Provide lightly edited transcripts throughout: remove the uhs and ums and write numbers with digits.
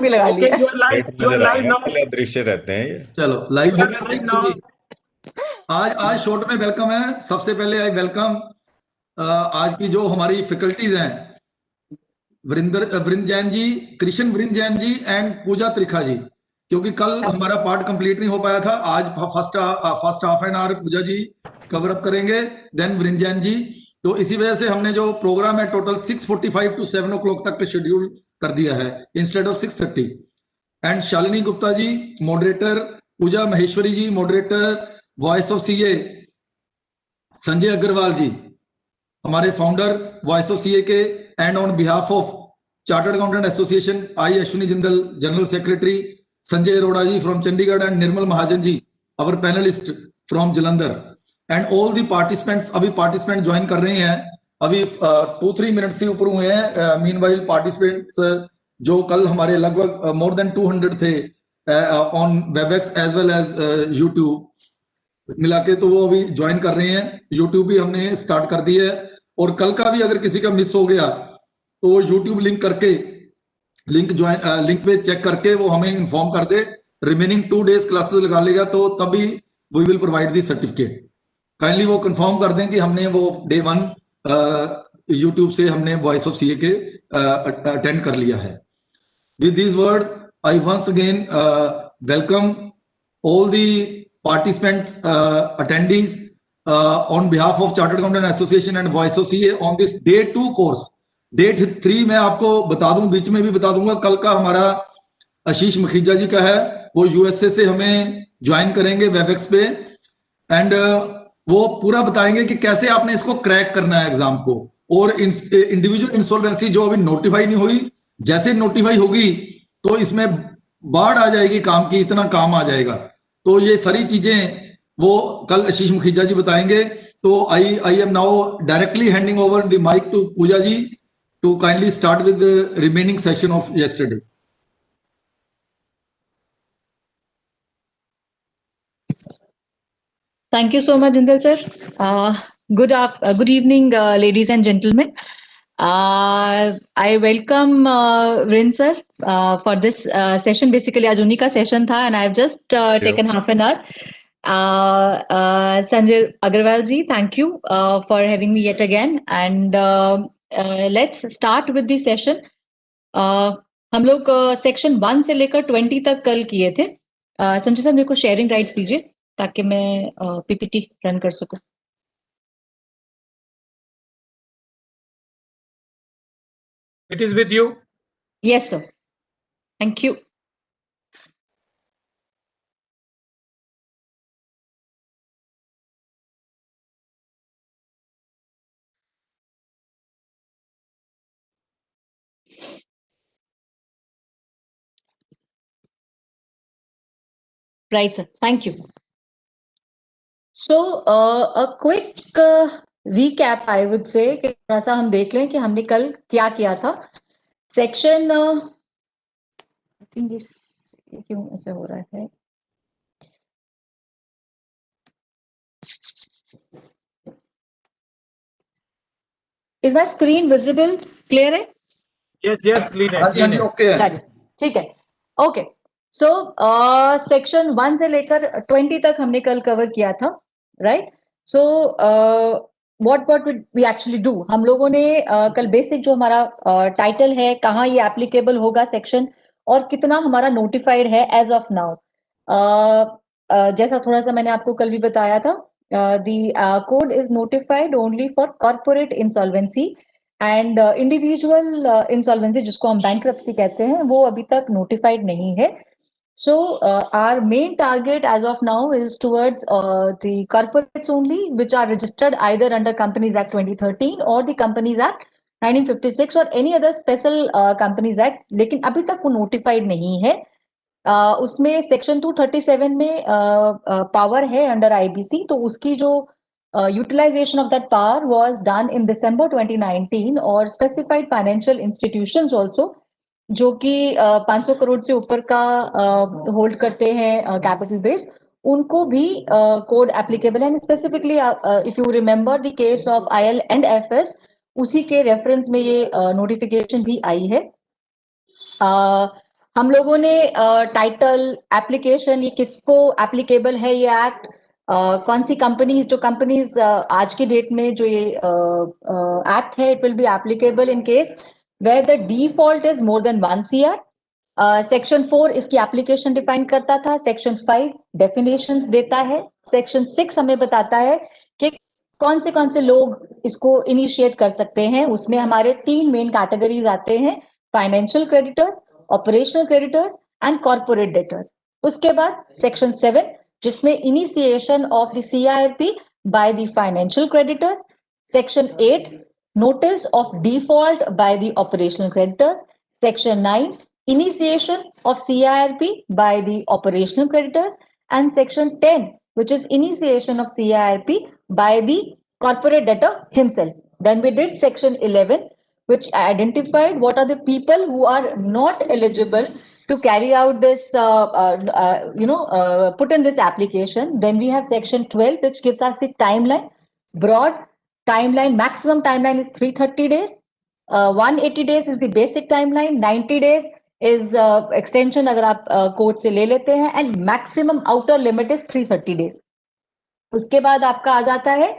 भी लगा लिया। नजर आएगा, पहले दृश्य रहते हैं ये। चलो लाइव हो गया right now। आज शॉर्ट में वेलकम है। सबसे पहले आई वेलकम आज की जो हमारी फैकल्टीज हैं, वृंद जैन जी, कृष्ण वृंद जैन जी एंड पूजा त्रिखा जी, क्योंकि कल हमारा पार्ट कंप्लीट नहीं हो पाया था। आज first half an hour Pooja ji cover up करेंगे, देन वृंद जैन जी। तो इसी वजह से हमने जो प्रोग्राम है टोटल 6:45 टू 7 o'clock तक शेड्यूल कर दिया है instead of 6:30। And Shalini Gupta ji moderator, Pooja Maheshwari ji moderator, voice of CA Sanjay Agarwal ji हमारे फाउंडर वॉइस ऑफ सीए के, and on behalf of chartered accountant association I Ashwini Jindal general secretary, Sanjay Arora ji from Chandigarh and Nirmal Mahajan ji our panelist from Jalandhar, and all the participants. अभी participant join कर रहे हैं, अभी 2-3 minute से ऊपर हुए हैं। मीनवाइल पार्टिसिपेंट्स जो कल हमारे लगभग मोर देन 200 थे on WebEx as well as YouTube मिला के, तो वो अभी ज्वाइन कर रहे हैं। यूट्यूब भी हमने स्टार्ट कर दी है, और कल का भी अगर किसी का मिस हो गया तो यूट्यूब लिंक करके लिंक पे चेक करके वो हमें इन्फॉर्म कर दे। रिमेनिंग 2 days क्लासेस लगा लेगा तो तभी we will provide the certificate. Kindly वो कंफर्म कर दें कि हमने वो डे 1 यूट्यूब से हमने वॉइस ऑफ सीए के अटेंड कर लिया है। With these words I once again welcome all the participants, attendees on behalf of Chartered Accountant Association and Voice of CA on this day 2 course. Date 3 मैं आपको बता दूं, बीच में भी बता दूंगा। कल का हमारा आशीष मखीजा जी का है, वो यूएसए से हमें ज्वाइन करेंगे वेबएक्स पे, एंड वो पूरा बताएंगे कि कैसे आपने इसको क्रैक करना है एग्जाम को। और इंडिविजुअल इंसॉल्वेंसी जो अभी नोटिफाई नहीं हुई, जैसे नोटिफाई होगी तो इसमें बाढ़ आ जाएगी काम की, इतना काम आ जाएगा। तो ये सारी चीजें वो कल आशीष मुखीजा जी बताएंगे। तो I am now directly handing over the mic to Pooja ji to kindly start with the remaining session of yesterday. Thank you so much, Jindal sir. Good evening, ladies and gentlemen. I welcome Vrin sir for this session. Basically, आज उन्हीं का session था, and I've just taken half an hour. Sanjay Agarwal ji, thank you for having me yet again. And let's start with the session. हम लोग section 1 से लेकर 20 तक कल किए थे। संजय सर मेरे को शेयरिंग राइट्स दीजिए ताकि मैं पीपीटी रन कर सकूं। It is with you. Yes sir, thank you. Right sir, thank you. So a quick recap I would say कि थोड़ा सा हम देख लें कि हमने कल क्या किया था। सेक्शन आई थिंक ये क्यों ऐसे हो रहा है। Is my screen visible? Clear है? Yes, clean है। हाँ जी ओके है, ठीक है। ओके, सो सेक्शन 1 से लेकर 20 तक हमने कल कवर किया था, right. So what we actually do, हम लोगों ने कल बेसिक जो हमारा टाइटल है, कहाँ ये एप्लीकेबल होगा सेक्शन, और कितना हमारा नोटिफाइड है एज ऑफ नाउ। जैसा थोड़ा सा मैंने आपको कल भी बताया था, the code is notified only for corporate insolvency and individual insolvency जिसको हम बैंक्रप्सी कहते हैं, वो अभी तक नोटिफाइड नहीं है। So our main target as of now is towards the corporates only which are registered either under companies act 2013 और द कंपनीज एक्ट 1956 और any other special companies act, लेकिन अभी तक वो नोटिफाइड नहीं है। उसमें सेक्शन 237 में पावर है अंडर आईबीसी, तो उसकी जो utilization of that power was done in December 2019 और specified financial institutions also जो कि 500 करोड़ से ऊपर का होल्ड करते हैं कैपिटल बेस, उनको भी कोड एप्लीकेबल है। Specifically if you remember the case of IL and FS, उसी के रेफरेंस में ये नोटिफिकेशन भी आई है। हम लोगों ने टाइटल एप्लीकेशन, ये किसको एप्लीकेबल है ये एक्ट, कौन सी कंपनीज, जो कंपनीज आज की डेट में जो ये एक्ट है, it will be applicable in case where the default is more than 1 CR। Section 4 इसकी एप्लीकेशन डिफाइन करता था, सेक्शन 5 डेफिनेशंस देता है, सेक्शन 6 हमें बताता है कि कौन से लोग इसको इनिशिएट कर सकते हैं। उसमें हमारे 3 मेन कैटेगरीज आते हैं, financial creditors, operational creditors and corporate debtors. उसके बाद सेक्शन 7 जिसमें initiation of the CIRP by the financial creditors, section 8 notice of default by the operational creditors, section 9 initiation of CIRP by the operational creditors, and section 10 which is initiation of CIRP by the corporate debtor himself. Then we did section 11 which identified what are the people who are not eligible to carry out this put in this application. Then we have section 12 which gives us the timeline, broad timeline, maximum timeline is 330 days. 180 days is the basic timeline, 90 days is extension अगर आप court से ले लेते हैं, and maximum outer limit is 330 days. उसके बाद आपका आ जाता है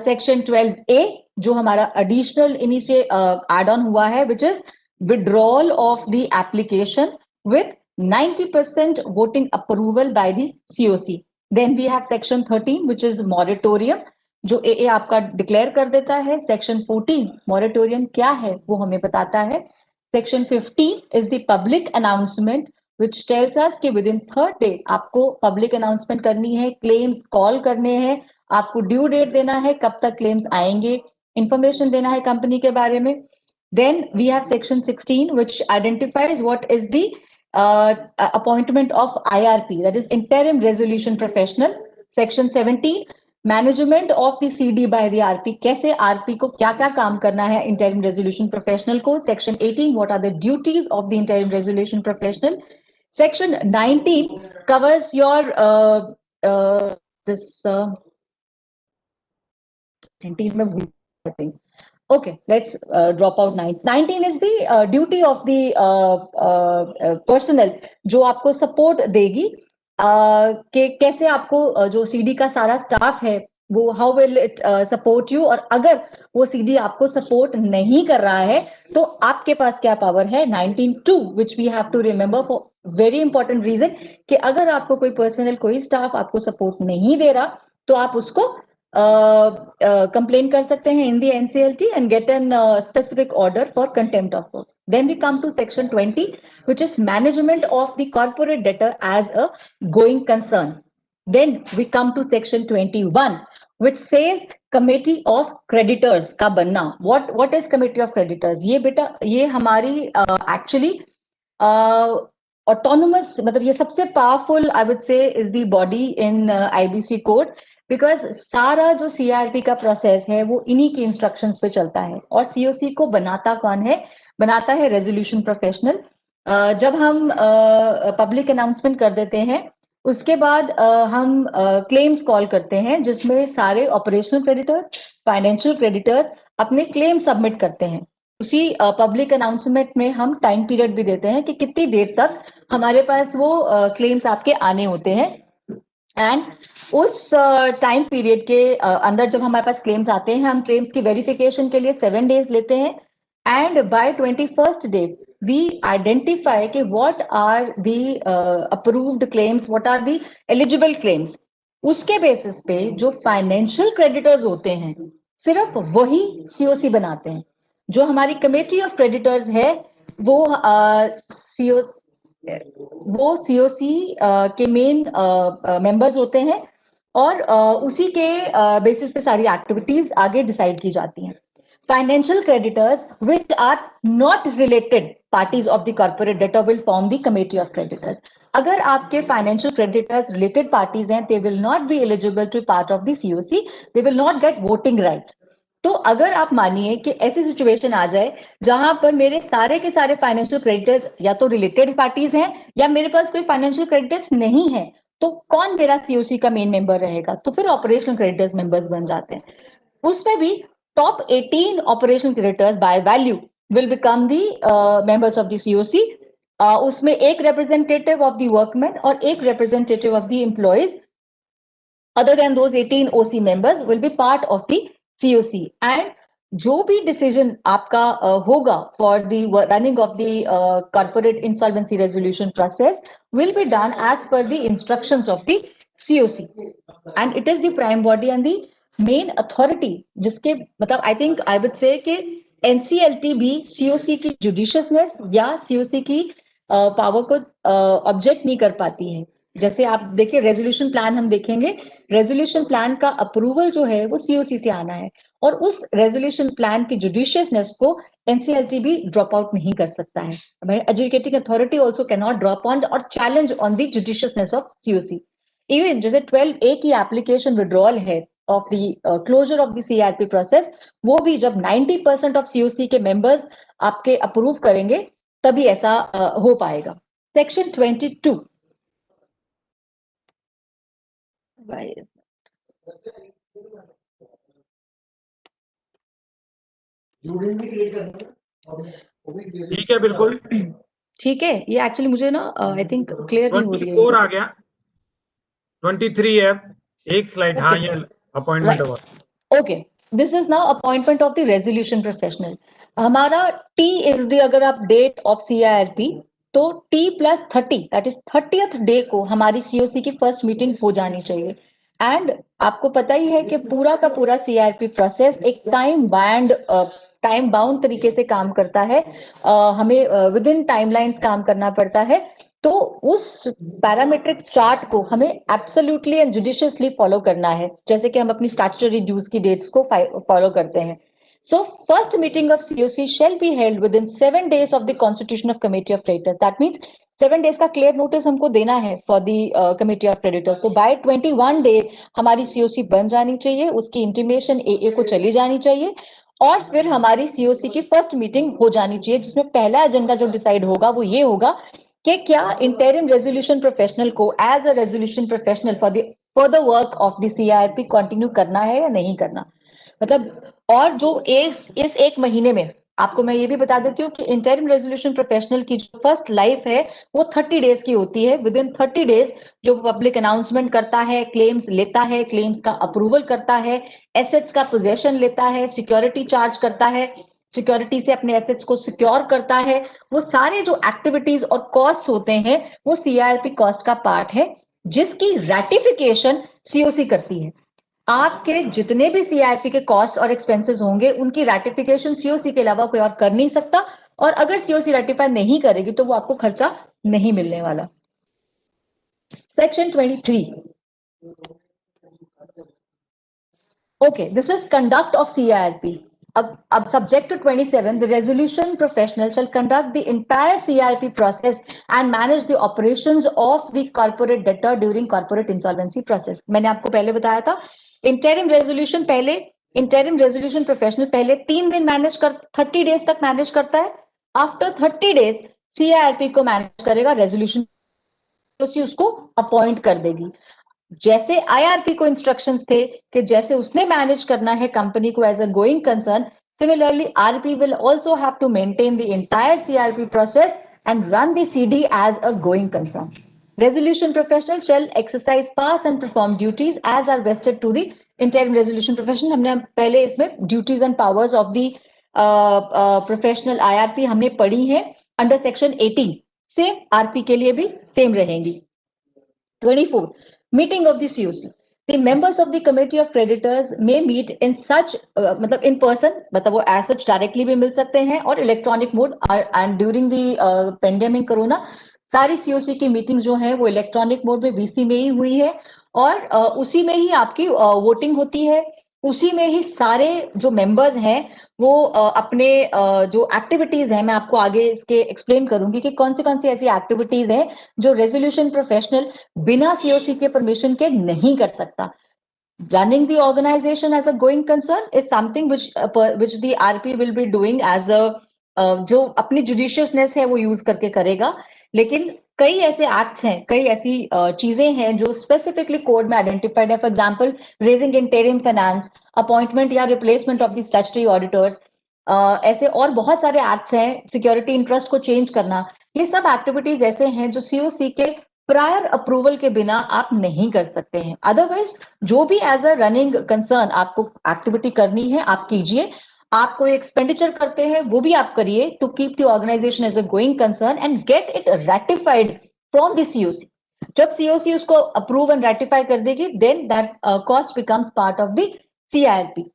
सेक्शन 12A जो हमारा एडिशनल इनिशिए एड ऑन हुआ है, which is withdrawal of the application with 90% voting approval by the COC। Then we have section 13 which is moratorium जो AA आपका डिक्लेयर कर देता है। सेक्शन 14 मॉरेटोरियम क्या है वो हमें बताता है। Section 15 is the public announcement which tells us कि within 3rd day आपको पब्लिक अनाउंसमेंट करनी है, क्लेम्स कॉल करने हैं, आपको ड्यू डेट देना है, कब तक क्लेम्स आएंगे, इंफॉर्मेशन देना है कंपनी के बारे में। Then we have section 16 which identifies what is the appointment of IRP, that is interim resolution professional. Section 17 management of the CD by the RP, कैसे RP को क्या क्या काम करना है इंटरिम रेजोल्यूशन प्रोफेशनल को। Section 18 what are the duties of the interim resolution professional. Section 19 covers your this 19 में I think. Okay, let's drop out 9. 19 is the duty of the personnel जो आपको सपोर्ट देगी कि कैसे आपको जो CD का सारा स्टाफ है वो how will it support you, और अगर वो CD आपको सपोर्ट नहीं कर रहा है तो आपके पास क्या पावर है। 19(2) which we have to remember for very important reason कि अगर आपको कोई पर्सनल, कोई स्टाफ आपको सपोर्ट नहीं दे रहा तो आप उसको कंप्लेन कर सकते हैं in the NCLT and get an specific order for contempt of court. Then we come to section 20 which is management of the corporate debtor as a going concern. Then we come to section 21 which says committee of creditors का बनना। What is committee of creditors? ये बेटा ये हमारी actually autonomous, मतलब ये सबसे powerful I would say is the body in IBC code, because सारा जो CIRP का प्रोसेस है वो इन्हीं के इंस्ट्रक्शंस पे चलता है। और COC को बनाता कौन है? बनाता है रेजोल्यूशन प्रोफेशनल। जब हम पब्लिक अनाउंसमेंट कर देते हैं उसके बाद हम क्लेम्स कॉल करते हैं जिसमें सारे ऑपरेशनल क्रेडिटर्स, फाइनेंशियल क्रेडिटर्स अपने क्लेम सबमिट करते हैं। उसी पब्लिक अनाउंसमेंट में हम टाइम पीरियड भी देते हैं कि कितनी देर तक हमारे पास वो क्लेम्स आपके आने होते हैं। एंड उस टाइम पीरियड के अंदर जब हमारे पास क्लेम्स आते हैं, हम क्लेम्स की वेरिफिकेशन के लिए 7 डेज लेते हैं। And by 21st day we identify कि what are the approved claims, what are the eligible claims. उसके बेसिस पे जो फाइनेंशियल क्रेडिटर्स होते हैं सिर्फ वही COC बनाते हैं। जो हमारी कमेटी ऑफ क्रेडिटर्स है वो COC के मेन मेंबर्स होते हैं और उसी के बेसिस पे सारी एक्टिविटीज आगे डिसाइड की जाती हैं। Financial creditors which are not related parties of the corporate debtor will form the committee of creditors. अगर आपके फाइनेंशियल क्रेडिटर्स रिलेटेड पार्टीज हैं, they will not be eligible to part of the COC, they will not get voting rights. तो अगर आप मानिए कि ऐसी situation आ जाए जहां पर मेरे सारे के सारे फाइनेंशियल क्रेडिटर्स या तो रिलेटेड पार्टीज हैं या मेरे पास कोई फाइनेंशियल क्रेडिटर्स नहीं है, तो कौन मेरा COC का मेन मेंबर रहेगा? तो फिर ऑपरेशनल क्रेडिटर्स मेंबर्स बन जाते हैं। उसमें भी top 18 operational creditors by value will become the members of the COC। उसमें एक रिप्रेजेंटेटिव ऑफ द वर्कमैन और एक representative of the employees other than those 18 OC members will be part of the COC and जो भी decision आपका होगा for the running of the corporate insolvency resolution process will be done as per the instructions of the COC and it is the prime body and the main authority जिसके मतलब I think I would say कि NCLT भी COC की जुडिशियसनेस या COC की power को object नहीं कर पाती है। जैसे आप देखिए रेजोल्यूशन प्लान हम देखेंगे, रेजोल्यूशन प्लान का अप्रूवल जो है वो COC से आना है और उस रेजोल्यूशन प्लान की जुडिशियसनेस को NCLT भी ड्रॉप आउट नहीं कर सकता है। Educating authority also can not drop on और challenge on the judiciousness of COC। Even जैसे 12A की एप्लीकेशन विड्रॉल है of the closure of the CRP process, वो भी जब 90% ऑफ COC के मेंबर्स आपके अप्रूव करेंगे तभी ऐसा हो पाएगा। सेक्शन 22 ठीक है, बिल्कुल ठीक है। ये एक्चुअली मुझे ना आई थिंक क्लियर नहीं हो रही है। 24 आ गया, 23 है एक स्लाइड। हाँ, ये अपॉइंटमेंट हुआ। Okay, this is now appointment of the resolution professional. हमारा T इज द अगर आप डेट ऑफ CIRP तो T+30 that is 30th day को हमारी COC की फर्स्ट मीटिंग हो जानी चाहिए। एंड आपको पता ही है कि पूरा का पूरा CIRP प्रोसेस एक टाइम बाउंड तरीके से काम करता है। हमें विद इन टाइमलाइंस काम करना पड़ता है, तो उस पैरामीट्रिक चार्ट को हमें एब्सोल्युटली एंड जुडिशियसली फॉलो करना है, जैसे कि हम अपनी स्टैट्यूटरी ड्यूज की डेट्स को फॉलो करते हैं। So first meeting of COC shall be held within 7 days of the constitution of committee of creditors. That means 7 days का क्लियर नोटिस हमको देना है for the committee of creditors. तो bye 21 day हमारी COC बन जानी चाहिए, उसकी इंटीमेशन AA को चली जानी चाहिए और फिर हमारी COC की फर्स्ट मीटिंग हो जानी चाहिए, जिसमें पहला एजेंडा जो डिसाइड होगा वो ये होगा कि क्या इंटरिम रेजोल्यूशन प्रोफेशनल को as a resolution professional for the further work of the CIRP continue करना है या नहीं करना। मतलब और जो इस एक महीने में आपको मैं ये भी बता देती हूँ कि इंटरिम रेजोल्यूशन प्रोफेशनल की जो फर्स्ट लाइफ है वो 30 डेज की होती है। विद इन 30 डेज जो पब्लिक अनाउंसमेंट करता है, क्लेम्स लेता है, क्लेम्स का अप्रूवल करता है, एसेट्स का पोजेशन लेता है, सिक्योरिटी चार्ज करता है, सिक्योरिटी से अपने एसेट्स को सिक्योर करता है, वो सारे जो एक्टिविटीज और कॉस्ट होते हैं वो CIRP कॉस्ट का पार्ट है, जिसकी रैटिफिकेशन COC करती है। आपके जितने भी CIRP के कॉस्ट और एक्सपेंसेस होंगे उनकी रैटिफिकेशन COC के अलावा कोई और कर नहीं सकता, और अगर COC रैटिफाई नहीं करेगी तो वो आपको खर्चा नहीं मिलने वाला। Section 23 okay, this is conduct of CIRP. अब subject to 27, the resolution professional shall conduct the entire CIRP process and manage the operations of the corporate debtor during corporate insolvency process. मैंने आपको पहले बताया था interim resolution professional पहले 3 दिन manage कर 30 days तक मैनेज करता है। आफ्टर 30 डेज CIRP को मैनेज करेगा, रेजोल्यूशन उसको अपॉइंट कर देगी। जैसे IRP को इंस्ट्रक्शंस थे कि जैसे उसने मैनेज करना है कंपनी को as a going concern, similarly RP will also have to maintain the entire CIRP process and run the CD as a going concern. Resolution professional shall exercise past and perform duties as are vested to the interim resolution professional. हमने पहले इसमें duties and powers of the professional IRP हमने पढ़ी है under section 18, same RP के लिए भी same रहेंगी। 24. Meeting of the COC. The members of the committee of creditors may meet in such मतलब in person, मतलब वो as such directly भी मिल सकते हैं और electronic mode, and during the pandemic corona सारी COC की मीटिंग जो है वो इलेक्ट्रॉनिक मोड में VC में ही हुई है और उसी में ही आपकी वोटिंग होती है, उसी में ही सारे जो मेंबर्स हैं वो अपने जो एक्टिविटीज हैं, मैं आपको आगे इसके एक्सप्लेन करूंगी कि कौन सी ऐसी एक्टिविटीज हैं जो रेजोल्यूशन प्रोफेशनल बिना COC के परमिशन के नहीं कर सकता। Running the organization as a going concern is something which the RP will be doing as a जो अपनी जुडिशियसनेस है वो यूज करके करेगा, लेकिन कई ऐसे एक्ट्स हैं, कई ऐसी चीजें हैं जो स्पेसिफिकली कोड में आइडेंटिफाइड है। For example raising interim finance, appointment या replacement of the statutory auditors, ऐसे और बहुत सारे एक्ट्स हैं, सिक्योरिटी इंटरेस्ट को चेंज करना, ये सब एक्टिविटीज ऐसे हैं जो सीओसी के प्रायर अप्रूवल के बिना आप नहीं कर सकते हैं। अदरवाइज जो भी एज अ रनिंग कंसर्न आपको एक्टिविटी करनी है आप कीजिए, आप कोई एक्सपेंडिचर करते हैं वो भी आप करिए to keep the organisation as a going concern and get it ratified from the COC. जब सीओसी उसको अप्रूव एंड रेटिफाई कर देगी then that cost becomes part of the CRP.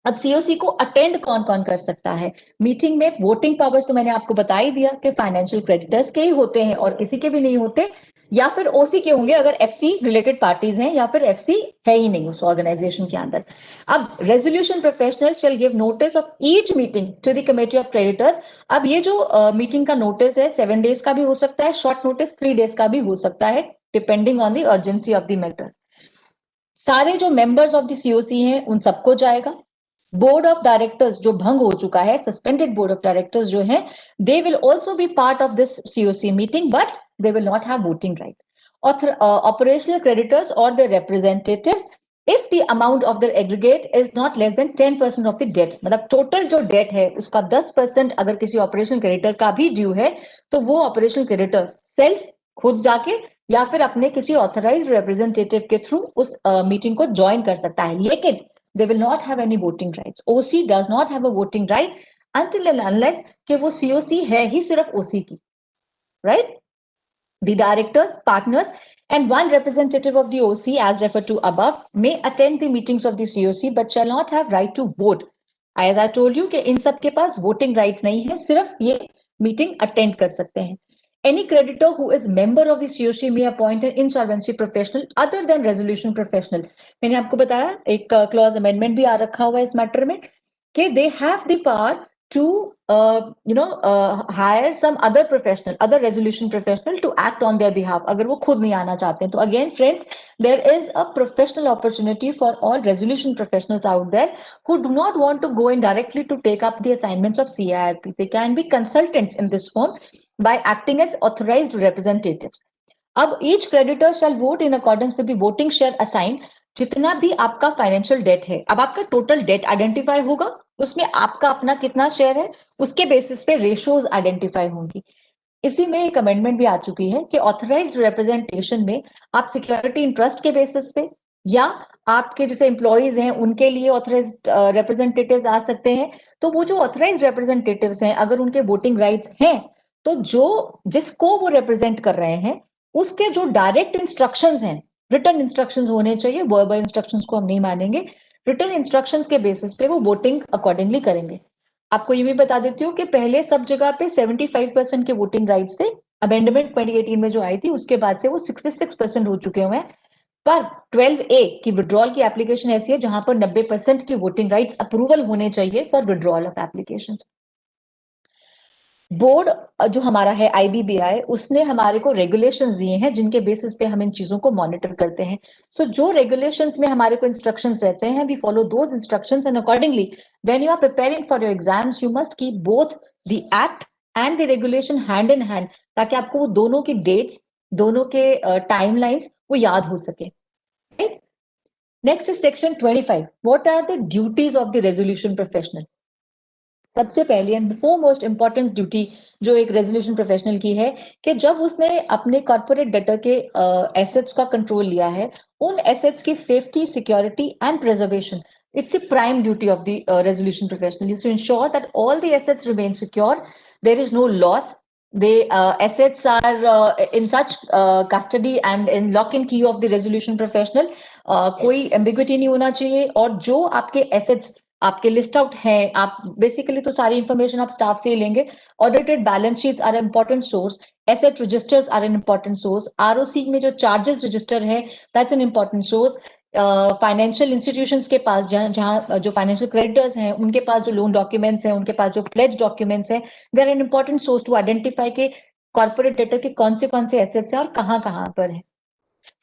अब सीओसी को अटेंड कौन कौन कर सकता है मीटिंग में? वोटिंग पावर्स तो मैंने आपको बता ही दिया कि फाइनेंशियल क्रेडिटर्स के ही होते हैं और किसी के भी नहीं होते, या फिर ओसी के होंगे अगर एफसी रिलेटेड पार्टीज हैं या फिर एफसी है ही नहीं उस ऑर्गेनाइजेशन के अंदर। अब resolution professional shall give notice of each meeting to the committee of creditors. अब ये जो मीटिंग का नोटिस है 7 डेज का भी हो सकता है, शॉर्ट नोटिस 3 डेज का भी हो सकता है, depending on the urgency of the matters. सारे जो मेंबर्स ऑफ द सीओसी हैं उन सबको जाएगा। बोर्ड ऑफ डायरेक्टर्स जो भंग हो चुका है, सस्पेंडेड बोर्ड ऑफ डायरेक्टर्स जो है, they will also be part of this COC meeting but they will not have voting rights. Operational creditors और the representatives if the amount of the aggregate is not less than 10% of the debt, मतलब total जो debt है उसका 10% अगर किसी operational creditor का भी due है तो वो ऑपरेशनल क्रेडिटर सेल्फ खुद जाके या फिर अपने किसी ऑथराइज्ड रिप्रेजेंटेटिव के थ्रू उस मीटिंग को ज्वाइन कर सकता है, लेकिन they will not have any voting rights. OC does not have a voting right until and unless कि वो COC है ही सिर्फ OC की, right? The directors, partners, and one representative of the OC, as referred to above, may attend the meetings of the COC but shall not have right to vote. As I told you कि इन सब के पास voting rights नहीं है, सिर्फ ये meeting attend कर सकते हैं। Any creditor who is member of the COC may appoint an insolvency professional other than resolution professional. मैंने आपको बताया एक clause amendment भी आ रखा हुआ है इस मैटर में कि they have the power to hire some other professional, other resolution professional to act on their behalf अगर वो खुद नहीं आना चाहते हैं तो again friends there is a professional opportunity for all resolution professionals out there who do not want to go in directly to take up the assignments of CIRP. They can be consultants in this form by acting as authorized representatives. अब each creditor shall vote in accordance with the voting share assigned. जितना भी आपका financial debt है, अब आपका total date identify होगा, उसमें आपका अपना कितना शेयर है उसके बेसिस पे रेशियोज आइडेंटिफाई होंगी। इसी में एक अमेंडमेंट भी आ चुकी है कि ऑथराइज्ड रिप्रेजेंटेशन में आप सिक्योरिटी इंटरेस्ट के बेसिस पे या आपके जैसे एम्प्लॉइज हैं उनके लिए ऑथराइज्ड रिप्रेजेंटेटिव्स आ सकते हैं। तो वो जो ऑथराइज्ड रिप्रेजेंटेटिव्स हैं अगर उनके वोटिंग राइट्स हैं तो जो जिसको वो रिप्रेजेंट कर रहे हैं उसके जो डायरेक्ट इंस्ट्रक्शंस हैं, रिटन इंस्ट्रक्शंस होने चाहिए, वर्बल इंस्ट्रक्शंस को हम नहीं मानेंगे, रिटन इंस्ट्रक्शंस के बेसिस पे वो वोटिंग अकॉर्डिंगली करेंगे। आपको ये भी बता देती हूँ कि पहले सब जगह पे 75% के वोटिंग राइट्स थे, अमेंडमेंट 2018 में जो आई थी उसके बाद से वो 66% हो चुके हुए हैं। पर 12A की विड्रॉल की एप्लीकेशन ऐसी है जहां पर 90% की वोटिंग राइट्स अप्रूवल होने चाहिए for withdrawal of application. Board जो हमारा है आईबीबीआई उसने हमारे को रेगुलेशंस दिए हैं जिनके बेसिस पे हम इन चीजों को मॉनिटर करते हैं। सो जो रेगुलेशंस में हमारे को इंस्ट्रक्शंस रहते हैं we follow those instructions and accordingly when you are preparing for your exams you must keep both the act and the regulation hand in hand ताकि आपको वो दोनों की डेट्स, दोनों के टाइमलाइंस वो याद हो सके। Next is section 25। What are the duties of the resolution professional? सबसे पहली एंड फोरमोस्ट इंपॉर्टेंट ड्यूटी जो एक रेजोल्यूशन प्रोफेशनल की है कि जब उसने अपने कॉर्पोरेट डेटर के एसेट्स का कंट्रोल लिया है उन एसेट्स की safety, security and preservation, it's the prime duty of the resolution professional is to ensure that all the assets remain secure, there is no loss, the assets are in such custody and in lock and key of the resolution professional, कोई ambiguity नहीं होना चाहिए। और जो आपके assets आपके list out हैं, आप बेसिकली तो सारी इंफॉर्मेशन आप स्टाफ से ही लेंगे। Audited balance sheets are important source, asset registers are an important source, ROC में जो चार्जेस रजिस्टर है that's an important source. Financial institutions के पास जहां जो फाइनेंशियल क्रेडिटर्स हैं उनके पास जो लोन डॉक्यूमेंट्स हैं, उनके पास जो प्लेज डॉक्यूमेंट्स हैं, they are an important source to identify के कॉर्पोरेट डेटर के कौन से एसेट्स हैं और कहाँ पर है।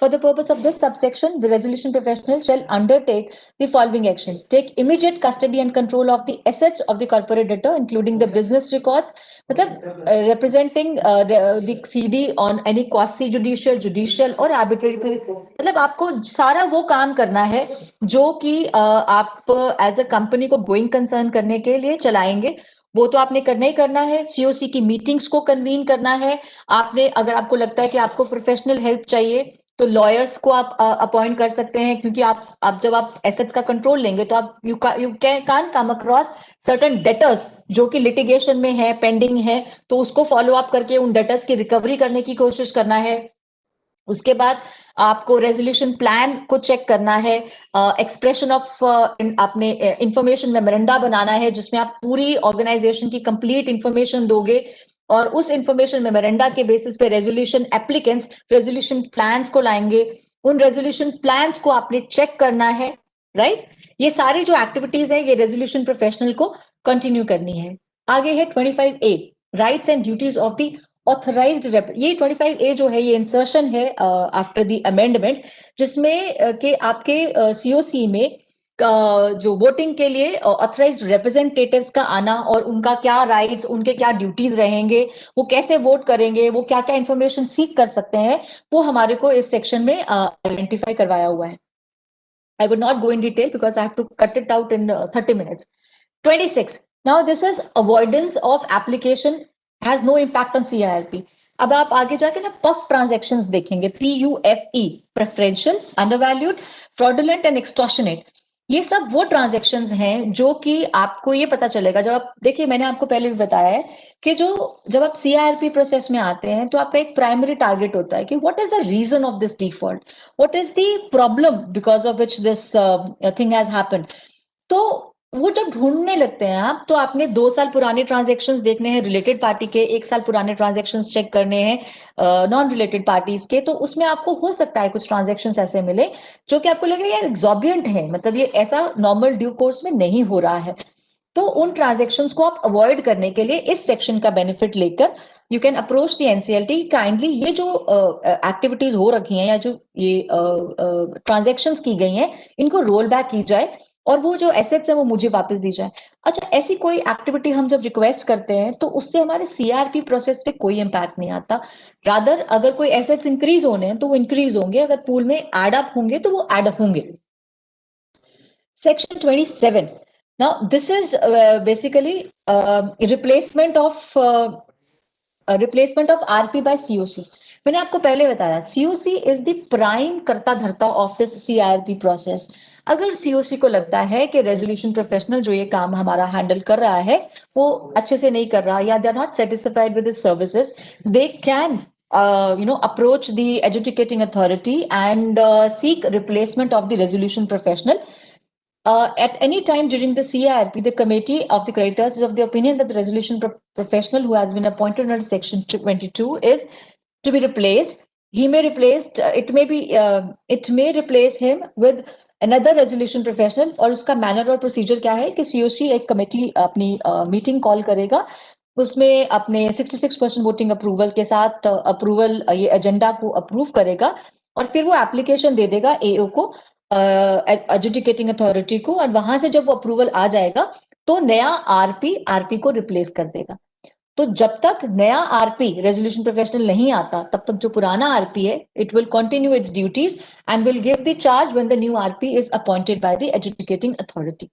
For the purpose of this subsection, the resolution professional shall undertake the following action: take immediate custody and control of the assets of the corporate debtor, including the business records, मतलब representing the CD on any quasi judicial और arbitrary, मतलब आपको सारा वो काम करना है जो कि आप एज अ कंपनी को गोइंग कंसर्न करने के लिए चलाएंगे, वो तो आपने करना ही करना है। सीओसी की मीटिंग्स को कन्वीन करना है आपने। अगर आपको लगता है कि आपको प्रोफेशनल हेल्प चाहिए तो लॉयर्स को आप अपॉइंट कर सकते हैं, क्योंकि आप जब आप एसेट्स का कंट्रोल लेंगे तो आप you can come across certain debtors जो कि लिटिगेशन में है, पेंडिंग है, तो उसको फॉलो अप करके उन डेटर्स की रिकवरी करने की कोशिश करना है। उसके बाद आपको रेजोल्यूशन प्लान को चेक करना है, एक्सप्रेशन ऑफ आपने इंफॉर्मेशन मेमोरेंडा बनाना है जिसमें आप पूरी ऑर्गेनाइजेशन की कंप्लीट इंफॉर्मेशन दोगे, और उस इंफॉर्मेशन मेमोरेंडा के बेसिस पे रेजोल्यूशन एप्लीकेंट्स रेजोल्यूशन प्लान्स को लाएंगे। उन रेजोल्यूशन प्लान्स को आपने चेक करना है, राइट। ये सारी जो एक्टिविटीज है ये रेजोल्यूशन प्रोफेशनल को कंटिन्यू करनी है। आगे है 25A, rights and duties of the authorised ये 25A जो है ये इंसर्शन है आफ्टर द अमेंडमेंट, जिसमें कि आपके सीओसी में जो वोटिंग के लिए ऑथराइज्ड रिप्रेजेंटेटिव्स का आना और उनका क्या राइट्स, उनके क्या ड्यूटीज रहेंगे, वो कैसे वोट करेंगे, वो क्या क्या इंफॉर्मेशन सीख कर सकते हैं, वो हमारे को इस सेक्शन में आइडेंटिफाई करवाया हुआ है। I would not go in detail because I have to cut it out in 30 minutes. 26. Now this is avoidance of application has no impact on CIRP. अब आप आगे जाके ना पफ ट्रांजेक्शन्स देखेंगे, PUFE, preferential, undervalued, fraudulent and extortionate. ये सब वो transactions हैं जो कि आपको ये पता चलेगा जब आप देखिए, मैंने आपको पहले भी बताया है कि जब आप CIRP प्रोसेस में आते हैं तो आपका एक प्राइमरी टारगेट होता है कि what is the reason of this default, what is the problem because of which this thing has happened. तो वो जब ढूंढने लगते हैं आप, तो आपने 2 साल पुराने ट्रांजेक्शन्स देखने हैं रिलेटेड पार्टी के, 1 साल पुराने ट्रांजेक्शन्स चेक करने हैं नॉन रिलेटेड पार्टीज के, तो उसमें आपको हो सकता है कुछ ट्रांजेक्शन्स ऐसे मिले जो कि आपको लगे यार एग्जॉर्बियंट है, मतलब ये ऐसा नॉर्मल ड्यू कोर्स में नहीं हो रहा है। तो उन ट्रांजेक्शन्स को आप अवॉइड करने के लिए इस सेक्शन का बेनिफिट लेकर you can approach the NCLT, kindly ये जो एक्टिविटीज हो रखी हैं या जो ये ट्रांजेक्शन्स की गई हैं इनको रोल बैक की जाए और वो जो एसेट्स है वो मुझे वापस दी जाए। अच्छा, ऐसी कोई एक्टिविटी हम जब रिक्वेस्ट करते हैं तो उससे हमारे सीआरपी प्रोसेस पे कोई इम्पैक्ट नहीं आता। रादर अगर कोई एसेट्स इंक्रीज होने हैं तो वो इंक्रीज होंगे, अगर पूल में एड अप होंगे तो वो एड अप होंगे। Section 27. Now, this is basically replacement of RP by COC. मैंने आपको पहले बताया COC is the prime कर्ता धर्ता of this CIRP process. अगर COC को लगता है कि रेजोल्यूशन प्रोफेशनल जो ये काम हमारा हैंडल कर रहा है वो अच्छे से नहीं कर रहा या they are not satisfied with his services, they can approach the adjudicating authority and seek replacement of the resolution professional. At any time during the CIRP, the committee of the creditors is of the opinion that the resolution professional who has been appointed under Section 22 is to be replaced. He may replaced. It may replace him with another resolution professional. और उसका manner और procedure क्या है कि COC एक committee अपनी meeting call करेगा, उसमें अपने 66% वोटिंग अप्रूवल के साथ अप्रूवल ये एजेंडा को अप्रूव करेगा और फिर वो एप्लीकेशन दे देगा AO को, एडजुडिकेटिंग अथॉरिटी को, और वहां से जब वो अप्रूवल आ जाएगा तो नया आरपी को रिप्लेस कर देगा। तो जब तक नया आरपी रेजोल्यूशन प्रोफेशनल नहीं आता तब तक जो पुराना आरपी है it will continue its duties and will give the charge when the new RP is appointed by the adjudicating authority.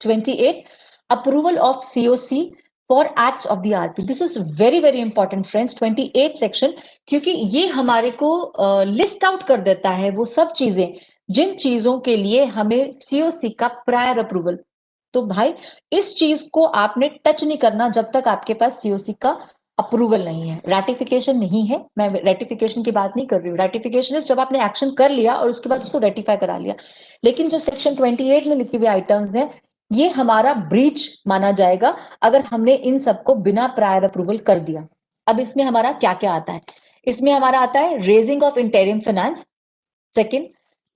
28. Approval of COC for acts of the RP. This is very important friends, 28 section, क्योंकि ये हमारे को list out कर देता है वो सब चीजें जिन चीजों के लिए हमें COC का प्रायर अप्रूवल। तो भाई इस चीज को आपने टच नहीं करना जब तक आपके पास COC का अप्रूवल नहीं है, रेटिफिकेशन नहीं है। मैं रेटिफिकेशन की बात नहीं कर रही हूँ, रेटिफिकेशन जब आपने एक्शन कर लिया और उसके बाद उसको रेटिफाई करा लिया, लेकिन जो सेक्शन 28 में लिखी हुई आइटम्स हैं ये हमारा ब्रीच माना जाएगा अगर हमने इन सबको बिना प्रायर अप्रूवल कर दिया। अब इसमें हमारा क्या क्या आता है, इसमें हमारा आता है raising of interim finance, second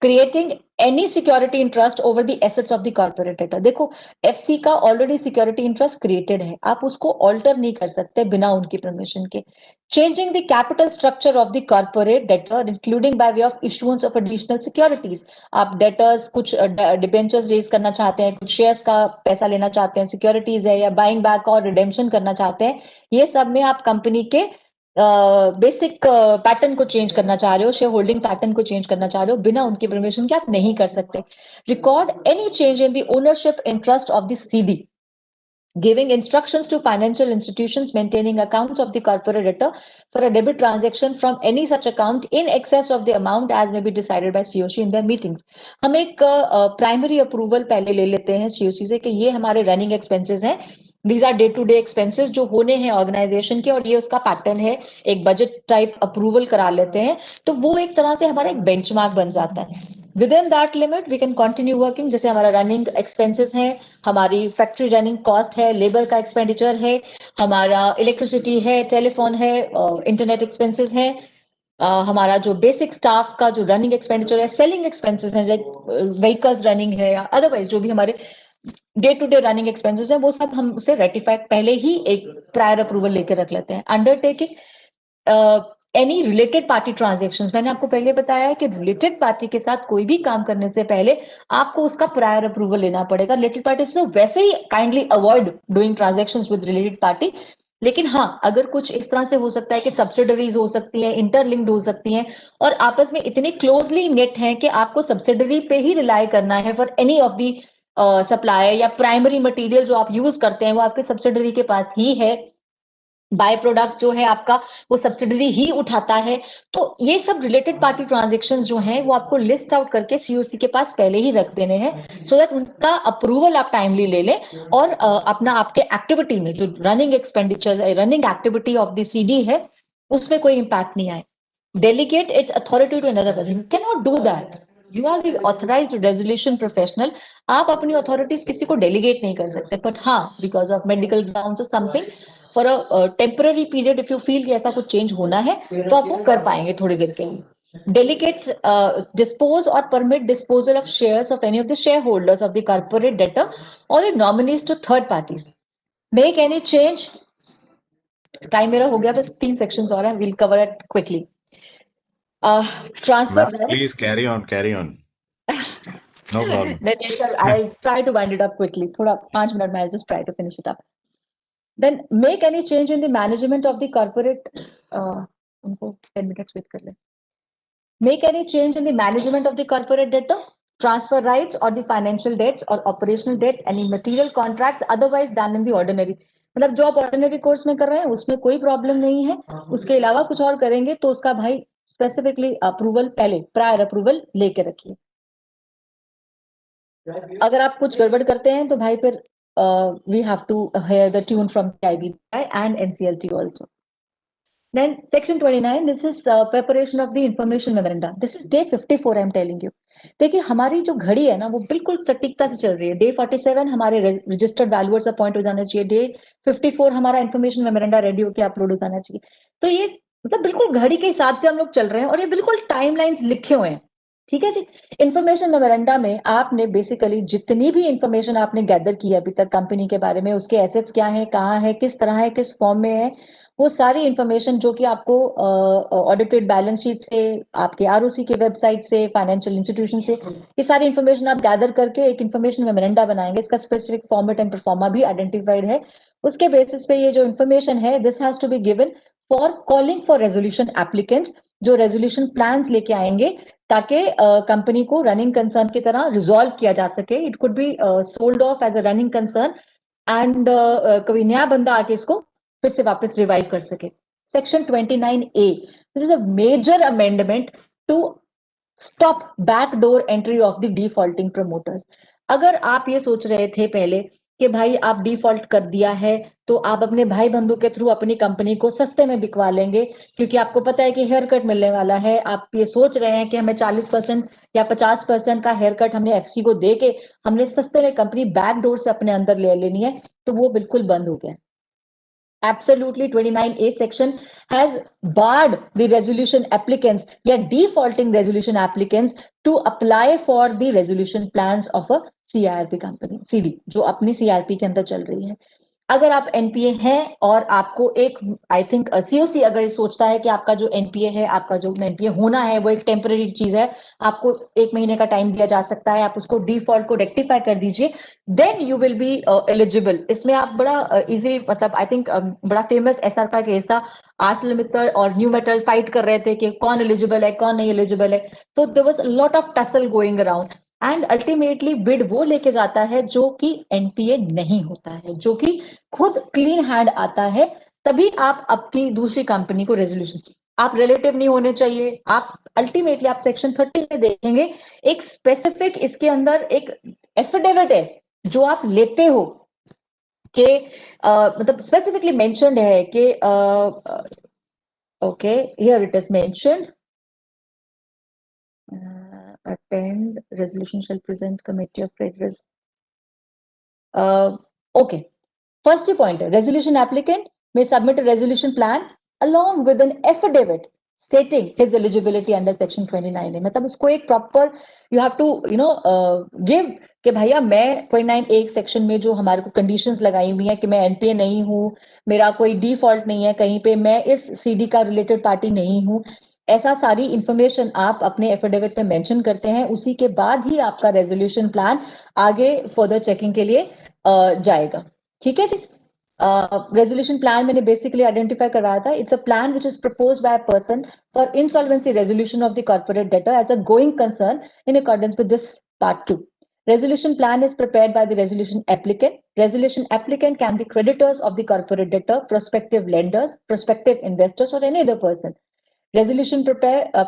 creating any security interest over the assets of the corporate debtor. देखो एफसी का ऑलरेडी सिक्योरिटी इंटरेस्ट क्रिएटेड है, आप उसको ऑल्टर नहीं कर सकते बिना उनकी परमिशन के। Changing the capital structure of the corporate debtor including by way of issuance of additional securities. आप डेटर्स कुछ डिबेंचर्स रेज करना चाहते हैं, कुछ शेयर्स का पैसा लेना चाहते हैं, सिक्योरिटीज है, या बाइंग बैक और रिडेम्पशन करना चाहते हैं, ये सब में आप कंपनी के बेसिक पैटर्न को चेंज करना चाह रहे हो, शेयर होल्डिंग पैटर्न को चेंज करना चाह रहे हो, बिना उनकी परमिशन के आप नहीं कर सकते। Record any change in the ownership interest of the CD, giving instructions to financial institutions maintaining accounts of the corporate debtor for a debit transaction from any such account in excess of the amount as may be decided by COC in their meetings. हम एक primary approval पहले ले लेते हैं COC से कि ये हमारे रनिंग एक्सपेंसेस हैं, these are day to day expenses जो होने हैं ऑर्गेनाइजेशन के, और ये उसका पैटर्न है, एक बजट टाइप अप्रूवल करा लेते हैं, तो वो एक तरह से हमारा एक बेंचमार्क बन जाता है. Within that limit we can continue working. जैसे हमारा रनिंग एक्सपेंसेस है, हमारी फैक्ट्री रनिंग कॉस्ट है, लेबर का एक्सपेंडिचर है, हमारा इलेक्ट्रिसिटी है, टेलीफोन है, इंटरनेट एक्सपेंसेस है, हमारा जो बेसिक स्टाफ का जो रनिंग एक्सपेंडिचर है, सेलिंग एक्सपेंसेस है, व्हीकल्स रनिंग है, या अदरवाइज जो भी हमारे day to day running expenses है, वो सब हम उसे रेटिफाई पहले ही एक प्रायर अप्रूवल लेकर रख लेते हैं. Undertaking any related party transactions, मैंने आपको पहले बताया है कि रिलेटेड पार्टी के साथ कोई भी काम करने से पहले आपको उसका प्रायर अप्रूवल लेना पड़ेगा. रिलेटेड पार्टी से वैसे ही kindly avoid doing transactions with related party, लेकिन हाँ, अगर कुछ इस तरह से हो सकता है कि सब्सिडरीज हो सकती हैं, इंटरलिंक्ड हो सकती हैं, और आपस में इतने क्लोजली नेट हैं कि आपको सब्सिडरी पे ही रिलाई करना है for any of the supply, या प्राइमरी मटेरियल जो आप यूज करते हैं वो आपके सब्सिडरी के पास ही है, बाय प्रोडक्ट जो है आपका वो सब्सिडरी ही उठाता है. तो ये सब रिलेटेड पार्टी ट्रांजेक्शंस जो हैं वो आपको लिस्ट आउट करके सीओसी के पास पहले ही रख देने हैं, सो दैट उनका अप्रूवल आप टाइमली ले लें, और अपना आपके एक्टिविटी में जो running expenditure, running activity of the CD है, उसमें कोई इंपैक्ट नहीं आए. Delegate its authority to another person. You cannot do that. You are the authorized resolution professional. आप अपनी authorities किसी को delegate नहीं कर सकते. But हाँ, because of medical grounds or something, for a temporary period, if you feel कि ऐसा कुछ change होना है, तो आप वो कर पाएंगे थोड़ी देर के लिए. Delegates dispose or permit disposal of shares of any of the shareholders of the corporate debtor or the nominees to third parties. Make any change. Time मेरा हो गया, बस 3 sections और हैं. We'll cover it quickly. Transfer rights. Please carry on. No problem. I'll try to wind it up quickly. थोड़ा 5 minute में I'll just try to finish it up. Then make any change in the management of the corporate. उनको 10 minutes wait कर ले. Make any change in the management of the corporate debtor, transfer rights or the financial debts or operational debts, any material contracts otherwise than in the ordinary. मतलब जो आप ordinary course में कर रहे हैं उसमें कोई प्रॉब्लम नहीं है, उसके अलावा कुछ और करेंगे तो उसका भाई स्पेसिफिकली अप्रूवल पहले प्रायर अप्रूवल लेके रखिए. अगर आप कुछ गड़बड़ करते हैं तो भाई फिर we have to hear the tune from IBI and NCLT also. Then section 29, this is preparation of the information memoranda. This is day 54 I am telling you. देखिए हमारी जो घड़ी है ना वो बिल्कुल सटीकता से चल रही है. डे 47 हमारे रजिस्टर्ड वैल्यूअर्स अपॉइंट हो जाना चाहिए, डे 54 हमारा इन्फॉर्मेशन मेमोरेंडा रेडी होकर अपलोड हो जाना चाहिए. तो ये मतलब बिल्कुल घड़ी के हिसाब से हम लोग चल रहे हैं, और ये बिल्कुल टाइमलाइंस लिखे हुए हैं. ठीक है जी. इन्फॉर्मेशन मेमोरेंडा में आपने बेसिकली जितनी भी इंफॉर्मेशन आपने गैदर की है अभी तक कंपनी के बारे में, उसके एसेट्स क्या है, कहाँ है, किस तरह है, किस फॉर्म में है, वो सारी इंफॉर्मेशन जो कि आपको ऑडिटेड बैलेंस शीट से, आपके आरओसी के वेबसाइट से, फाइनेंशियल इंस्टीट्यूशन से, ये सारी इंफॉर्मेशन आप गैदर करके एक इंफॉर्मेशन मेमोरेंडा बनाएंगे. इसका स्पेसिफिक फॉर्मेट एंड परफॉर्मा भी आइडेंटिफाइड है. उसके बेसिस पे ये जो इंफॉर्मेशन है, this has to be given for calling for resolution applicants, जो रेजोल्यूशन प्लान्स लेके आएंगे ताकि कंपनी को रनिंग कंसर्न की तरह रिजॉल्व किया जा सके. It could be sold off as a running concern, and कोई नया बंदा आके इसको फिर से वापस रिवाइव कर सके. Section 29A, this is a major amendment to stop backdoor entry of the defaulting promoters. अगर आप ये सोच रहे थे पहले कि भाई आप डिफॉल्ट कर दिया है तो आप अपने भाई बंधु के थ्रू अपनी कंपनी को सस्ते में बिकवा लेंगे, क्योंकि आपको पता है कि हेयर कट मिलने वाला है, आप ये सोच रहे हैं कि हमें 40% या 50% का हेयर कट हमने एफसी को दे के हमने सस्ते में कंपनी बैकडोर से अपने अंदर ले लेनी है, तो वो बिल्कुल बंद हो गया. Absolutely, 29A section has barred the resolution applicants या defaulting resolution applicants to apply for the resolution plans of a CIRP company, CD, जो अपनी CIRP के अंदर चल रही है. अगर आप एनपीए हैं और आपको एक, आई थिंक सीओसी अगर ये सोचता है कि आपका जो एनपीए है, आपका जो एनपीए होना है वो एक टेम्पररी चीज है, आपको 1 महीने का टाइम दिया जा सकता है, आप उसको डिफॉल्ट को रेक्टिफाई कर दीजिए, then you will be eligible. इसमें आप बड़ा इजी, मतलब आई थिंक बड़ा फेमस एसआर का केस था, आर्सेलरमित्तल और न्यू मेटल फाइट कर रहे थे कि कौन एलिजिबल है कौन नहीं एलिजिबल है, तो there was a lot of tussle going around. And ultimately bid वो लेके जाता है जो कि एनपीए नहीं होता है, जो कि खुद क्लीन हैंड आता है, तभी आप अपनी दूसरी कंपनी को रेजोल्यूशन, आप रिलेटिव नहीं होने चाहिए। आप अल्टीमेटली आप सेक्शन 30 में देखेंगे एक स्पेसिफिक इसके अंदर एक एफिडेविट है जो आप लेते हो कि मतलब स्पेसिफिकली मेंशन्ड है कि okay here it is mentioned attend resolution shall present committee of creditors. Okay, first point है resolution applicant may submit a resolution plan along with an affidavit stating his eligibility under section 29A. मतलब उसको एक proper you have to give कि भैया मैं 29A section में जो हमारे को कंडीशंस लगाई हुई है कि मैं एनपीए नहीं हूँ, मेरा कोई डिफॉल्ट नहीं है कहीं पे, मैं इस सीडी का रिलेटेड पार्टी नहीं हूँ, ऐसा सारी इंफॉर्मेशन आप अपने एफिडेविट में मेंशन करते हैं। उसी के बाद ही आपका रेजोल्यूशन प्लान आगे फर्दर चेकिंग के लिए जाएगा। ठीक है जी। रेजोल्यूशन प्लान मैंने बेसिकली आइडेंटिफाई कराया था, it's a plan which is proposed by a person for insolvency resolution of the corporate debtor as a going concern in accordance with this part 2. Resolution plan is prepared by the resolution applicant. Resolution applicant can be creditors of the corporate debtor, prospective lenders, prospective investors, or any other person. Resolution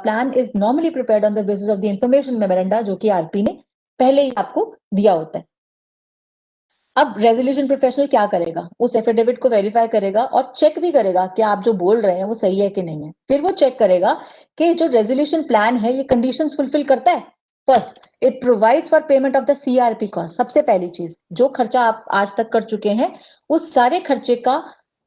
plan is normally prepared on the basis of the information memoranda जो कि RP ने पहले ही आपको दिया होता है। अब resolution professional क्या करेगा, उस एफिडेविट को वेरीफाई करेगा और चेक भी करेगा कि आप जो बोल रहे हैं वो सही है कि नहीं है। फिर वो चेक करेगा कि जो रेजोल्यूशन प्लान है ये कंडीशंस फुलफिल करता है। First, it provides for payment of the CRP cost. सबसे पहली चीज, जो खर्चा आप आज तक कर चुके हैं उस सारे खर्चे का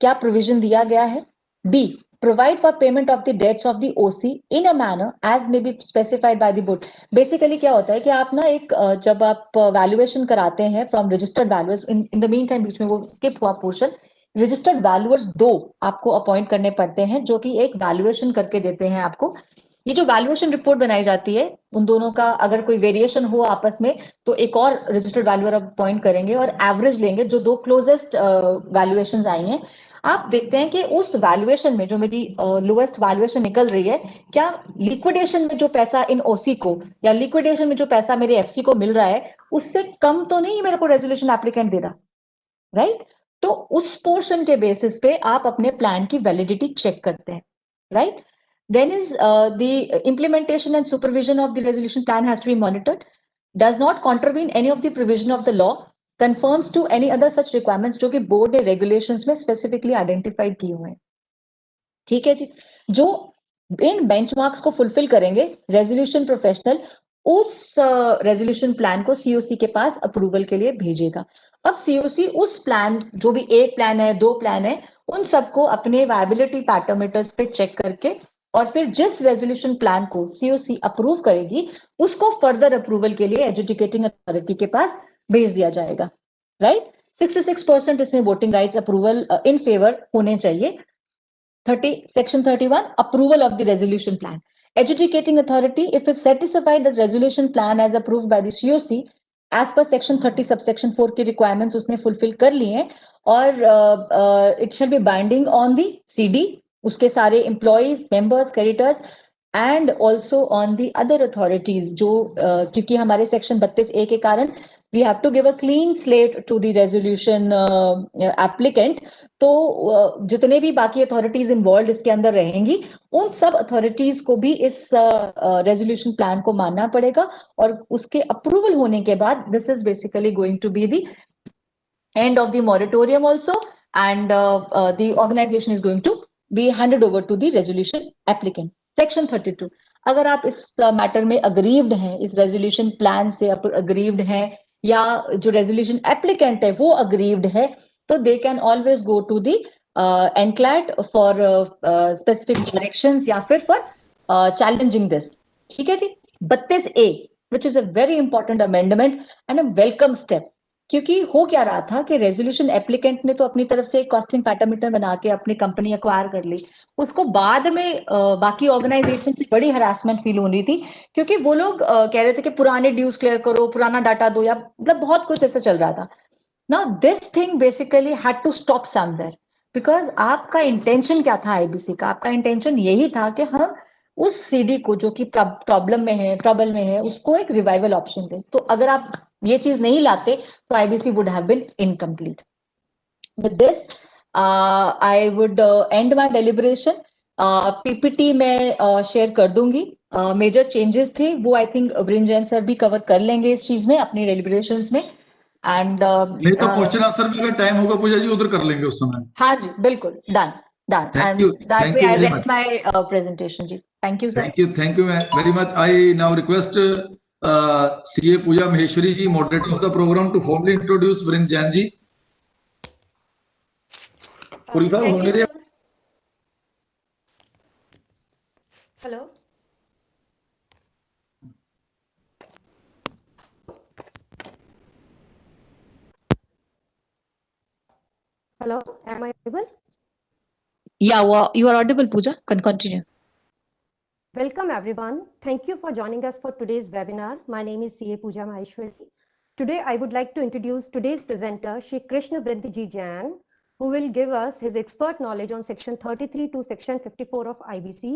क्या प्रोविजन दिया गया है। B, provide for payment of the debts of the OC in a manner as may be specified by the board. Basically क्या होता है कि आप ना एक जब आप वैल्यूएशन कराते हैं from registered valuers, in the mean time बीच में वो स्किप हुआ पोर्शन, रजिस्टर्ड वैल्यूअर्स 2 आपको अपॉइंट करने पड़ते हैं जो कि एक वैल्यूएशन करके देते हैं आपको। ये जो वैल्यूएशन रिपोर्ट बनाई जाती है उन दोनों का अगर कोई वेरिएशन हो आपस में तो एक और रजिस्टर्ड वैल्यूअर अपॉइंट करेंगे और एवरेज लेंगे जो 2 क्लोजेस्ट वैल्यूएशंस आई हैं। आप देखते हैं कि उस वैल्यूएशन में जो मेरी लोएस्ट वैल्यूएशन निकल रही है, क्या लिक्विडेशन में जो पैसा इन ओसी को या लिक्विडेशन में जो पैसा मेरे एफसी को मिल रहा है उससे कम तो नहीं मेरे को रेजोल्यूशन एप्लीकेंट दे रहा, राइट। तो उस पोर्शन के बेसिस पे आप अपने प्लान की वैलिडिटी चेक करते हैं, right. Then is the implementation and supervision of the resolution plan has to be monitored, does not contravene any of the provision of the law, conforms to any other such requirements जो कि board ने regulations में specifically identified किए हुए हैं। ठीक है जी। जो इन बेंचमार्क्स को फुलफिल करेंगे रेजोल्यूशन प्रोफेशनल उस रेजोल्यूशन प्लान को सीओसी के पास अप्रूवल के लिए भेजेगा। अब सीओसी उस प्लान, जो भी एक प्लान है 2 प्लान है, उन सबको अपने वायबिलिटी पैरामीटर्स पे चेक करके और फिर जिस रेजोल्यूशन प्लान को सीओसी अप्रूव करेगी उसको फर्दर अप्रूवल के लिए एजुकेटिंग अथॉरिटी के पास भेज दिया जाएगा, राइट। 66% इसमें voting rights approval in favour होने चाहिए। 30 section 31 approval of the resolution plan. Adjudicating authority, if it's satisfied that resolution plan as approved by the COC as per section 30 subsection 4 की requirements उसने fulfill कर लिए हैं और it shall be binding on the CD, उसके सारे employees, members, creditors and also on the other authorities जो क्योंकि हमारे section 32A के कारण we have to give a clean slate to the resolution applicant. तो जितने भी बाकी अथॉरिटीज इन्वॉल्व इसके अंदर रहेंगी उन सब अथॉरिटीज को भी इस रेजोल्यूशन प्लान को मानना पड़ेगा और उसके अप्रूवल होने के बाद this is basically going to be the end of the moratorium also and the organisation is going to be handed over to the resolution applicant. Section 32, अगर आप इस मैटर में अग्रीव्ड हैं, इस रेजोल्यूशन प्लान से अग्रीव्ड हैं या जो रेजोल्यूशन एप्लीकेंट है वो अग्रीव्ड है तो they can always go to the NCLAT for specific directions या फिर फॉर चैलेंजिंग दिस। ठीक है जी। 32A which is a very important amendment and a welcome step, क्योंकि हो क्या रहा था कि रेजोल्यूशन एप्लीकेंट ने तो अपनी तरफ से एक कॉस्टिंग पैरामीटर बना के अपनी कंपनी एक्वायर कर ली, उसको बाद में बाकी ऑर्गेनाइजेशन से बड़ी हरासमेंट फील हो रही थी क्योंकि वो लोग कह रहे थे कि पुराने ड्यूज क्लियर करो, पुराना डाटा दो, या मतलब बहुत कुछ ऐसा चल रहा था। Now this thing basically had to stop somewhere because आपका इंटेंशन क्या था आईबीसी का, आपका इंटेंशन यही था कि हम उस सीडी को जो कि प्रॉब्लम में है, ट्रबल में है, उसको एक रिवाइवल ऑप्शन दे। तो अगर आप ये चीज नहीं लाते तो IBC would have been incomplete. With this I would end my deliberation. PPT में शेयर कर दूंगी। मेजर चेंजेस थे वो आई थिंक ब्रिंजन सर भी कवर कर लेंगे इस चीज में अपनी डेलिब्रेशंस में। एंड नहीं तो क्वेश्चन आंसर में अगर टाइम होगा पूजा जी उधर कर लेंगे उस समय। हाँ जी, बिल्कुल, done done. Thank and you, that way thank you I very rest much, my presentation जी। Thank you sir. Thank you very much. I now request CA Pooja Maheshwari ji, moderator of the program, to formally introduce Vrind Jain जी। पूरी साहब Thank होने you, दे। sir. Hello. Hello, am I audible? Yeah, well, you are audible, Pooja. Can continue. Welcome everyone. Thank you for joining us for today's webinar. My name is CA Pooja Maheshwari. Today I would like to introduce today's presenter, Shri Krishna Vrindji Jain, who will give us his expert knowledge on section 33 to section 54 of IBC.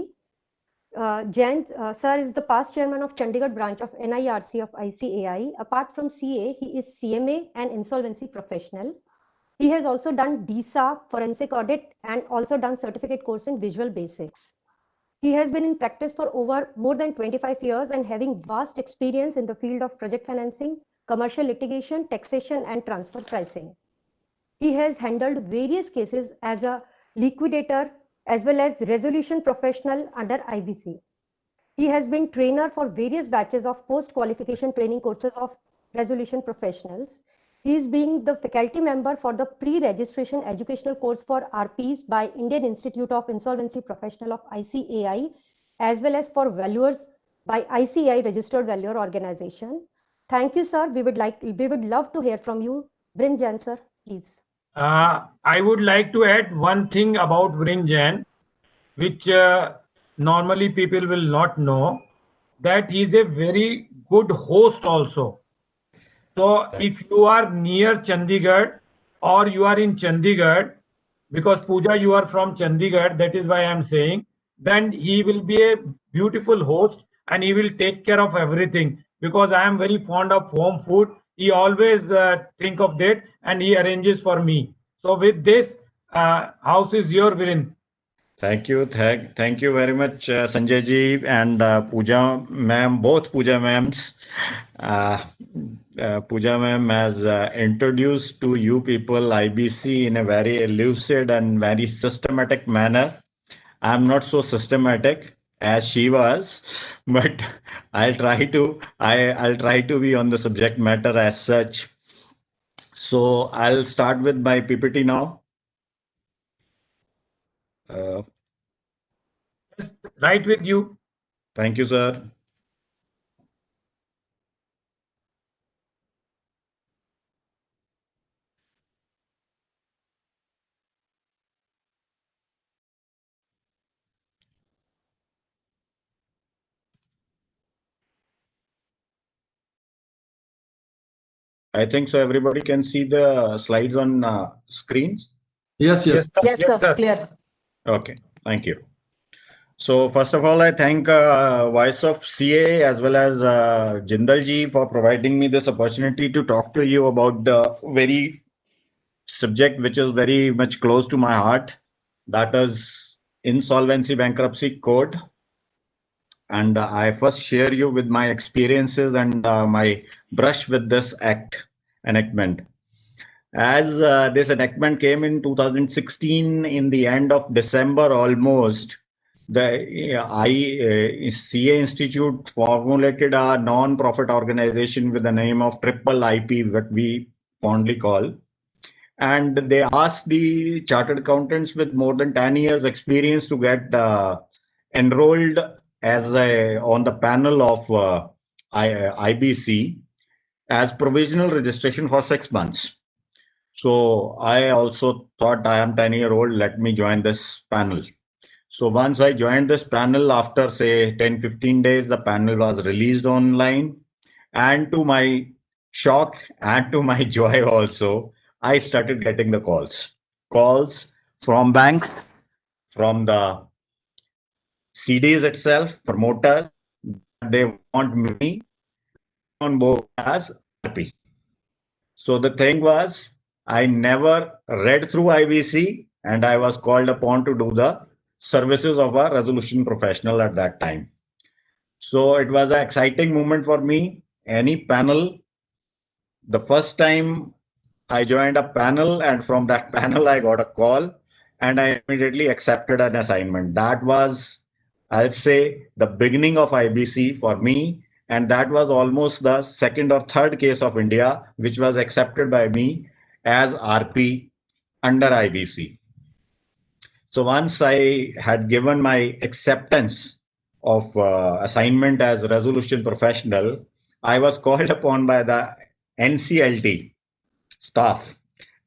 Jain sir is the past chairman of Chandigarh branch of NIRC of ICAI. Apart from CA, he is CMA and insolvency professional. He has also done DSA, forensic audit, and also done certificate course in visual basics. He has been in practice for over more than 25 years and having vast experience in the field of project financing, commercial litigation, taxation, and transfer pricing. He has handled various cases as a liquidator as well as resolution professional under IBC. He has been trainer for various batches of post-qualification training courses of resolution professionals. He is being the faculty member for the pre-registration educational course for RPs by Indian Institute of Insolvency Professional of ICAI, as well as for valuers by ICAI Registered Valuer Organization. Thank you, sir. We would love to hear from you. Vrind Jain, sir, please. I would like to add one thing about Vrind Jain, which normally people will not know, that he is a very good host also. So if you are near Chandigarh or you are in Chandigarh, because Pooja, you are from Chandigarh, that is why I am saying, then he will be a beautiful host and he will take care of everything, because I am very fond of home food. He always think of that and he arranges for me. So with this, house is your, Viren. Thank you. Thank you very much, Sanjay ji and Pooja ma'am, both Pooja ma'ams. Pooja ma'am has introduced to you people IBC in a very lucid and very systematic manner. I'm not so systematic as she was, but I'll try to be on the subject matter as such. So I'll start with my PPT now. Right with you. Thank you, sir. I think so. Everybody can see the slides on screens. Yes, yes. Yes, sir. Clear. Okay, thank you. So first of all, I thank Voice of CA as well as Jindal ji for providing me this opportunity to talk to you about the very subject which is very much close to my heart. That is Insolvency Bankruptcy Code. And I first share you with my experiences and my brush with this enactment. As this enactment came in 2016, in the end of December almost, the CA Institute formulated a non-profit organization with the name of Triple IP, what we fondly call. And they asked the chartered accountants with more than 10 years experience to get enrolled as on the panel of IBC as provisional registration for 6 months. So I also thought I am 10-year-old, let me join this panel. So once I joined this panel, after say 10-15 days, the panel was released online. And to my shock and to my joy also, I started getting the calls from banks, from the CDs itself, promoters, they want me on board as RP. So the thing was, I never read through IBC and I was called upon to do the services of a resolution professional at that time. So it was an exciting moment for me. Any panel, the first time I joined a panel, and from that panel, I got a call and I immediately accepted an assignment. That was, I'll say, the beginning of IBC for me. And that was almost the second or third case of India, which was accepted by me as RP under IBC. So once I had given my acceptance of assignment as resolution professional, I was called upon by the NCLT staff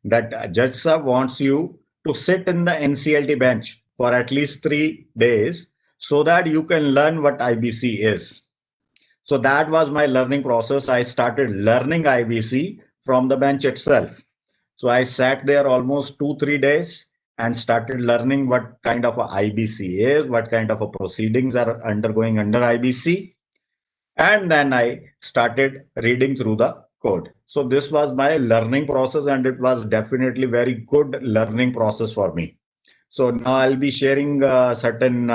that Judge Sir wants you to sit in the NCLT bench for at least 3 days so that you can learn what IBC is. So that was my learning process. I started learning IBC from the bench itself. So I sat there almost 2-3 days and started learning what kind of a IBC is, what kind of a proceedings are undergoing under IBC. And then I started reading through the code. So this was my learning process, and it was definitely very good learning process for me. So now I'll be sharing certain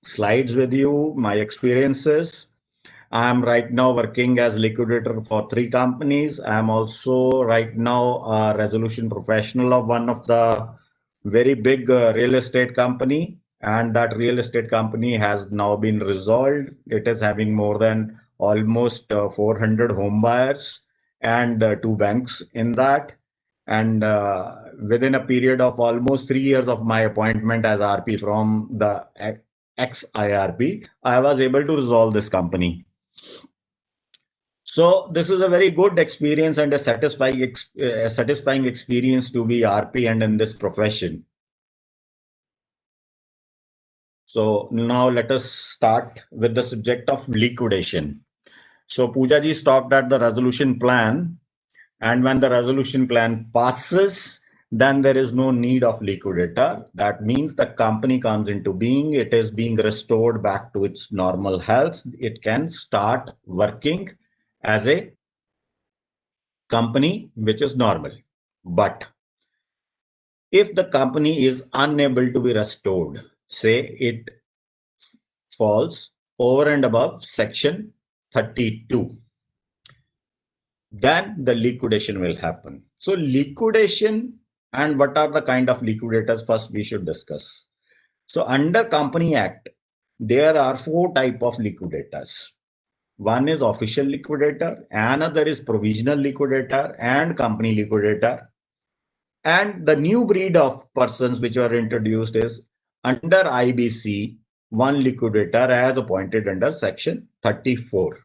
slides with you, my experiences. I'm right now working as liquidator for 3 companies. I'm also right now a resolution professional of one of the very big real estate company, and that real estate company has now been resolved. It is having more than almost 400 home buyers and 2 banks in that. And within a period of almost 3 years of my appointment as RP from the ex-IRP, I was able to resolve this company. So this is a very good experience and a satisfying experience to be RP and in this profession. So now let us start with the subject of liquidation. So Pooja ji stopped at the resolution plan, and when the resolution plan passes, then there is no need of liquidator. That means the company comes into being. It is being restored back to its normal health. It can start working as a company which is normal. But if the company is unable to be restored, say it falls over and above section 32, then the liquidation will happen. So liquidation, and what are the kind of liquidators, first we should discuss. So under Company Act, there are 4 types of liquidators. One is official liquidator, another is provisional liquidator and company liquidator. And the new breed of persons which are introduced is under IBC, one liquidator as appointed under section 34.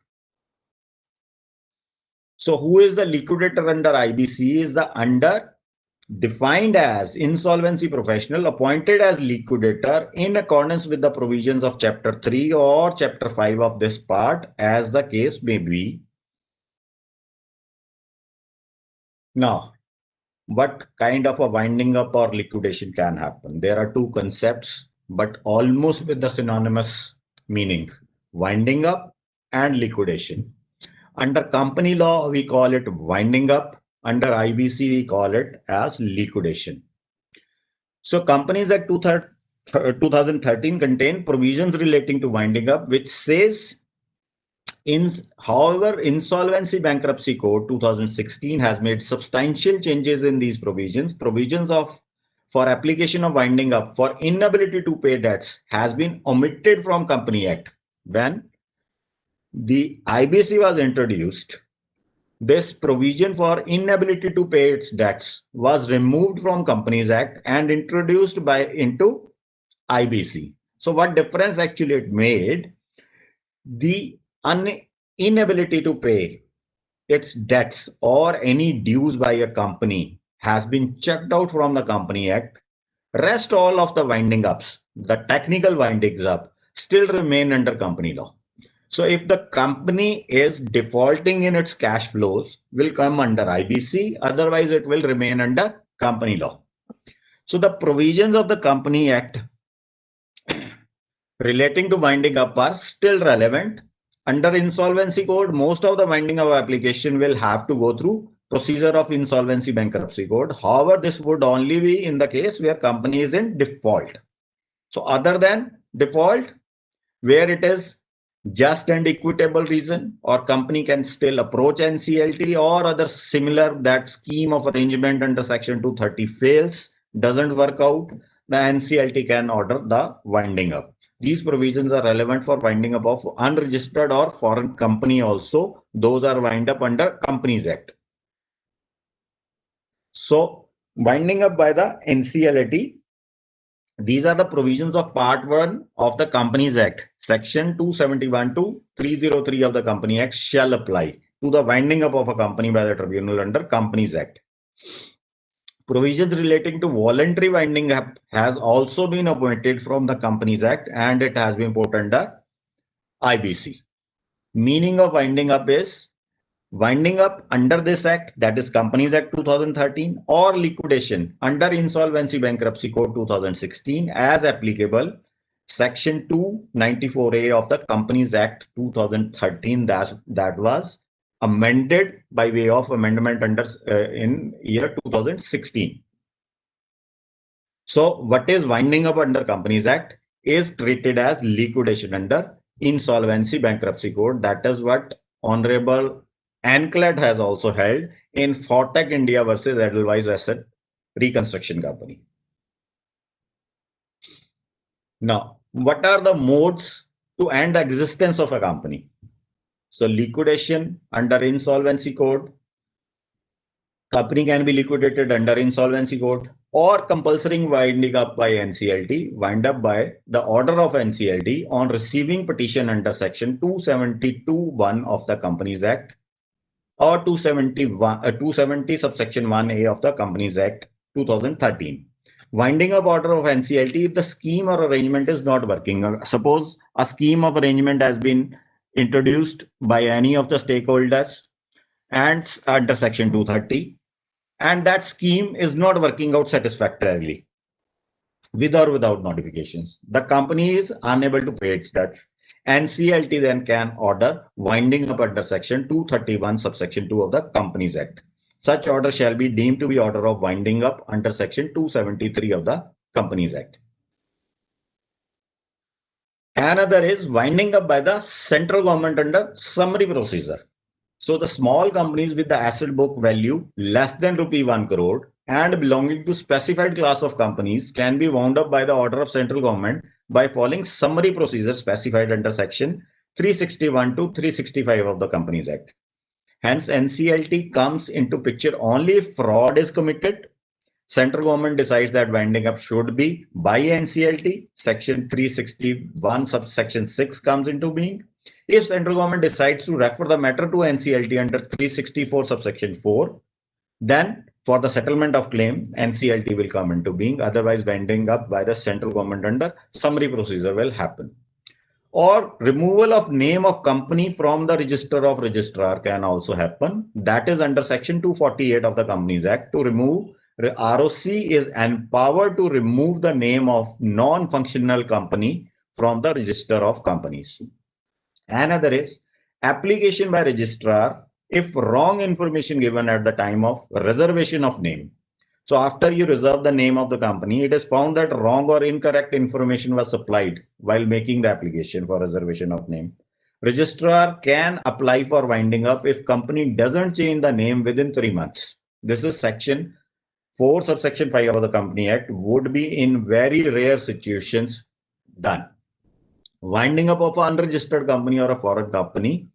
So who is the liquidator under IBC? Is the under defined as insolvency professional appointed as liquidator in accordance with the provisions of chapter 3 or chapter 5 of this part, as the case may be. Now, what kind of a winding up or liquidation can happen? There are 2 concepts, but almost with the synonymous meaning: winding up and liquidation. Under company law, we call it winding up. Under IBC, we call it as liquidation. So Companies Act 2013 contain provisions relating to winding up, which says, however, Insolvency Bankruptcy Code 2016 has made substantial changes in these provisions. Provisions for application of winding up for inability to pay debts has been omitted from Company Act. When the IBC was introduced, this provision for inability to pay its debts was removed from Companies Act and introduced into IBC. So what difference actually it made? The inability to pay its debts or any dues by a company has been checked out from the Company Act. Rest all of the winding ups, the technical windings up, still remain under company law. So if the company is defaulting in its cash flows, will come under IBC, otherwise it will remain under company law. So the provisions of the Company Act relating to winding up are still relevant. Under insolvency code, most of the winding up application will have to go through procedure of insolvency bankruptcy code. However, this would only be in the case where company is in default. So other than default, where it is just and equitable reason, or company can still approach NCLT or other similar that scheme of arrangement under section 230 fails, doesn't work out, the NCLT can order the winding up. These provisions are relevant for winding up of unregistered or foreign company also. Those are wind up under Companies Act. So winding up by the NCLT, these are the provisions of Part 1 of the Companies Act. Section 271 to 303 of the Company Act shall apply to the winding up of a company by the tribunal under Companies Act. Provisions relating to voluntary winding up has also been appointed from the Companies Act, and it has been put under IBC. Meaning of winding up is winding up under this act, that is Companies Act 2013, or liquidation under Insolvency Bankruptcy Code 2016 as applicable, Section 294A of the Companies Act 2013 that was amended by way of amendment under in year 2016. So what is winding up under Companies Act is treated as liquidation under Insolvency Bankruptcy Code. That is what Honorable Anclet has also held in Fortec India versus Edelweiss Asset Reconstruction Company. Now, what are the modes to end existence of a company? So liquidation under Insolvency Code. Company can be liquidated under Insolvency Code, or compulsory winding up by NCLT, wind up by the order of NCLT on receiving petition under Section 272(1) of the Companies Act, or 270 subsection 1A of the Companies Act 2013. Winding up order of NCLT if the scheme or arrangement is not working. Suppose a scheme of arrangement has been introduced by any of the stakeholders and under Section 230, and that scheme is not working out satisfactorily with or without notifications. The company is unable to pay its debts. NCLT then can order winding up under Section 231 subsection 2 of the Companies Act. Such order shall be deemed to be order of winding up under Section 273 of the Companies Act. Another is winding up by the central government under summary procedure. So the small companies with the asset book value less than ₹1 crore and belonging to specified class of companies can be wound up by the order of central government by following summary procedure specified under Section 361 to 365 of the Companies Act. Hence, NCLT comes into picture only if fraud is committed. Central government decides that winding up should be by NCLT. Section 361 subsection 6 comes into being. If central government decides to refer the matter to NCLT under 364 subsection 4, then for the settlement of claim, NCLT will come into being. Otherwise, winding up by the central government under summary procedure will happen. Or removal of name of company from the register of registrar can also happen. That is under Section 248 of the Companies Act. To remove, ROC is empowered to remove the name of non-functional company from the register of companies. Another is application by registrar if wrong information given at the time of reservation of name. So after you reserve the name of the company, it is found that wrong or incorrect information was supplied while making the application for reservation of name. Registrar can apply for winding up if company doesn't change the name within 3 months. This is Section 4 subsection 5 of the Company Act, would be in very rare situations done. Winding up of an unregistered company or a foreign company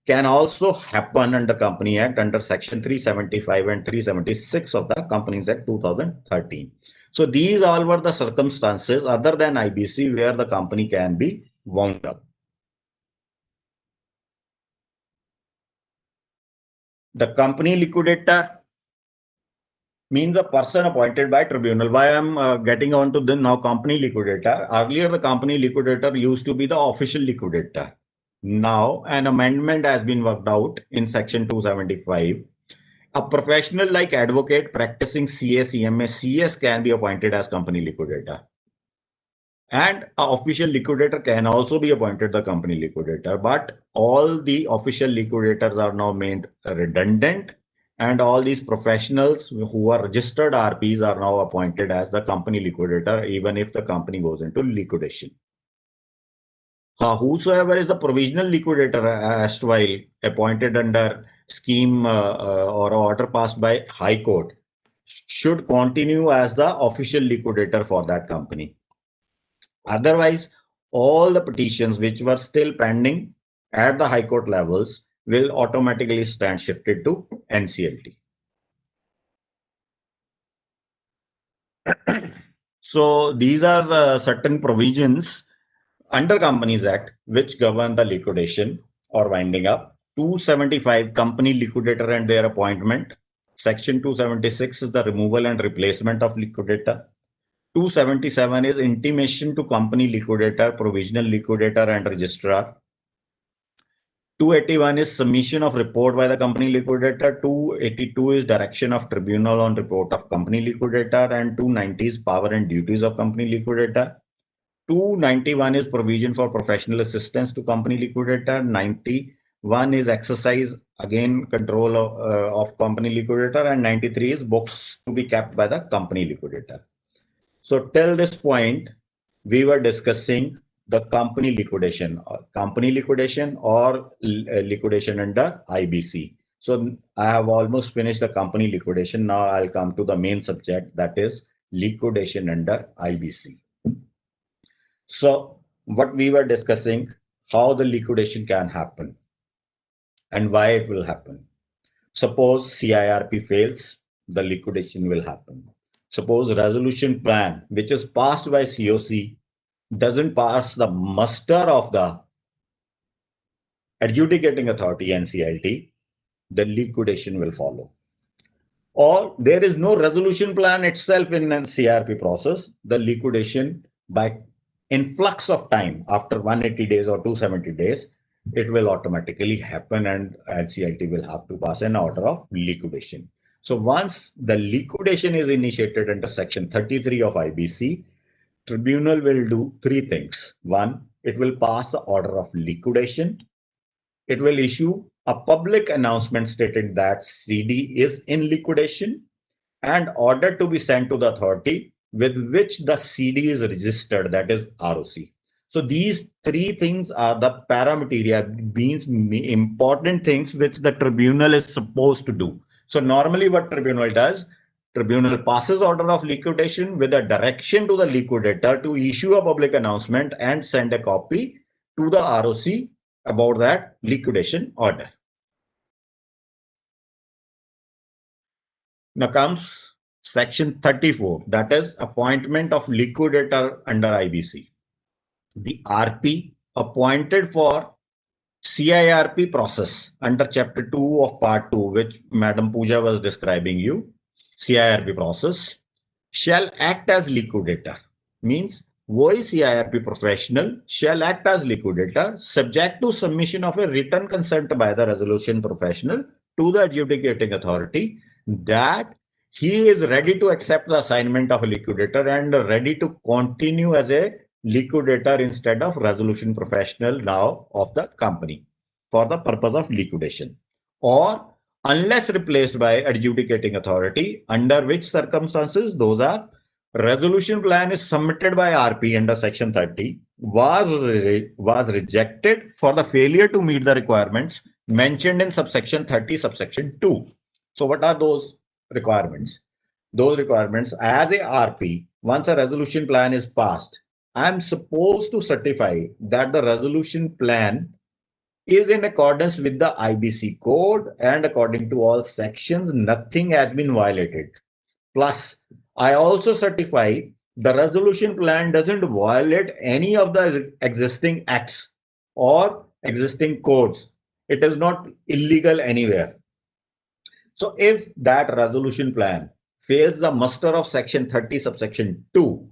can also happen under Company Act under Section 375 and 376 of the Companies Act 2013. So these all were the circumstances other than IBC where the company can be wound up. The company liquidator means a person appointed by tribunal. Why I'm getting on to the now company liquidator. Earlier, the company liquidator used to be the official liquidator. Now, an amendment has been worked out in Section 275. A professional like advocate practicing CA, CMA, CS can be appointed as company liquidator. And an official liquidator can also be appointed the company liquidator, but all the official liquidators are now made redundant, and all these professionals who are registered RPs are now appointed as the company liquidator, even if the company goes into liquidation. Whosoever is the provisional liquidator erstwhile appointed under scheme or order passed by High Court should continue as the official liquidator for that company. Otherwise, all the petitions which were still pending at the High Court levels will automatically stand shifted to NCLT. So these are certain provisions under Companies Act which govern the liquidation or winding up. 275 company liquidator and their appointment. Section 276 is the removal and replacement of liquidator. 277 is intimation to company liquidator, provisional liquidator and registrar. 281 is submission of report by the company liquidator. 282 is direction of tribunal on report of company liquidator, and 290 is power and duties of company liquidator. 291 is provision for professional assistance to company liquidator. 91 is exercise again control of company liquidator, and 93 is books to be kept by the company liquidator. So till this point, we were discussing the company liquidation or liquidation under IBC. So I have almost finished the company liquidation. Now I'll come to the main subject, that is liquidation under IBC. So what we were discussing, how the liquidation can happen and why it will happen. Suppose CIRP fails, the liquidation will happen. Suppose resolution plan, which is passed by COC, doesn't pass the muster of the adjudicating authority NCLT, the liquidation will follow. Or there is no resolution plan itself in a CIRP process, the liquidation by influx of time after 180 days or 270 days, it will automatically happen and NCLT will have to pass an order of liquidation. So once the liquidation is initiated under section 33 of IBC, tribunal will do three things. One, it will pass the order of liquidation. It will issue a public announcement stating that CD is in liquidation and order to be sent to the authority with which the CD is registered, that is ROC. So these three things are the parameteria, means important things which the tribunal is supposed to do. So normally what tribunal does, tribunal passes order of liquidation with a direction to the liquidator to issue a public announcement and send a copy to the ROC about that liquidation order. Now comes section 34, that is appointment of liquidator under IBC. The RP appointed for CIRP process under chapter 2 of part 2, which Madam Pooja was describing you, CIRP process, shall act as liquidator. Means वही CIRP professional shall act as liquidator subject to submission of a written consent by the resolution professional to the adjudicating authority that he is ready to accept the assignment of a liquidator and ready to continue as a liquidator instead of resolution professional now of the company for the purpose of liquidation, or unless replaced by adjudicating authority, under which circumstances those are resolution plan is submitted by RP under section 30 was rejected for the failure to meet the requirements mentioned in subsection 30 subsection 2. So what are those requirements? Those requirements, as a RP, once a resolution plan is passed, I am supposed to certify that the resolution plan is in accordance with the IBC code and according to all sections, nothing has been violated. Plus, I also certify the resolution plan doesn't violate any of the existing acts or existing codes. It is not illegal anywhere. So if that resolution plan fails the muster of section 30 subsection 2,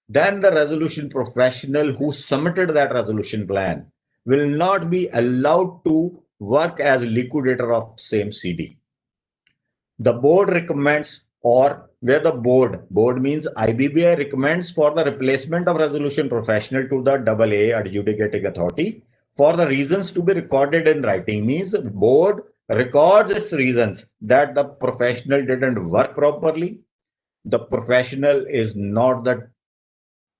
then the resolution professional who submitted that resolution plan will not be allowed to work as liquidator of same CD. The board recommends or where the board means IBBI recommends for the replacement of resolution professional to the AA adjudicating authority for the reasons to be recorded in writing, means board records its reasons that the professional didn't work properly, the professional is not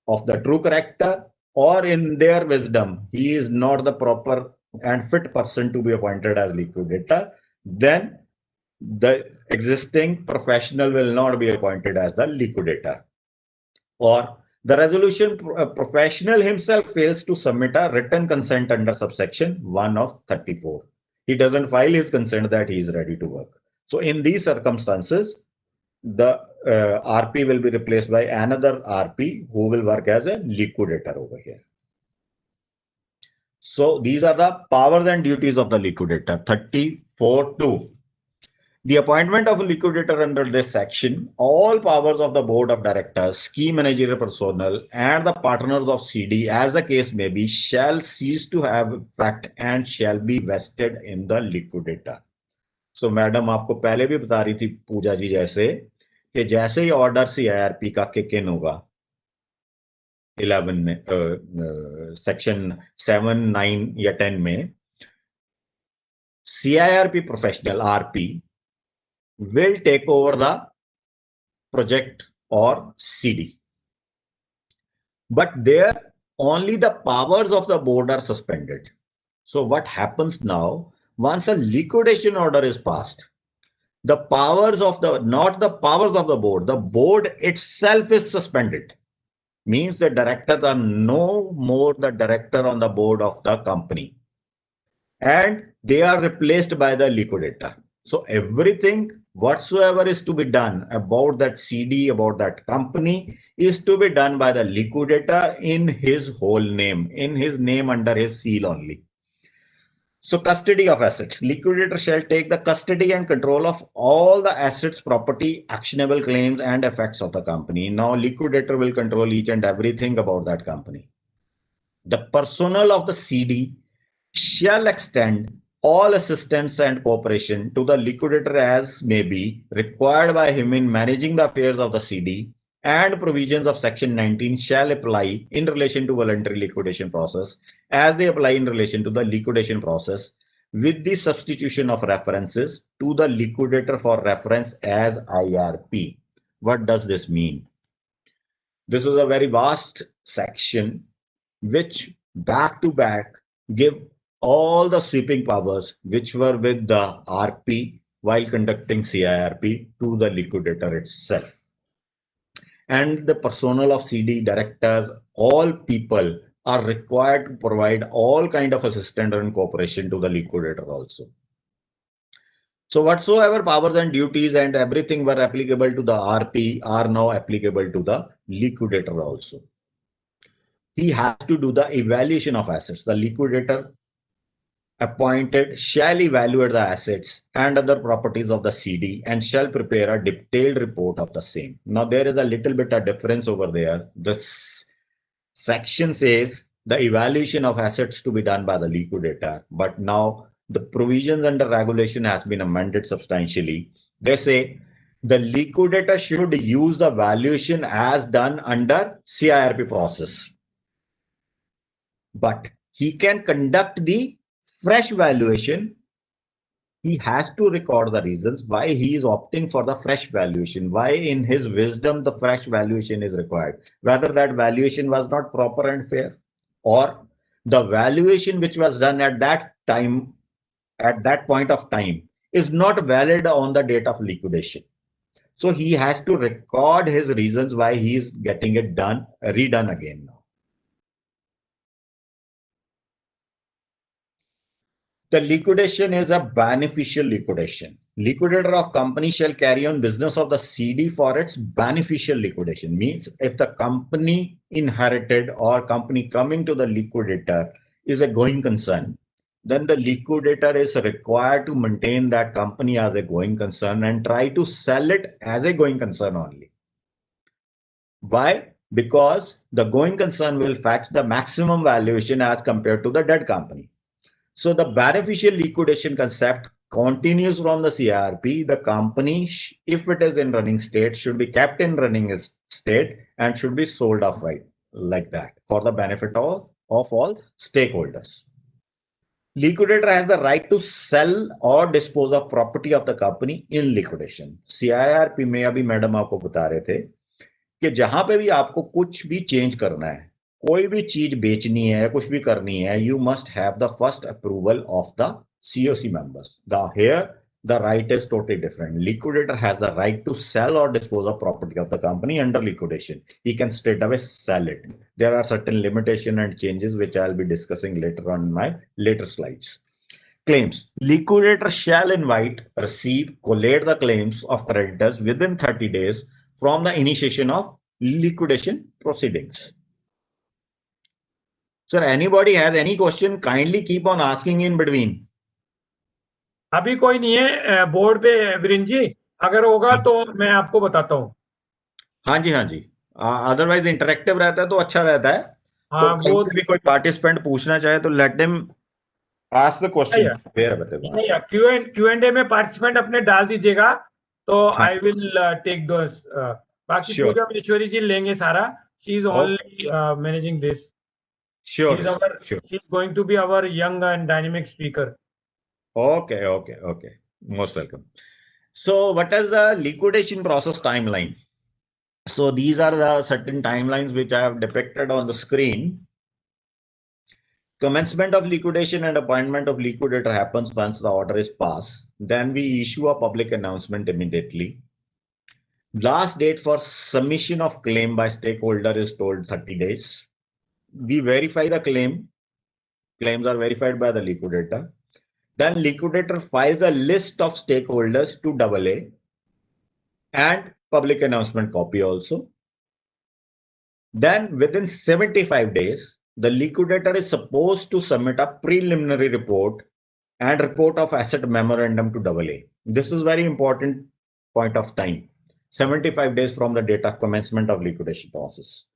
of the true character, or in their wisdom, he is not the proper and fit person to be appointed as liquidator, then the existing professional will not be appointed as the liquidator. Or the resolution professional himself fails to submit a written consent under subsection 1 of 34. He doesn't file his consent that he is ready to work. So in these circumstances, the RP will be replaced by another RP who will work as a liquidator over here. So these are the powers and duties of the liquidator. 34.2. The appointment of a liquidator under this section, all powers of the board of directors, key managerial personnel, and the partners of CD, as the case may be, shall cease to have effect and shall be vested in the liquidator. So madam आपको पहले भी बता रही थी पूजा जी जैसे कि जैसे ही order CIRP का किक इन होगा 11 में सेक्शन 7, 9 या 10 में CIRP professional RP will take over the project or CD. But there only the powers of the board are suspended. So what happens now, once a liquidation order is passed, the powers of the, not the powers of the board itself is suspended. Means the directors are no more the director on the board of the company. And they are replaced by the liquidator. So everything whatsoever is to be done about that CD, about that company, is to be done by the liquidator in his whole name, in his name under his seal only. So custody of assets. Liquidator shall take the custody and control of all the assets, property, actionable claims, and effects of the company. Now liquidator will control each and everything about that company. The personnel of the CD shall extend all assistance and cooperation to the liquidator as may be required by him in managing the affairs of the CD, and provisions of section 19 shall apply in relation to voluntary liquidation process as they apply in relation to the liquidation process, with the substitution of references to the liquidator for reference as IRP. What does this mean? This is a very vast section which back to back give all the sweeping powers which were with the RP while conducting CIRP to the liquidator itself. And the personnel of CD, directors, all people are required to provide all kind of assistance and cooperation to the liquidator also. So whatsoever powers and duties and everything were applicable to the RP are now applicable to the liquidator also. He has to do the evaluation of assets. The liquidator appointed shall evaluate the assets and other properties of the CD and shall prepare a detailed report of the same. Now there is a little bit of difference over there. This section says the evaluation of assets to be done by the liquidator, but now the provisions under regulation has been amended substantially. They say the liquidator should use the valuation as done under CIRP process, but he can conduct the fresh valuation. He has to record the reasons why he is opting for the fresh valuation, why in his wisdom the fresh valuation is required, whether that valuation was not proper and fair, or the valuation which was done at that time, at that point of time, is not valid on the date of liquidation. So he has to record his reasons why he is getting it done, redone again now. The liquidation is a beneficial liquidation. Liquidator of company shall carry on business of the CD for its beneficial liquidation. Means if the company inherited or company coming to the liquidator is a going concern, then the liquidator is required to maintain that company as a going concern and try to sell it as a going concern only. Why? Because the going concern will fetch the maximum valuation as compared to the dead company. So the beneficial liquidation concept continues from the CIRP, the company, if it is in running state, should be kept in running state and should be sold off right like that for the benefit of all stakeholders. Liquidator has the right to sell or dispose of property of the company in liquidation. CIRP में अभी madam आपको बता रहे थे कि जहां पे भी आपको कुछ भी चेंज करना है, कोई भी चीज बेचनी है, कुछ भी करनी है, you must have the first approval of the COC members. Here the right is totally different. Liquidator has the right to sell or dispose of property of the company under liquidation. He can straight away sell it. There are certain limitations and changes which I'll be discussing later on in my later slides. Claims. Liquidator shall invite, receive, collate the claims of creditors within 30 days from the initiation of liquidation proceedings. Sir, anybody has any question? Kindly keep on asking in between. अभी कोई नहीं है board पे वीरेंद्र जी, अगर होगा तो मैं आपको बताता हूँ. हाँ जी, हाँ जी. अदरवाइज इंटरेक्टिव रहता है तो अच्छा रहता है. हाँ, तो कहीं से भी कोई पार्टिसिपेंट पूछना चाहे तो let him ask the question. Q&A में पार्टिसिपेंट अपने डाल दीजिएगा तो हाँ. I will take those. बाकी Sure. पूजा महेश्वरी जी लेंगे सारा. She is only managing this. Sure. She is going to be our young and dynamic speaker. Okay. Most welcome. So what is the liquidation process timeline? So these are the certain timelines which I have depicted on the screen. Commencement of liquidation and appointment of liquidator happens once the order is passed. Then we issue a public announcement immediately. Last date for submission of claim by stakeholder is told 30 days. We verify the claim. Claims are verified by the liquidator. Then liquidator files a list of stakeholders to AA and public announcement copy also. Then within 75 days, the liquidator is supposed to submit a preliminary report and report of asset memorandum to AA. This is very important point of time. 75 days from the date of commencement of liquidation process.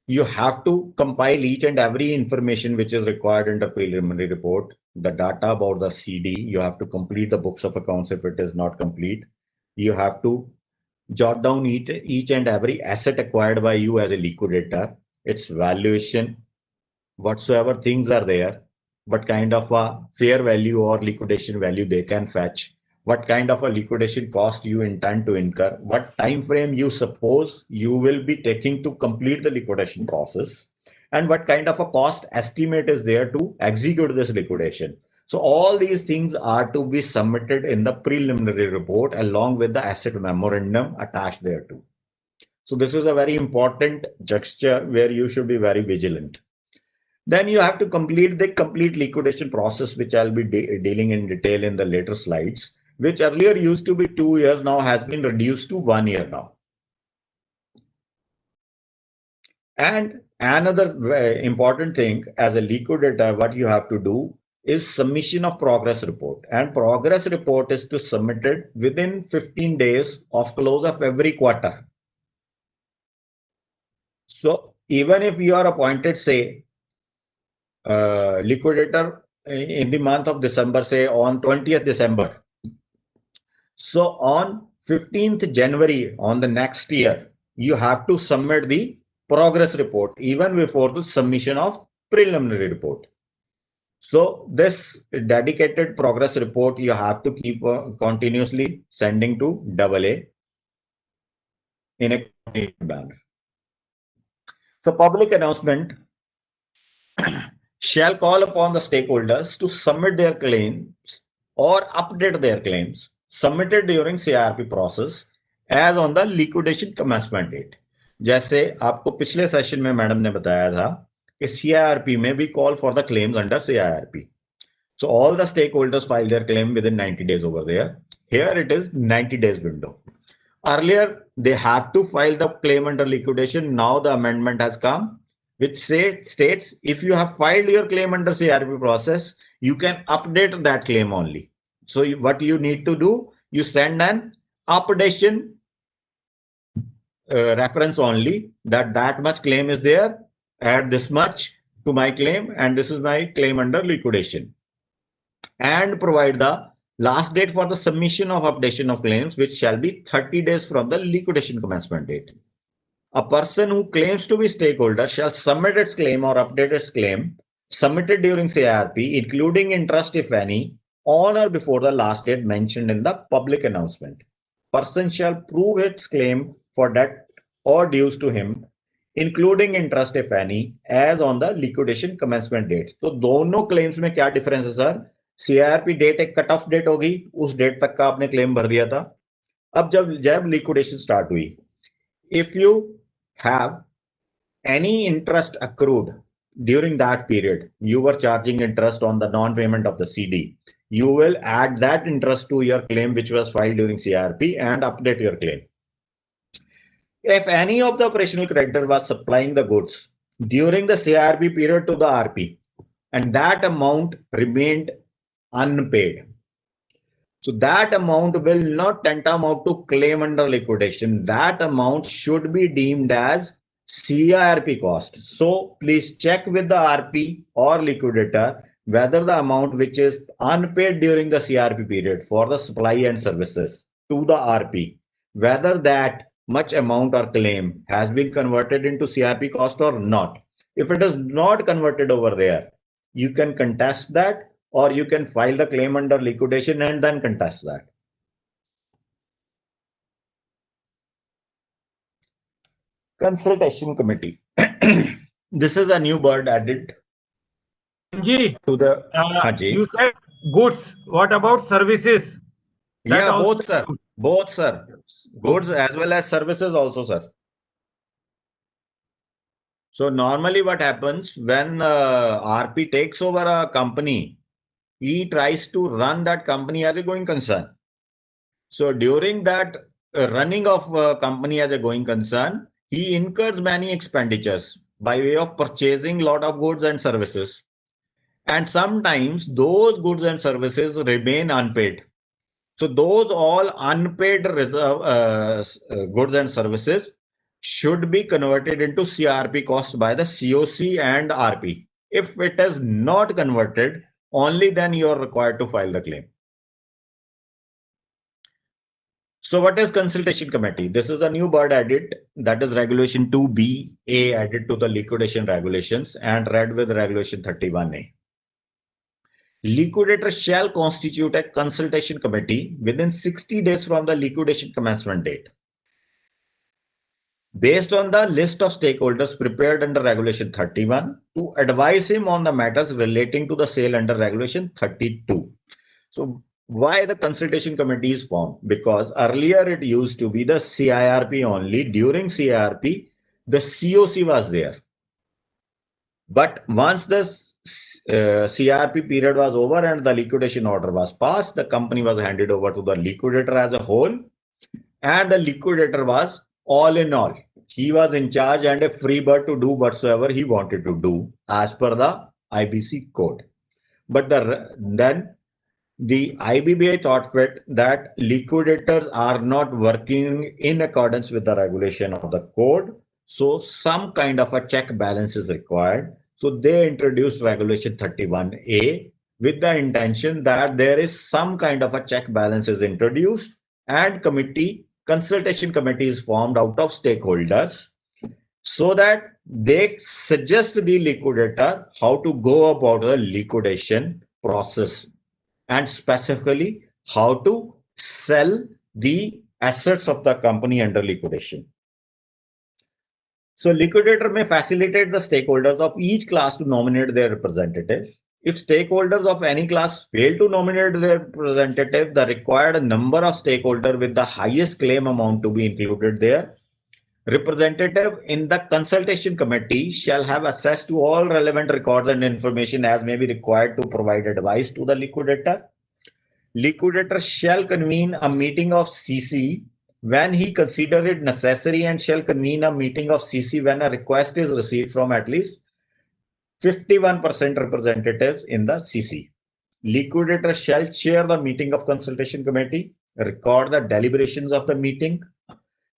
You have to compile each and every information which is required in the preliminary report, the data about the CD. You have to complete the books of accounts if it is not complete. You have to jot down each and every asset acquired by you as a liquidator, its valuation, whatsoever things are there, what kind of a fair value or liquidation value they can fetch, what kind of a liquidation cost you intend to incur, what time frame you suppose you will be taking to complete the liquidation process, and what kind of a cost estimate is there to execute this liquidation. So all these things are to be submitted in the preliminary report along with the asset memorandum attached thereto. So this is a very important gesture where you should be very vigilant. Then you have to complete the complete liquidation process, which I'll be dealing in detail in the later slides, which earlier used to be 2 years, now has been reduced to 1 year now. And another important thing as a liquidator, what you have to do is submission of progress report. And progress report is to submit it within 15 days of close of every quarter. So even if you are appointed, say, liquidator in the month of December, say on 20th December. So on 15th January on the next year, you have to submit the progress report even before the submission of preliminary report. So this dedicated progress report you have to keep continuously sending to AA in a manner. So public announcement shall call upon the stakeholders to submit their claims or update their claims submitted during CIRP process as on the liquidation commencement date. जैसे आपको पिछले session में madam ने बताया था कि CIRP में we call for the claims under CIRP. So all the stakeholders file their claim within 90 days over there. Here it is 90 days window. Earlier they have to file the claim under liquidation. Now the amendment has come, which states if you have filed your claim under CIRP process, you can update that claim only. So what you need to do, you send an updation reference only that much claim is there, add this much to my claim, and this is my claim under liquidation, and provide the Last date for the submission of updation of claims, which shall be 30 days from the liquidation commencement date. A person who claims to be stakeholder shall submit its claim or update its claim submitted during CIRP, including interest if any, on or before the last date mentioned in the public announcement. Person shall prove its claim for debt or dues to him, including interest if any, as on the liquidation commencement date. तो दोनों claims में क्या difference है sir? CIRP date एक cut off date होगी, उस date तक का आपने क्लेम भर दिया था. अब जब लिक्विडेशन स्टार्ट हुई, if you have any interest accrued during that period, you were charging interest on the non-payment of the CD, you will add that interest to your claim which was filed during CIRP and update your claim. If any of the operational creditor was supplying the goods during the CIRP period to the RP and that amount remained unpaid, so that amount will not tantamount to claim under liquidation. That amount should be deemed as CIRP cost. So please check with the RP or liquidator whether the amount which is unpaid during the CIRP period for the supply and services to the RP, whether that much amount or claim has been converted into CIRP cost or not. If it is not converted over there, you can contest that, or you can file the claim under liquidation and then contest that. Consultation committee. This is a new bird added Ji, to the. you said goods. What about services? Yeah, both, sir. Both, sir. Goods as well as services also, sir. So normally what happens when RP takes over a company, he tries to run that company as a going concern. So during that running of company as a going concern, he incurs many expenditures by way of purchasing lot of goods and services. And sometimes those goods and services remain unpaid. So those all unpaid goods and services should be converted into CRP cost by the COC and RP. If it is not converted, only then you are required to file the claim. So what is consultation committee? This is a new bird added, that is regulation 2BA added to the liquidation regulations and read with regulation 31A. Liquidator shall constitute a consultation committee within 60 days from the liquidation commencement date, based on the list of stakeholders prepared under regulation 31 to advise him on the matters relating to the sale under regulation 32. So why the consultation committee is formed? Because earlier it used to be the CIRP only. During CIRP, the COC was there. But once the CIRP period was over and the liquidation order was passed, the company was handed over to the liquidator as a whole. And the liquidator was all in all. He was in charge and a free bird to do whatsoever he wanted to do as per the IBC code. But then the IBBI thought fit that liquidators are not working in accordance with the regulation of the code. So some kind of a check balance is required. So they introduced regulation 31A with the intention that there is some kind of a check balance is introduced and consultation committee is formed out of stakeholders so that they suggest the liquidator how to go about the liquidation process, and specifically how to sell the assets of the company under liquidation. So liquidator may facilitate the stakeholders of each class to nominate their representatives. If stakeholders of any class fail to nominate their representative, the required number of stakeholders with the highest claim amount to be included there. Representative in the consultation committee shall have access to all relevant records and information as may be required to provide advice to the liquidator. Liquidator shall convene a meeting of CC when he consider it necessary and shall convene a meeting of CC when a request is received from at least 51% representatives in the CC. Liquidator shall chair the meeting of consultation committee, record the deliberations of the meeting.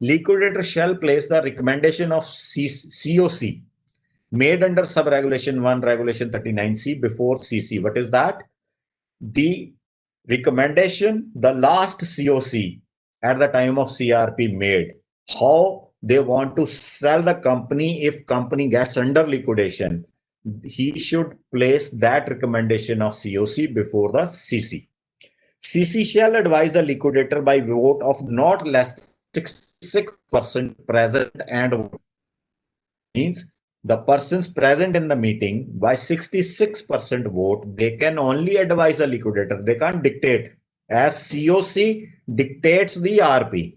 Liquidator shall place the recommendation of COC made under sub-regulation 1, regulation 39C before CC. What is that? The recommendation the last COC at the time of CRP made, how they want to sell the company if company gets under liquidation, he should place that recommendation of COC before the CC. CC shall advise the liquidator by vote of not less than 66% present and vote. Means the persons present in the meeting by 66% vote, they can only advise the liquidator. They can't dictate, as COC dictates the RP.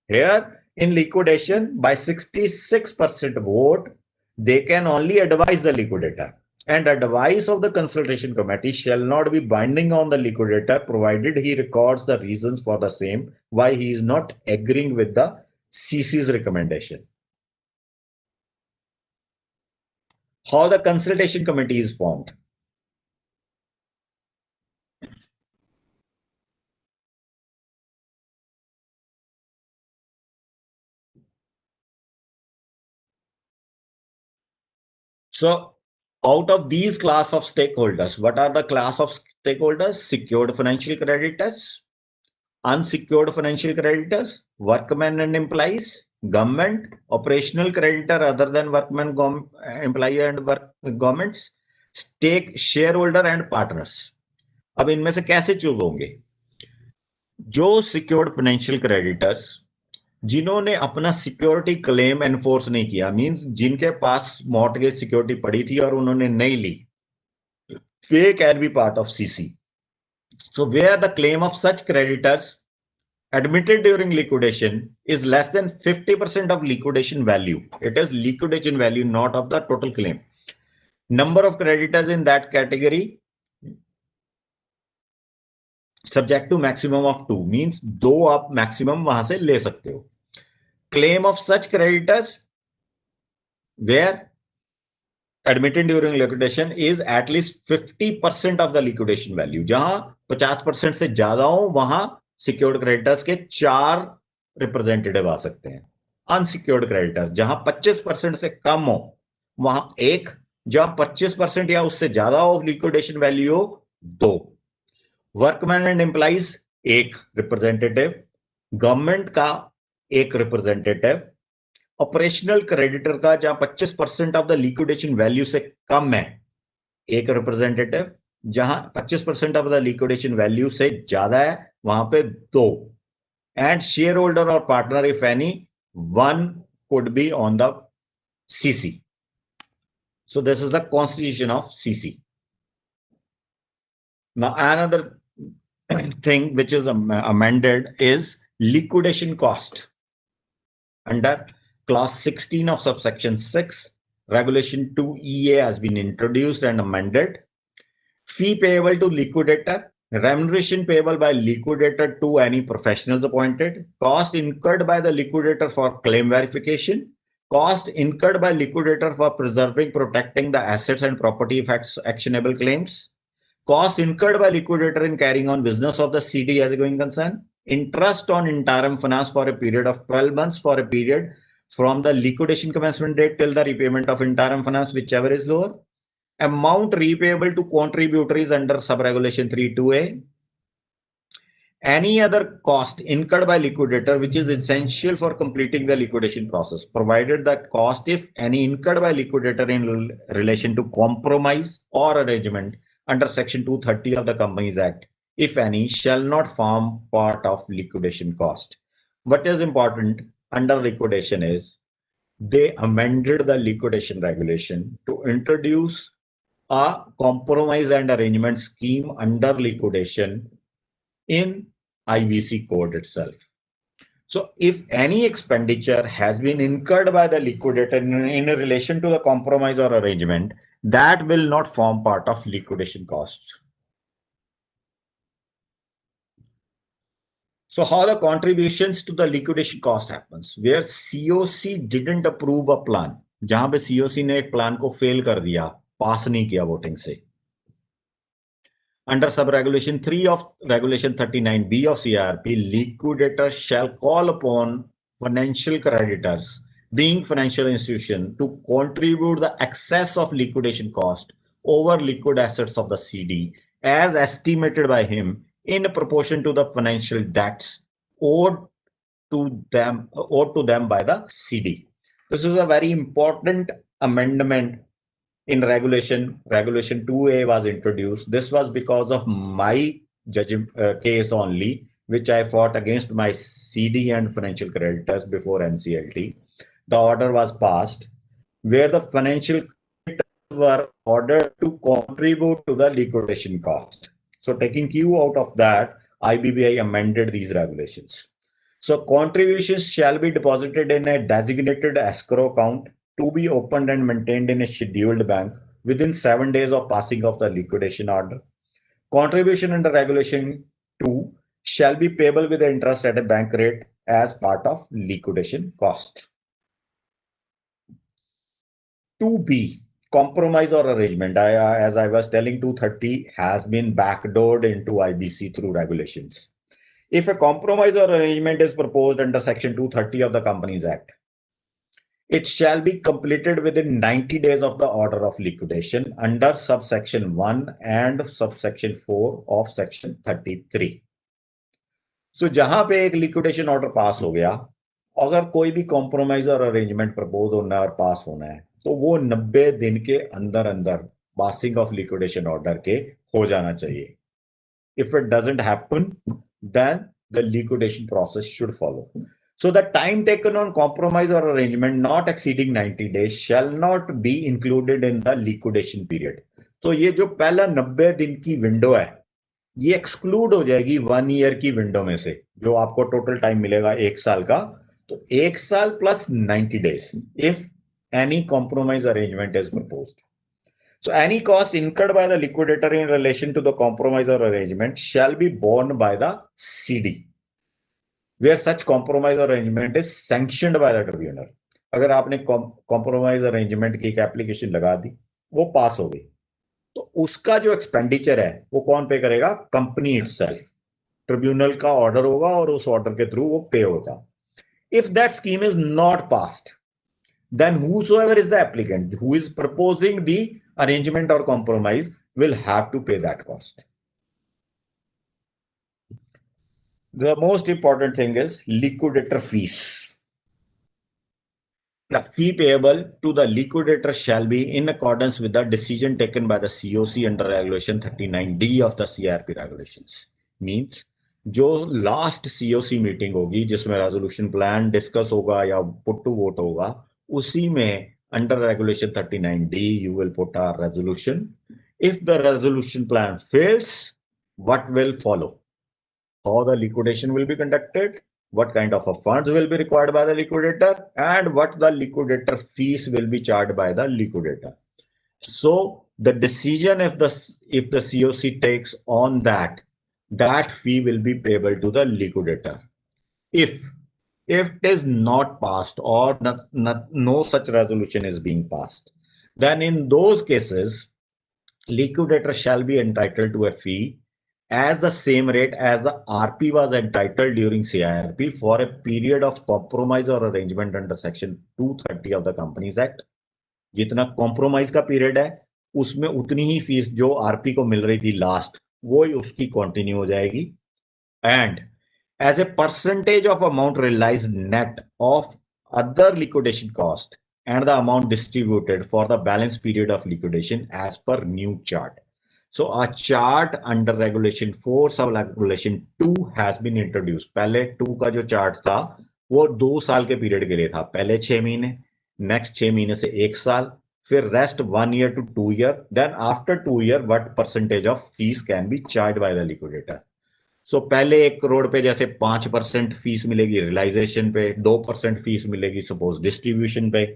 Here in liquidation, by 66% vote, they can only advise the liquidator. And advice of the consultation committee shall not be binding on the liquidator, provided he records the reasons for the same, why he is not agreeing with the CC's recommendation. How the consultation committee is formed. So out of these class of stakeholders, what are the class of stakeholders? Secured financial creditors, unsecured financial creditors, workmen and employees, government, operational creditor other than workmen, employee and governments, stake shareholder and partners. अब इनमें से कैसे choose होंगे? जो secured financial creditors जिन्होंने अपना security claim enforce नहीं किया, मींस जिनके पास मॉर्टगेज सिक्योरिटी पड़ी थी और उन्होंने नहीं ली, they can be part of CC. So where the claim of such creditors admitted during liquidation is less than 50% of liquidation value. It is liquidation value, not of the total claim. Number of creditors in that category subject to maximum of 2, means 2 आप maximum वहां से ले सकते हो. Claim of such creditors where admitted during liquidation is at least 50% of the liquidation value. जहां 50% से ज्यादा हो वहां सिक्योर्ड क्रेडिटर्स के 4 रिप्रेजेंटेटिव आ सकते हैं. अनसिक्योर्ड क्रेडिटर्स जहां 25% से कम हो वहां 1, जहां 25% या उससे ज्यादा हो लिक्विडेशन वैल्यू हो 2. Workman and employees 1 representative, government का 1 रिप्रेजेंटेटिव, ऑपरेशनल क्रेडिटर का जहां 25% ऑफ द लिक्विडेशन वैल्यू से कम है 1 रिप्रेजेंटेटिव, जहां 25% ऑफ द लिक्विडेशन वैल्यू से ज्यादा है वहां पे 2. एंड शेयर होल्डर और partner if any 1 could be on the CC. So this is the constitution of CC. Now another thing which is amended is liquidation cost. Under clause 16 of subsection 6, regulation 2EA has been introduced and amended. Fee payable to liquidator, remuneration payable by liquidator to any professionals appointed, cost incurred by the liquidator for claim verification, cost incurred by liquidator for preserving, protecting the assets and property effects actionable claims, cost incurred by liquidator in carrying on business of the CD as a going concern, interest on interim finance for a period of 12 months for a period from the liquidation commencement date till the repayment of interim finance, whichever is lower, amount repayable to contributories under sub-regulation 3(2)(a), any other cost incurred by liquidator which is essential for completing the liquidation process, provided that cost, if any, incurred by liquidator in relation to compromise or arrangement under section 230 of the Companies Act, if any, shall not form part of liquidation cost. What is important under liquidation is they amended the liquidation regulation to introduce a compromise and arrangement scheme under liquidation in IBC code itself. So if any expenditure has been incurred by the liquidator in relation to the compromise or arrangement, that will not form part of liquidation costs. So how the contributions to the liquidation cost happens, where COC didn't approve a plan, जहां पे COC ने एक plan को fail कर दिया, पास नहीं किया voting से, under sub-regulation 3 of regulation 39B of CRP, liquidators shall call upon financial creditors, being financial institution, to contribute the excess of liquidation cost over liquid assets of the CD as estimated by him in proportion to the financial debts owed to them by the CD. This is a very important amendment in regulation 2A was introduced. This was because of my case only, which I fought against my CD and financial creditors before NCLT. The order was passed where the financial creditors were ordered to contribute to the liquidation cost. So taking cue out of that, IBBI amended these regulations. So contributions shall be deposited in a designated escrow account to be opened and maintained in a scheduled bank within 7 days of passing of the liquidation order. Contribution under Regulation 2 shall be payable with the interest at a bank rate as part of liquidation cost. 2B, compromise or arrangement. As I was telling, 230 has been backdoored into IBC through regulations. If a compromise or arrangement is proposed under Section 230 of the Companies Act, it shall be completed within 90 days of the order of liquidation under subsection 1 and subsection 4 of Section 33. So जहां पे एक liquidation order पास हो गया, अगर कोई भी compromise और arrangement propose होना है और पास होना है, तो वो 90 दिन के अंदर अंदर passing of liquidation order के हो जाना चाहिए. If it doesn't happen, then the liquidation process should follow. So the time taken on compromise or arrangement not exceeding 90 days shall not be included in the liquidation period. तो ये जो पहला 90 दिन की विंडो है, ये एक्सक्लूड हो जाएगी 1 ईयर की विंडो में से, जो आपको टोटल टाइम मिलेगा 1 साल का. तो 1 साल plus 90 days if any compromise arrangement is proposed. So any cost incurred by the liquidator in relation to the compromise or arrangement shall be borne by the CD, where such compromise or arrangement is sanctioned by the tribunal. अगर आपने compromise arrangement की एक application लगा दी, वो पास हो गई, तो उसका जो एक्सपेंडिचर है वो कौन पे करेगा? Company itself. ट्रिब्यूनल का ऑर्डर होगा और उस ऑर्डर के थ्रू वो पे होगा. If that scheme is not passed, then whosoever is the applicant who is proposing the arrangement or compromise will have to pay that cost. The most important thing is liquidator fees. The fee payable to the liquidator shall be in accordance with the decision taken by the COC under Regulation 39D of the CRP regulations. Means जो last COC meeting होगी जिसमें resolution plan discuss होगा या put to vote होगा, उसी में under Regulation 39D you will put a resolution. If the resolution plan fails, what will follow? How the liquidation will be conducted, what kind of funds will be required by the liquidator, and what the liquidator fees will be charged by the liquidator. So the decision if the COC takes on that fee will be payable to the liquidator. If it is not passed or no such resolution is being passed, then in those cases, liquidator shall be entitled to a fee as the same rate as the RP was entitled during CIRP for a period of compromise or arrangement under Section 230 of the Companies Act. जितना compromise का period है, उसमें उतनी ही fees जो RP को मिल रही थी last, वो ही उसकी कंटिन्यू हो जाएगी. And as a percentage of amount realized net of other liquidation cost and the amount distributed for the balance period of liquidation as per new chart. So a chart under Regulation 4 sub Regulation 2 has been introduced. पहले 2 का जो chart था वो 2 साल के period के लिए था. पहले 6 महीने, नेक्स्ट 6 महीने से 1 साल, फिर rest 1 year to 2 year. Then after 2 year, what percentage of fees can be charged by the liquidator? So पहले 1 करोड़ पे जैसे 5% फीस मिलेगी रियलाइजेशन पे, 2% फीस मिलेगी सपोज डिस्ट्रीब्यूशन पे,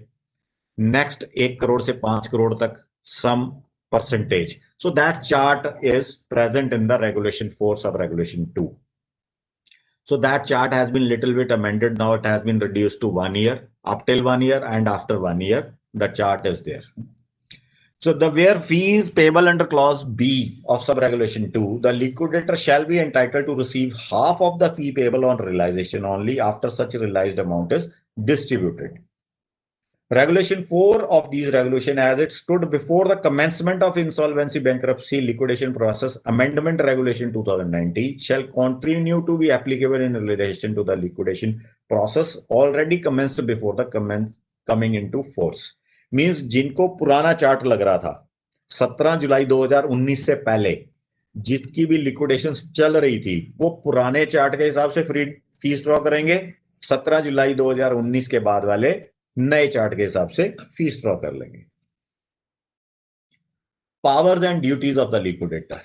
नेक्स्ट 1 करोड़ से 5 करोड़ तक some percentage. So that chart is present in the Regulation 4 sub Regulation 2. So that chart has been little bit amended. Now it has been reduced to 1 year, up till 1 year, and after 1 year, the chart is there. So the where fees payable under clause B of sub Regulation 2, the liquidator shall be entitled to receive half of the fee payable on realization only after such realized amount is distributed. Regulation 4 of these regulation, as it stood before the commencement of insolvency, bankruptcy, liquidation process, amendment regulation 2019 shall continue to be applicable in relation to the liquidation process already commenced before the coming into force. Means जिनको पुराना chart लग रहा था 17 जुलाई 2019 से पहले जितकी भी liquidation चल रही थी वो पुराने चार्ट के हिसाब से फ्री फीस ड्रॉ करेंगे, 17 जुलाई 2019 के बाद वाले नए चार्ट के हिसाब से फीस ड्रॉ कर लेंगे. Powers and duties of the liquidator.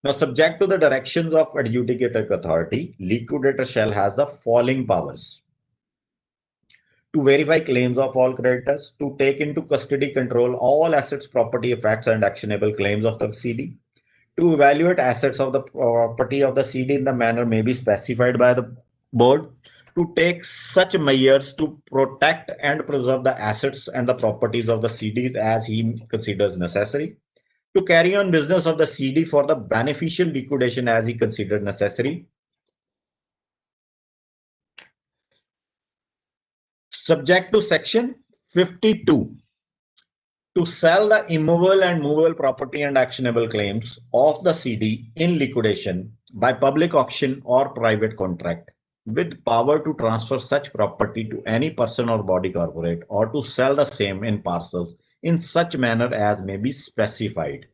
Now, subject to the directions of adjudicating authority, liquidator shall has the following powers: to verify claims of all creditors, to take into custody control all assets, property, effects, and actionable claims of the CD, to evaluate assets of the property of the CD in the manner may be specified by the board, to take such measures to protect and preserve the assets and the properties of the CDs as he considers necessary, to carry on business of the CD for the beneficial liquidation as he considers necessary, subject to section 52, to sell the immovable and movable property and actionable claims of the CD in liquidation by public auction or private contract, with power to transfer such property to any person or body corporate, or to sell the same in parcels in such manner as may be specified,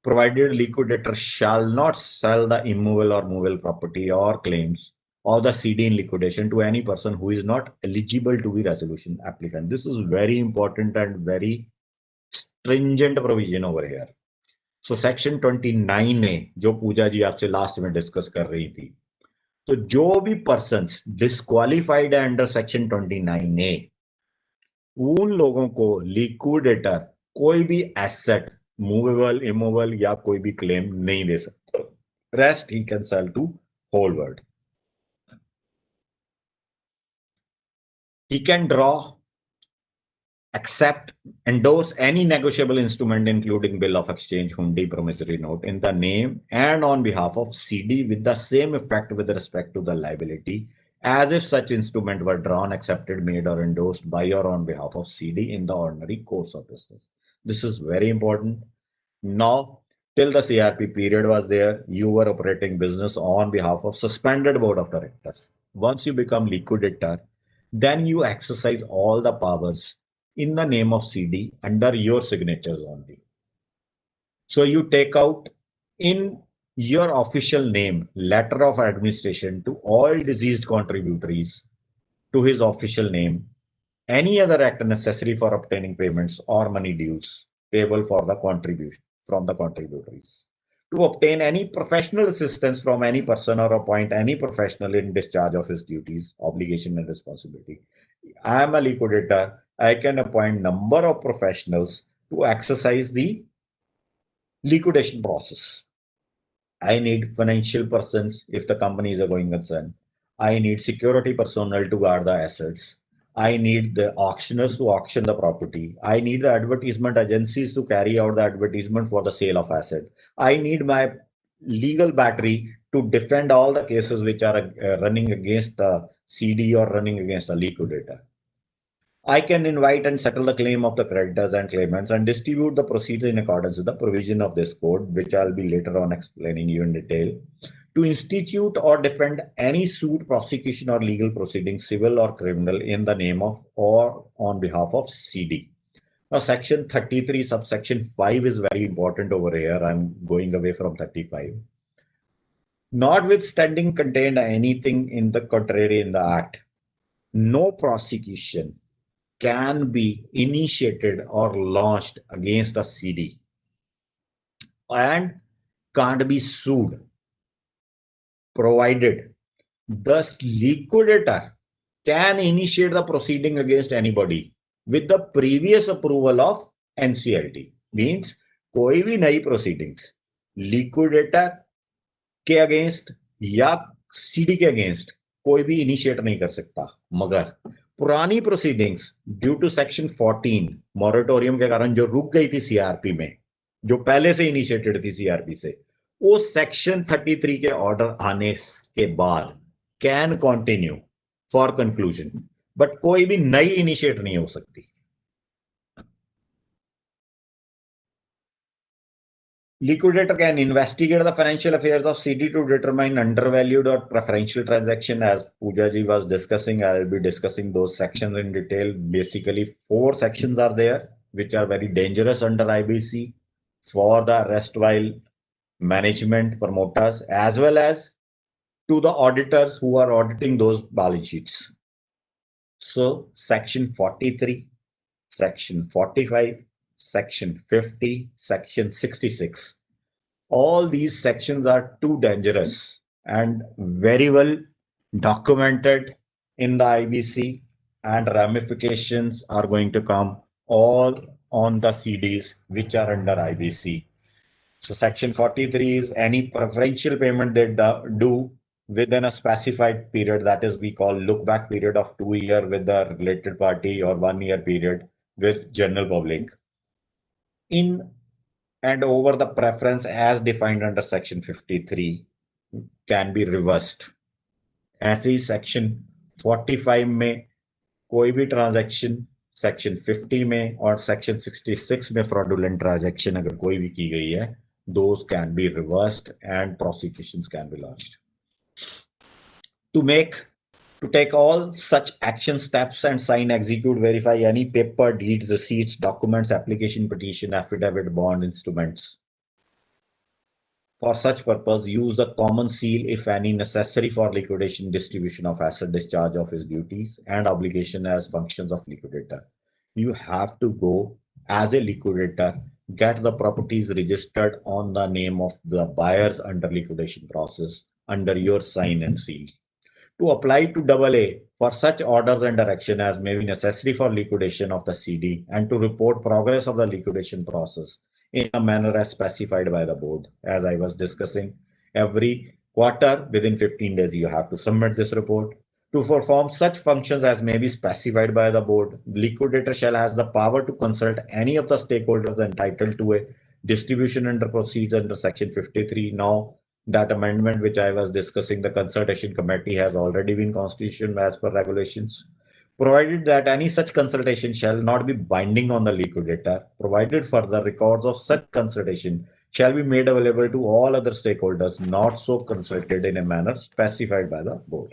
provided liquidator shall not sell the immovable or movable property or claims of the CD in liquidation to any person who is not eligible to be resolution applicant. This is very important and very stringent provision over here. So section 29 में जो पूजा जी आपसे last में discuss कर रही थी, तो जो भी पर्सन्स डिस्क्वालिफाइड है अंडर सेक्शन 29A, उन लोगों को लिक्विडेटर कोई भी एसेट, मूवेबल, इमूवेबल या कोई भी क्लेम नहीं दे सकता. Rest he can sell to whole world. He can draw, accept, endorse any negotiable instrument including bill of exchange, hundi, promissory note in the name and on behalf of CD with the same effect with respect to the liability as if such instrument were drawn, accepted, made or endorsed by or on behalf of CD in the ordinary course of business. This is very important. Now, till the CRP period was there, you were operating business on behalf of suspended board of directors. Once you become liquidator, then you exercise all the powers in the name of CD under your signatures only. So you take out in your official name letter of administration to all deceased contributories to his official name, any other act necessary for obtaining payments or money dues payable for the contribution from the contributories, to obtain any professional assistance from any person or appoint any professional in discharge of his duties, obligation and responsibility. I am a liquidator. I can appoint number of professionals to exercise the liquidation process. I need financial persons if the company is a going concern. I need security personnel to guard the assets. I need the auctioneers to auction the property. I need the advertisement agencies to carry out the advertisement for the sale of asset. I need my legal battery to defend all the cases which are running against the CD or running against a liquidator. I can invite and settle the claim of the creditors and claimants and distribute the proceeds in accordance with the provision of this code, which I'll be later on explaining you in detail, to institute or defend any suit, prosecution or legal proceeding, civil or criminal, in the name of or on behalf of CD. Now, section 33, subsection 5 is very important over here. I'm going away from 35. Notwithstanding contained anything in the contrary in the act, no prosecution can be initiated or launched against a CD and can't be sued, provided the liquidator can initiate the proceeding against anybody with the previous approval of NCLT. Means कोई भी नई proceedings liquidator के against या CD के against कोई भी initiate नहीं कर सकता, मगर पुरानी proceedings due to section 14 moratorium के कारण जो रुक गई थी सीआरपी में, जो पहले से इनिशिएटेड थी सीआरपी से, वो सेक्शन 33 के ऑर्डर आने के बाद can continue for conclusion. But कोई भी नई इनिशिएट नहीं हो सकती। Liquidator can investigate the financial affairs of CD to determine undervalued or preferential transaction. As Pooja ji was discussing, I'll be discussing those sections in detail. Basically, 4 sections are there, which are very dangerous under IBC for the erstwhile management promoters, as well as to the auditors who are auditing those balance sheets. So, section 43, section 45, section 50, section 66. All these sections are too dangerous and very well documented in the IBC, and ramifications are going to come all on the CDs which are under IBC. So section 43 is any preferential payment they do within a specified period, that is we call look back period of 2 years with the related party or 1 year period with general public, in and over the preference as defined under section 53 can be reversed. ऐसे ही section 45 में कोई भी transaction section 50 में और section 66 में fraudulent transaction अगर कोई भी की गई है, those can be reversed and prosecutions can be launched. To take all such action steps and sign, execute, verify any paper, deeds, receipts, documents, application, petition, affidavit, bond, instruments. For such purpose, use the common seal, if any, necessary for liquidation, distribution of asset, discharge of his duties and obligation as functions of liquidator. You have to go as a liquidator, get the properties registered on the name of the buyers under liquidation process under your sign and seal. To apply to AA for such orders and direction as may be necessary for liquidation of the CD, and to report progress of the liquidation process in a manner as specified by the board. As I was discussing, every quarter within 15 days you have to submit this report. To perform such functions as may be specified by the board, liquidator shall has the power to consult any of the stakeholders entitled to a distribution under proceeds under section 53. Now, that amendment which I was discussing, the consultation committee has already been constituted as per regulations. Provided that any such consultation shall not be binding on the liquidator, provided further records of such consultation shall be made available to all other stakeholders not so consulted in a manner specified by the board.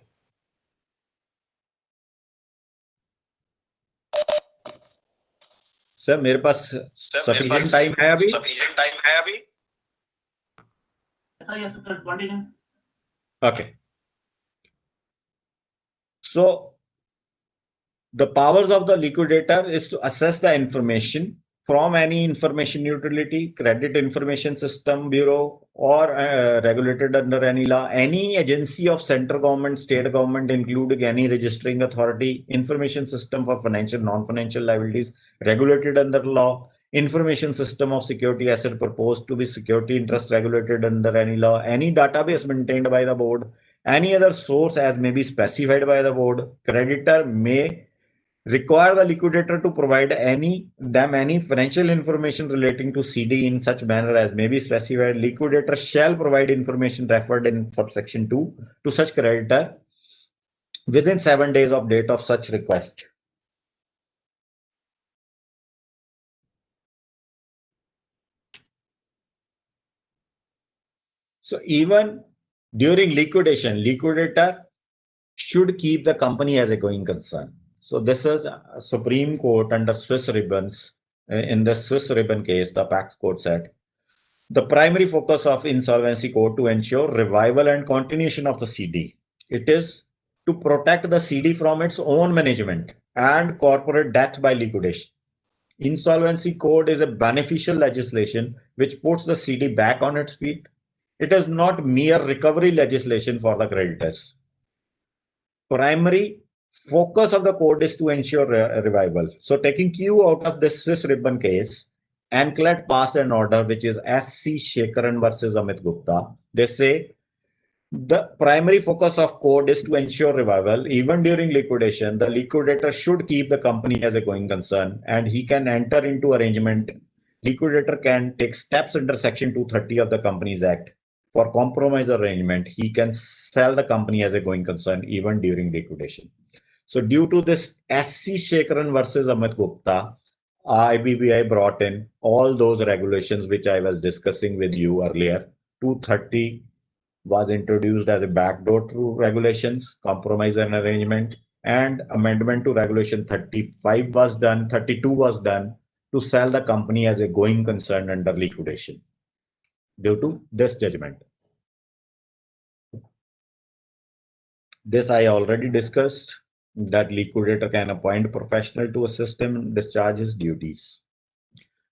Sir मेरे पास sufficient time है अभी? Okay. So the powers of the liquidator is to assess the information from any information utility, credit information system bureau, or regulated under any law, any agency of central government, state government, including any registering authority, information system for financial, non-financial liabilities, regulated under law, information system of security asset proposed to be security interest regulated under any law, any database maintained by the board, any other source as may be specified by the board. Creditor may require the liquidator to provide any financial information relating to CD in such manner as may be specified. Liquidator shall provide information referred in subsection 2 to such creditor within 7 days of date of such request. So even during liquidation, liquidator should keep the company as a going concern. So this is a Supreme Court under Swiss ribbons. In the Swiss ribbon case, the Pax Court said, the primary focus of Insolvency Court to ensure revival and continuation of the CD. It is to protect the CD from its own management and corporate death by liquidation. Insolvency Code is a beneficial legislation which puts the CD back on its feet. It is not mere recovery legislation for the creditors. Primary focus of the code is to ensure revival. So taking cue out of this Swiss ribbon case, Anclet passed an order which is SC Shekaran versus Amit Gupta. They say the primary focus of code is to ensure revival. Even during liquidation, the liquidator should keep the company as a going concern, and he can enter into arrangement. Liquidator can take steps under section 230 of the Companies Act for compromise arrangement. He can sell the company as a going concern even during liquidation. So due to this SC Shekharan versus Amit Gupta, IBBI brought in all those regulations which I was discussing with you earlier. 230 was introduced as a backdoor through regulations, compromise and arrangement, and amendment to regulation 35 was done, 32 was done to sell the company as a going concern under liquidation due to this judgment. This I already discussed, that liquidator can appoint professional to assist him in discharge his duties.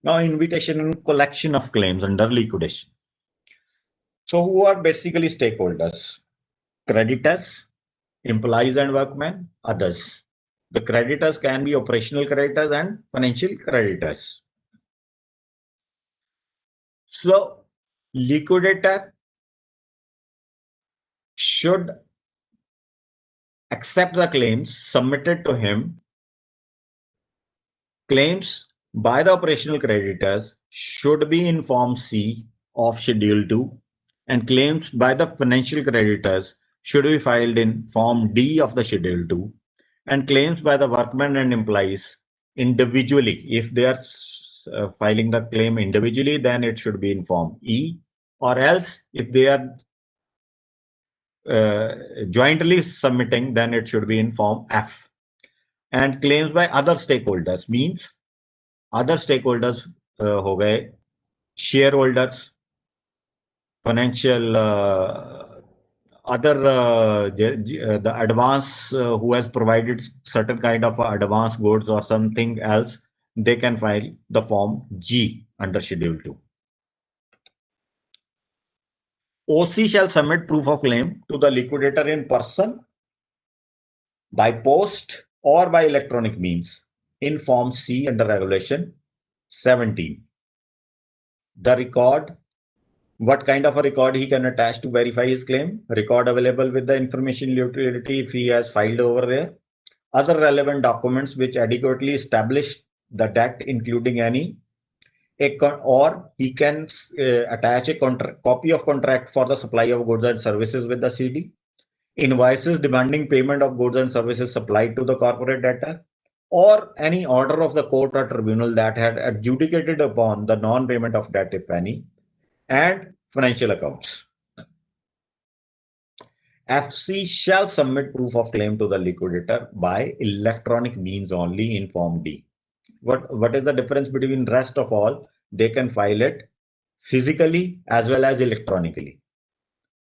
Now, invitation and collection of claims under liquidation. So who are basically stakeholders? Creditors, employees and workmen, others. The creditors can be operational creditors and financial creditors. So liquidator should accept the claims submitted to him. Claims by the operational creditors should be in Form C of Schedule 2, and claims by the financial creditors should be filed in Form D of the Schedule 2, and claims by the workmen and employees individually. If they are filing the claim individually, then it should be in Form E, or else if they are jointly submitting, then it should be in Form F. And claims by other stakeholders means other stakeholders हो गए shareholders, financial other the advance who has provided certain kind of advance goods or something else, they can file the Form G under Schedule 2. OC shall submit proof of claim to the liquidator in person, by post, or by electronic means in Form C under Regulation 17. The record, what kind of a record he can attach to verify his claim? Record available with the information utility if he has filed over there. Other relevant documents which adequately establish the debt, including any, or he can attach a copy of contract for the supply of goods and services with the CD, invoices demanding payment of goods and services supplied to the corporate debtor, or any order of the court or tribunal that had adjudicated upon the non-payment of debt, if any, and financial accounts. FC shall submit proof of claim to the liquidator by electronic means only in Form D. What is the difference between rest of all? They can file it physically as well as electronically.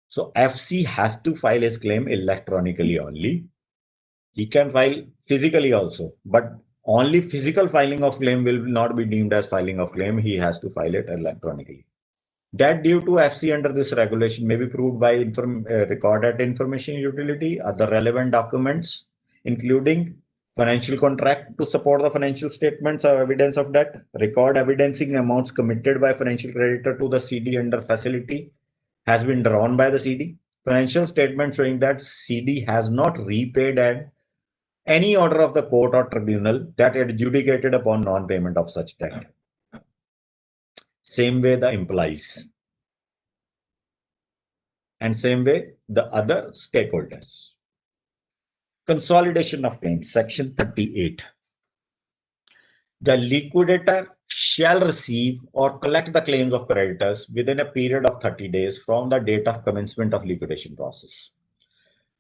So FC has to file his claim electronically only. He can file physically also, but only physical filing of claim will not be deemed as filing of claim. He has to file it electronically. Debt due to FC under this regulation may be proved by record at information utility, other relevant documents, including financial contract to support the financial statements or evidence of debt, record evidencing amounts committed by financial creditor to the CD under facility has been drawn by the CD, financial statement showing that CD has not repaid, and any order of the court or tribunal that adjudicated upon non-payment of such debt. Same way the implies. And same way the other stakeholders. Consolidation of claims, Section 38. The liquidator shall receive or collect the claims of creditors within a period of 30 days from the date of commencement of liquidation process.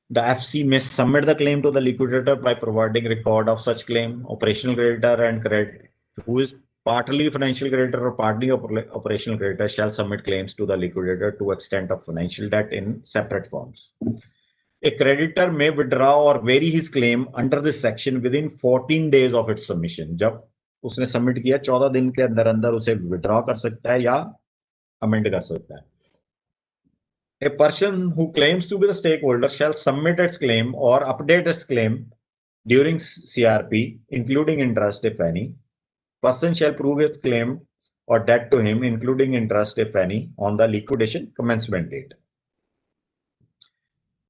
The FC may submit the claim to the liquidator by providing record of such claim. Operational creditor and creditor who is partly financial creditor or partly operational creditor shall submit claims to the liquidator to extent of financial debt in separate forms. A creditor may withdraw or vary his claim under this section within 14 days of its submission. जब उसने submit किया 14 दिन के अंदर अंदर उसे withdraw कर सकता है या अमेंड कर सकता है. A person who claims to be the stakeholder shall submit its claim or update its claim during CRP, including interest, if any. Person shall prove its claim or debt to him, including interest, if any, on the liquidation commencement date.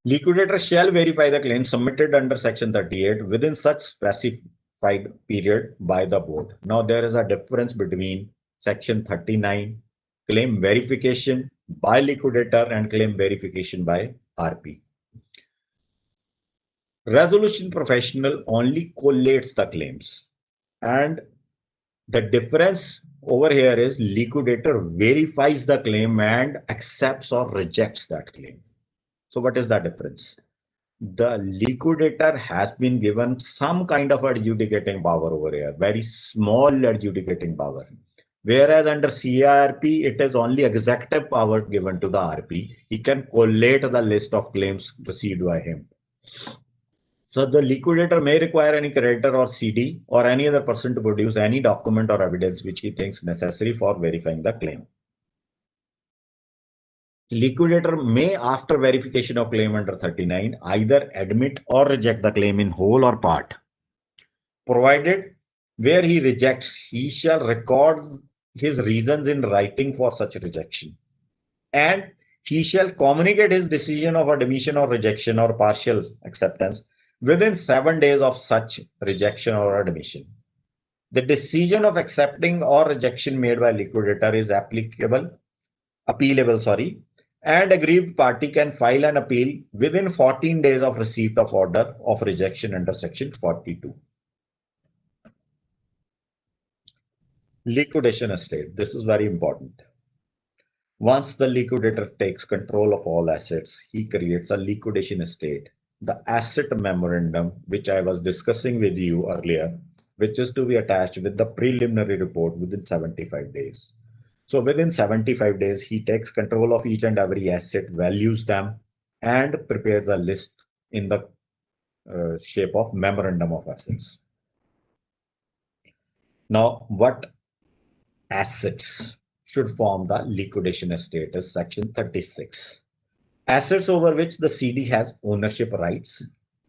Liquidator shall verify the claim submitted under Section 38 within such specified period by the board. Now, there is a difference between Section 39, claim verification by liquidator, and claim verification by RP. Resolution professional only collates the claims. And the difference over here is liquidator verifies the claim and accepts or rejects that claim. So what is the difference? The liquidator has been given some kind of adjudicating power over here, very small adjudicating power. Whereas under CIRP, it is only executive power given to the RP. He can collate the list of claims received by him. So the liquidator may require any creditor or CD or any other person to produce any document or evidence which he thinks necessary for verifying the claim. Liquidator may, after verification of claim under 39, either admit or reject the claim in whole or part. Provided where he rejects, he shall record his reasons in writing for such rejection. And he shall communicate his decision of admission or rejection or partial acceptance within 7 days of such rejection or admission. The decision of accepting or rejection made by liquidator is appealable, and aggrieved party can file an appeal within 14 days of receipt of order of rejection under section 42. Liquidation estate. This is very important. Once the liquidator takes control of all assets, he creates a liquidation estate. The asset memorandum, which I was discussing with you earlier, which is to be attached with the preliminary report within 75 days. So within 75 days, he takes control of each and every asset, values them, and prepares a list in the shape of memorandum of assets. Now, what assets should form the liquidation estate is section 36. Assets over which the CD has ownership rights.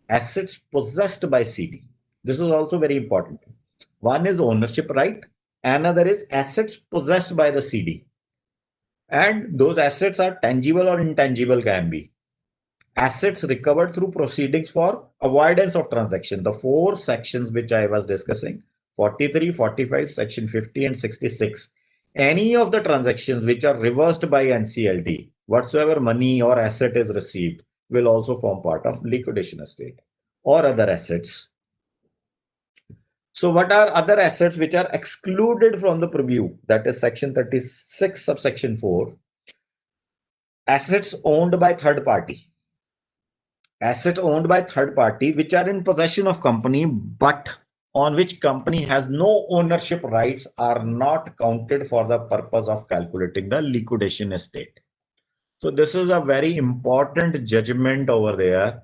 Assets possessed by CD. This is also very important. One is ownership right, another is assets possessed by the CD. And those assets are tangible or intangible can be. Assets recovered through proceedings for avoidance of transaction. The 4 sections which I was discussing, 43, 45, section 50 and 66. Any of the transactions which are reversed by NCLT, whatsoever money or asset is received, will also form part of liquidation estate or other assets. So what are other assets which are excluded from the purview? That is section 36, subsection 4. Assets owned by third party. Assets owned by third party which are in possession of company but on which company has no ownership rights are not counted for the purpose of calculating the liquidation estate. So this is a very important judgment over there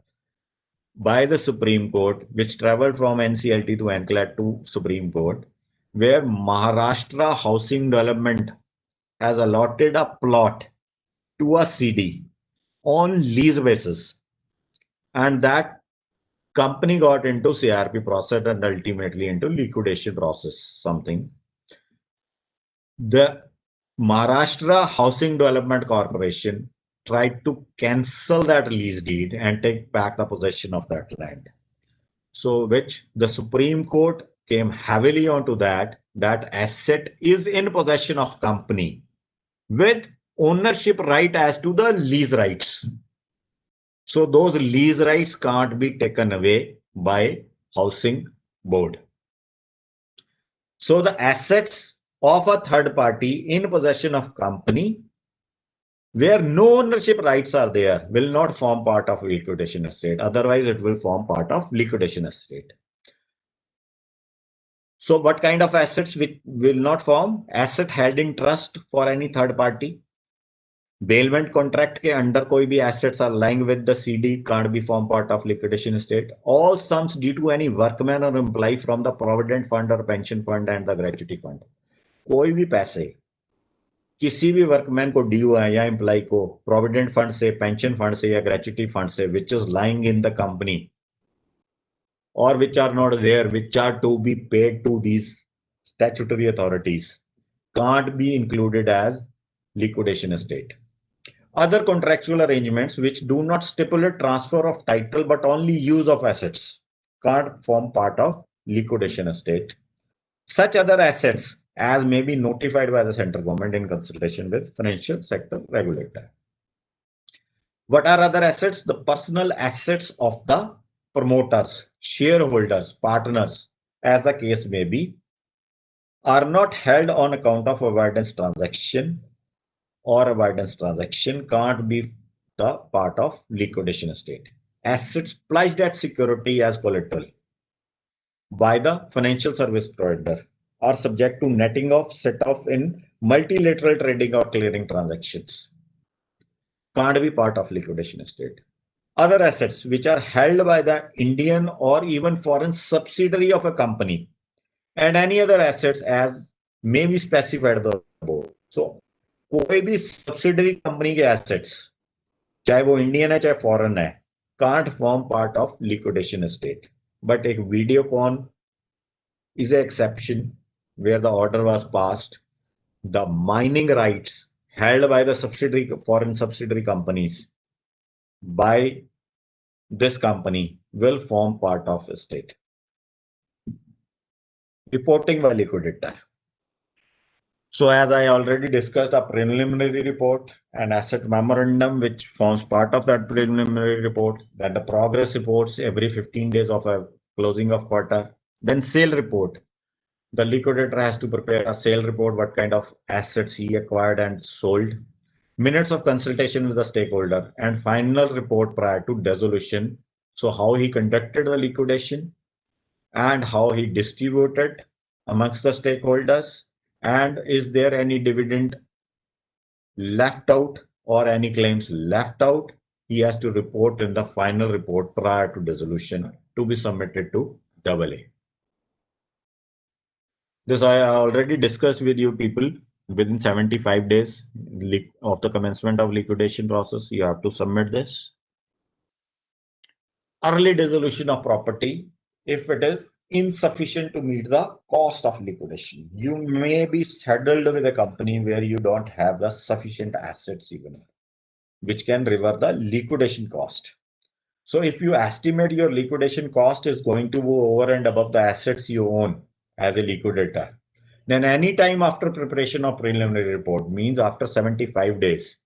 by the Supreme Court, which traveled from NCLT to NCLAT to Supreme Court, where Maharashtra Housing Development has allotted a plot to a CD on lease basis, and that company got into CRP process and ultimately into liquidation process something. The Maharashtra Housing Development Corporation tried to cancel that lease deed and take back the possession of that land. So which the Supreme Court came heavily onto that asset is in possession of company with ownership right as to the lease rights. So those lease rights can't be taken away by housing board. So the assets of a third party in possession of company where no ownership rights are there will not form part of liquidation estate. Otherwise, it will form part of liquidation estate. So what kind of assets will not form? Asset held in trust for any third party. Bailment contract के under कोई भी assets are lying with the CD can't be form part of liquidation estate. All sums due to any workman or employee from the provident fund or pension fund and the gratuity fund. कोई भी पैसे किसी भी workman को due है या employ को provident fund से, पेंशन फंड से या ग्रेच्युटी फंड से which is lying in the company or which are not there, which are to be paid to these statutory authorities, can't be included as liquidation estate. Other contractual arrangements which do not stipulate transfer of title but only use of assets can't form part of liquidation estate. Such other assets as may be notified by the central government in consultation with financial sector regulator. What are other assets? The personal assets of the promoters, shareholders, partners, as the case may be, are not held on account of avoidance transaction, or avoidance transaction can't be the part of liquidation estate. Assets pledged as security as collateral by the financial service provider are subject to netting off set off in multilateral trading or clearing transactions. Can't be part of liquidation estate. Other assets which are held by the Indian or even foreign subsidiary of a company and any other assets as may be specified above. So कोई भी subsidiary company के assets चाहे वो Indian है चाहे foreign है can't form part of liquidation estate. But एक Videocon is an exception where the order was passed. The mining rights held by the foreign subsidiary companies by this company will form part of estate. Reporting by liquidator. So as I already discussed, a preliminary report and asset memorandum, which forms part of that preliminary report, then the progress reports every 15 days of a closing of quarter, then sale report. The liquidator has to prepare a sale report, what kind of assets he acquired and sold, minutes of consultation with the stakeholder, and final report prior to dissolution. So how he conducted the liquidation and how he distributed amongst the stakeholders, and is there any dividend left out or any claims left out. He has to report in the final report prior to dissolution to be submitted to AA. This I already discussed with you people. Within 75 days of the commencement of liquidation process, you have to submit this. Early dissolution of property, if it is insufficient to meet the cost of liquidation. You may be saddled with a company where you don't have the sufficient assets even, which can revert the liquidation cost. So if you estimate your liquidation cost is going to go over and above the assets you own as a liquidator, then any time after preparation of preliminary report, means after 75 days,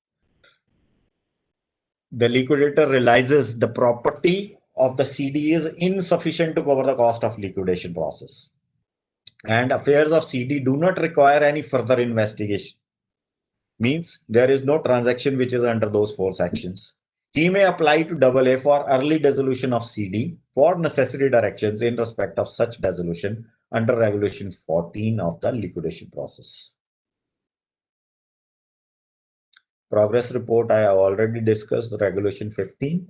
the liquidator realizes the property of the CD is insufficient to cover the cost of liquidation process, and affairs of CD do not require any further investigation, means there is no transaction which is under those 4 sections. He may apply to AA for early dissolution of CD for necessary directions in respect of such dissolution under Regulation 14 of the liquidation process. Progress report I have already discussed, Regulation 15.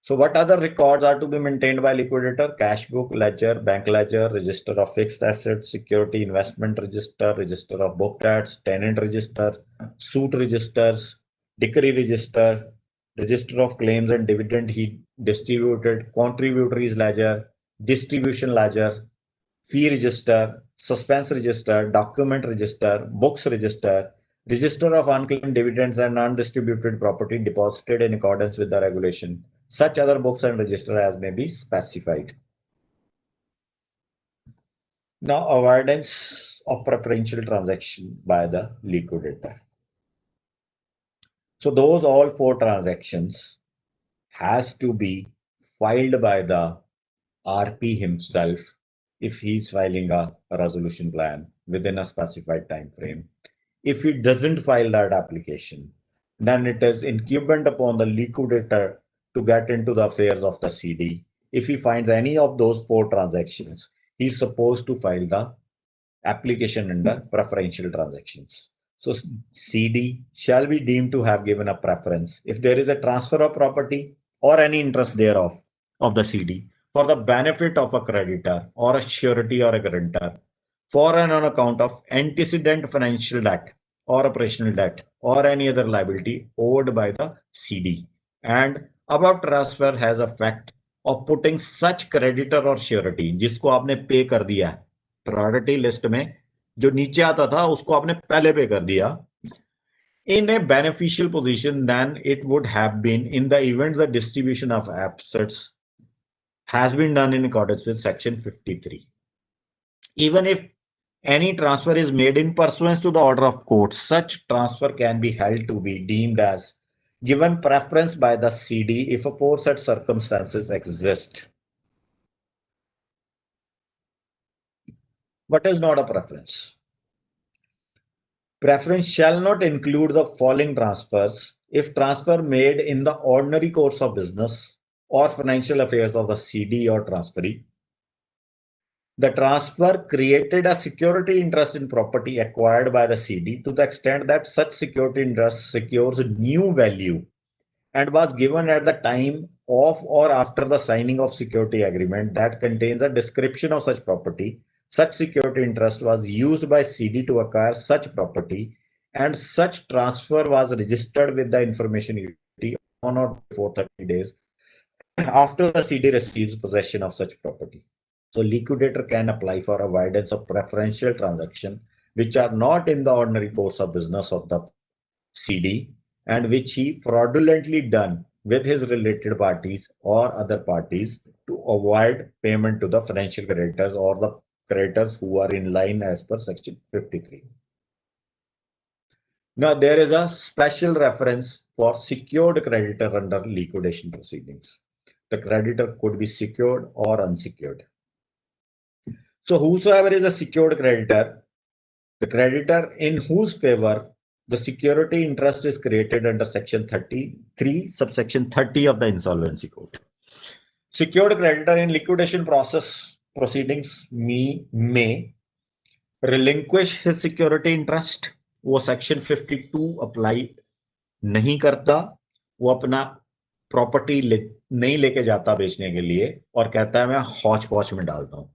So what other records are to be maintained by liquidator? Cash book, ledger, bank ledger, register of fixed assets, security investment register, register of book debts, tenant register, suit registers, decree register, register of claims and dividend he distributed, contributories ledger, distribution ledger, fee register, suspense register, document register, books register, register of unclaimed dividends and undistributed property deposited in accordance with the regulation. Such other books and register as may be specified. Now, avoidance of preferential transaction by the liquidator. So those all 4 transactions has to be filed by the RP himself if he's filing a resolution plan within a specified time frame. If he doesn't file that application, then it is incumbent upon the liquidator to get into the affairs of the CD. If he finds any of those 4 transactions, he's supposed to file the application under preferential transactions. So CD shall be deemed to have given a preference if there is a transfer of property or any interest thereof of the CD for the benefit of a creditor or a surety or a guarantor for and on account of antecedent financial debt or operational debt or any other liability owed by the CD. And above transfer has effect of putting such creditor or surety जिसको आपने पे कर दिया है priority list में जो नीचे आता था उसको आपने पहले पे कर दिया in a beneficial position than it would have been in the event the distribution of assets has been done in accordance with section 53. Even if any transfer is made in pursuance to the order of court, such transfer can be held to be deemed as given preference by the CD if aforesaid circumstances exist. What is not a preference? Preference shall not include the following transfers if transfer made in the ordinary course of business or financial affairs of the CD or transferee. The transfer created a security interest in property acquired by the CD to the extent that such security interest secures new value and was given at the time of or after the signing of security agreement that contains a description of such property. Such security interest was used by CD to acquire such property, and such transfer was registered with the information utility on or before 30 days after the CD receives possession of such property. So liquidator can apply for avoidance of preferential transactions which are not in the ordinary course of business of the CD and which he fraudulently done with his related parties or other parties to avoid payment to the financial creditors or the creditors who are in line as per section 53. Now there is a special reference for secured creditor under liquidation proceedings. The creditor could be secured or unsecured. So whosoever is a secured creditor, the creditor in whose favor the security interest is created under section 33, subsection 30 of the Insolvency Code. Secured creditor in liquidation process proceedings may relinquish his security interest. वो section 52 apply नहीं करता, वो अपना property नहीं लेके जाता बेचने के लिए और कहता है मैं हौच पौच में डालता हूं.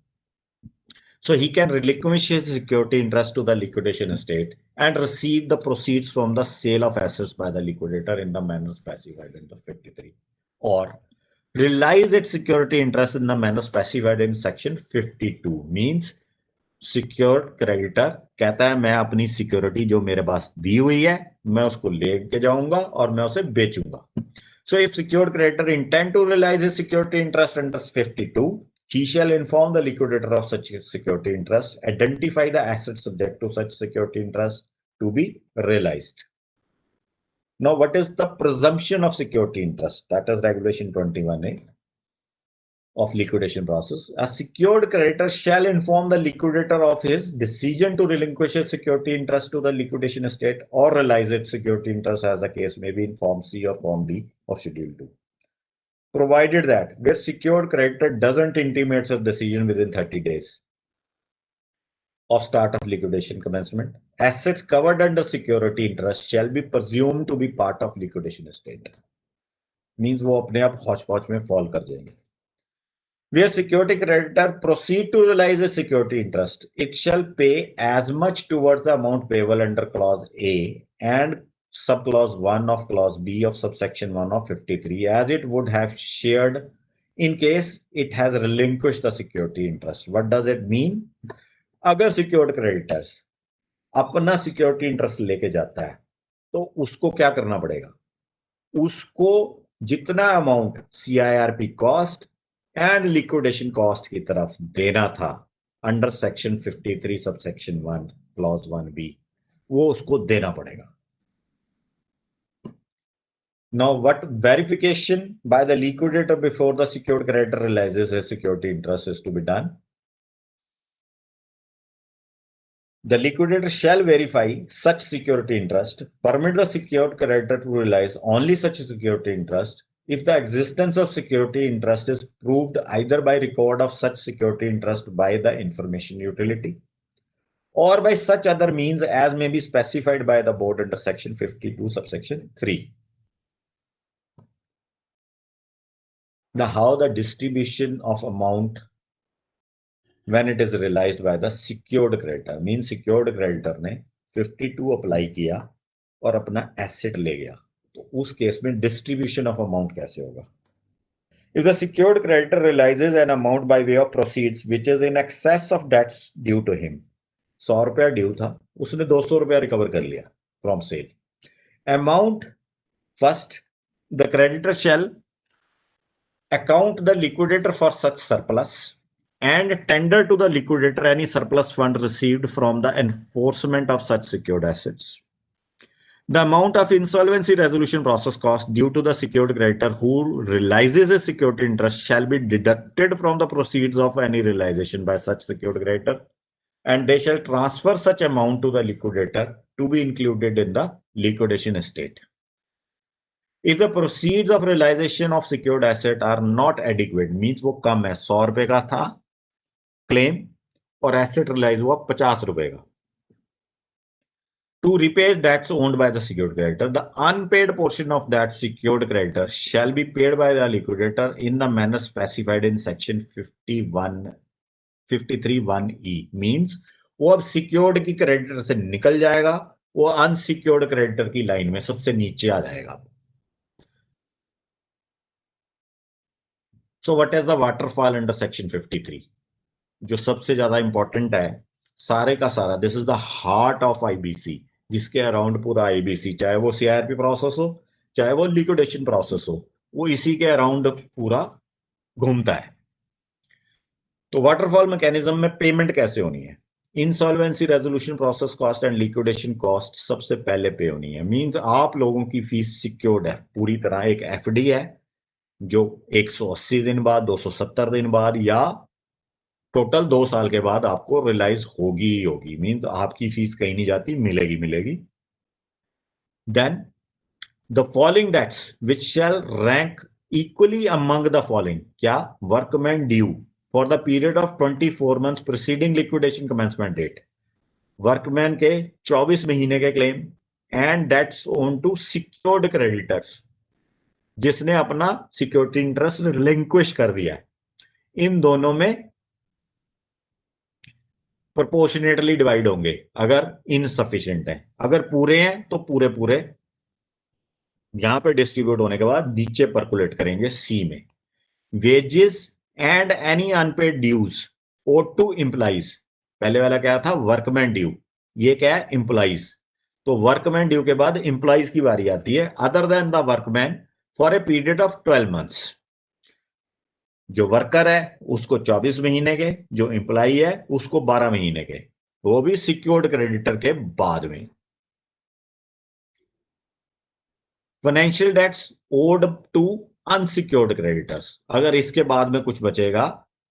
So he can relinquish his security interest to the liquidation estate and receive the proceeds from the sale of assets by the liquidator in the manner specified in the 53, or realize its security interest in the manner specified in section 52. Means secured creditor कहता है मैं अपनी security जो मेरे पास दी हुई है मैं उसको लेके जाऊंगा और मैं उसे बेचूंगा. So if secured creditor intend to realize his security interest under 52, he shall inform the liquidator of such security interest, identify the assets subject to such security interest to be realized. Now, what is the presumption of security interest? That is regulation 21A of liquidation process. A secured creditor shall inform the liquidator of his decision to relinquish his security interest to the liquidation estate or realize its security interest, as the case may be in Form C or Form D of Schedule 2. Provided that where secured creditor doesn't intimate a decision within 30 days of start of liquidation commencement, assets covered under security interest shall be presumed to be part of liquidation estate. Means वो अपने आप hotchpotch में fall कर जाएंगे. Where security creditor proceed to realize a security interest, it shall pay as much towards the amount payable under clause A and subclause 1 of clause B of subsection 1 of 53 as it would have shared in case it has relinquished the security interest. What does it mean? अगर secured creditors अपना security interest लेके जाता है तो उसको क्या करना पड़ेगा? उसको जितना amount CIRP cost and liquidation cost की तरफ देना था under section 53 subsection 1 clause 1B, वो उसको देना पड़ेगा. Now, what verification by the liquidator before the secured creditor realizes his security interest is to be done? The liquidator shall verify such security interest, permit the secured creditor to realize only such a security interest if the existence of security interest is proved either by record of such security interest by the information utility or by such other means as may be specified by the board under section 52 subsection 3. Now, how the distribution of amount when it is realized by the secured creditor, means secured creditor ने 52 apply किया और अपना asset ले गया, तो उस case में distribution of amount कैसे होगा? If the secured creditor realizes an amount by way of proceeds which is in excess of debts due to him, 100 रुपया ड्यू था, उसने 200 रुपया रिकवर कर लिया from sale. Amount first, the creditor shall account the liquidator for such surplus and tender to the liquidator any surplus fund received from the enforcement of such secured assets. The amount of insolvency resolution process cost due to the secured creditor who realizes a security interest shall be deducted from the proceeds of any realization by such secured creditor, and they shall transfer such amount to the liquidator to be included in the liquidation estate. If the proceeds of realization of secured asset are not adequate, means वो कम है, 100 रुपए का था claim और asset relies हुआ 50 रुपए का. To repay debts owned by the secured creditor, the unpaid portion of that secured creditor shall be paid by the liquidator in the manner specified in section 53(1)(e). Means वो अब secured की creditor से निकल जाएगा, वो unsecured creditor की line में सबसे नीचे आ जाएगा. So what is the waterfall under section 53? जो सबसे ज्यादा इंपॉर्टेंट है, सारे का सारा, this is the heart of IBC, जिसके अराउंड पूरा आईबीसी, चाहे वो सीआरपी प्रोसेस हो, चाहे वो लिक्विडेशन प्रोसेस हो, वो इसी के अराउंड पूरा घूमता है. तो वाटरफॉल मैकेनिज्म में पेमेंट कैसे होनी है? Insolvency resolution process cost and liquidation cost सबसे पहले पे होनी है. मींस आप लोगों की फीस सिक्योर्ड है पूरी तरह. एक एफडी है जो 180 दिन बाद, 270 दिन बाद या टोटल 2 साल के बाद आपको रियलाइज होगी ही होगी. मींस आपकी फीस कहीं नहीं जाती, मिलेगी मिलेगी. Then the following debts which shall rank equally among the following. क्या? Workman due for the period of 24 months preceding liquidation commencement date. Workman के 24 महीने के claim and debts owed to secured creditors, जिसने अपना सिक्योरिटी इंटरेस्ट रिलिंक्विश कर दिया है. इन दोनों में प्रोपोर्शनेटली डिवाइड होंगे अगर इनसफिशिएंट है. अगर पूरे हैं तो पूरे पूरे यहां पे डिस्ट्रीब्यूट होने के बाद नीचे परकुलेट करेंगे सी में. Wages and any unpaid dues owed to employees. पहले वाला क्या था? Workman due. ये क्या है? एम्प्लॉइज. तो वर्कमैन ड्यू के बाद एम्प्लॉइज की बारी आती है. Other than the workman for a period of 12 months. जो वर्कर है उसको 24 महीने के, जो एम्प्लॉई है उसको 12 महीने के, वो भी सिक्योर्ड क्रेडिटर के बाद में. Financial debts owed to unsecured creditors. अगर इसके बाद में कुछ बचेगा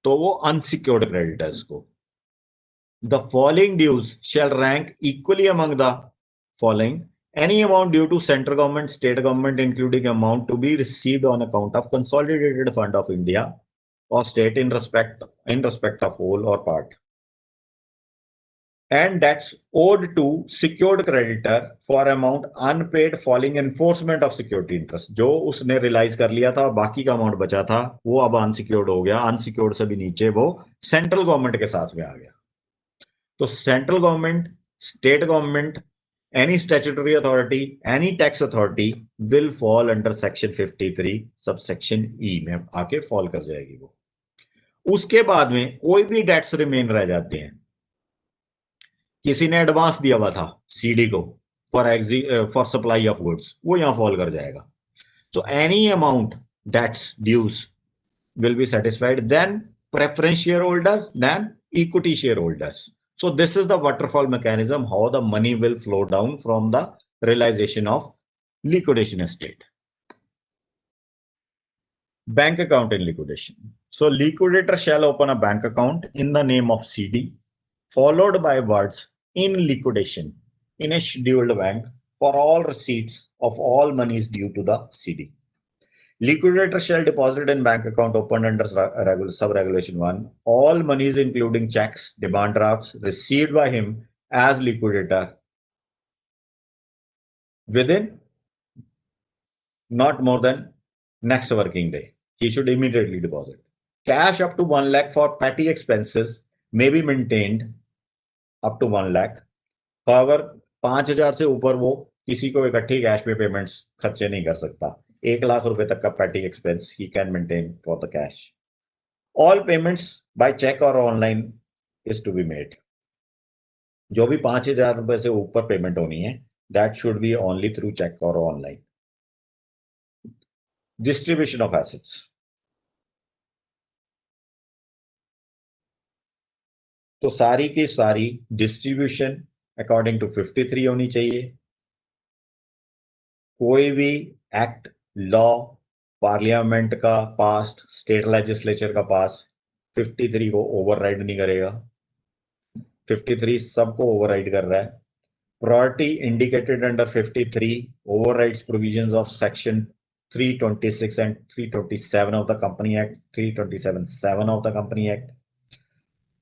तो वो अनसिक्योर्ड क्रेडिटर्स को. The following dues shall rank equally among the following. Any amount due to central government, state government, including amount to be received on account of Consolidated Fund of India or state in respect of whole or part, and that's owed to secured creditor for amount unpaid following enforcement of security interest. जो उसने realise कर लिया था, बाकी का amount बचा था, वो अब अनसिक्योर्ड हो गया. अनसिक्योर्ड से भी नीचे वो सेंट्रल गवर्नमेंट के साथ में आ गया. तो central government, state government, any statutory authority, any tax authority will fall under section 53 subsection E में आके फॉल कर जाएगी वो. उसके बाद में कोई भी डेट्स रिमेन रह जाते हैं. किसी ने एडवांस दिया हुआ था सीडी को फॉर सप्लाई ऑफ गुड्स, वो यहां फॉल कर जाएगा. So any amount debts dues will be satisfied, then preference shareholders, then equity shareholders. So this is the waterfall mechanism, how the money will flow down from the realization of liquidation estate. Bank account in liquidation. So liquidator shall open a bank account in the name of CD, followed by words in liquidation in a scheduled bank for all receipts of all monies due to the CD. Liquidator shall deposit in bank account opened under sub-regulation 1 all monies including checks, demand drafts received by him as liquidator within not more than next working day. He should immediately deposit. Cash up to 1 lakh for petty expenses may be maintained up to 1 lakh. However, 5,000 से ऊपर वो किसी को इकट्ठी cash पे payments खर्चे नहीं कर सकता. 1 लाख रुपए तक का petty expense he can maintain for the cash. All payments by cheque और online is to be made. जो भी 5,000 रुपए से ऊपर पेमेंट होनी है, that should be only through cheque और ऑनलाइन. Distribution of assets. तो सारी की सारी डिस्ट्रीब्यूशन अकॉर्डिंग टू 53 होनी चाहिए. कोई भी एक्ट, लॉ, पार्लियामेंट का पास्ट, स्टेट लेजिस्लेचर का पास 53 को ओवरराइड नहीं करेगा। 53 सबको ओवरराइड कर रहा है। Priority indicated under 53 overrides provisions of section 326 and 327 of the Company Act, 327(7) of the Company Act.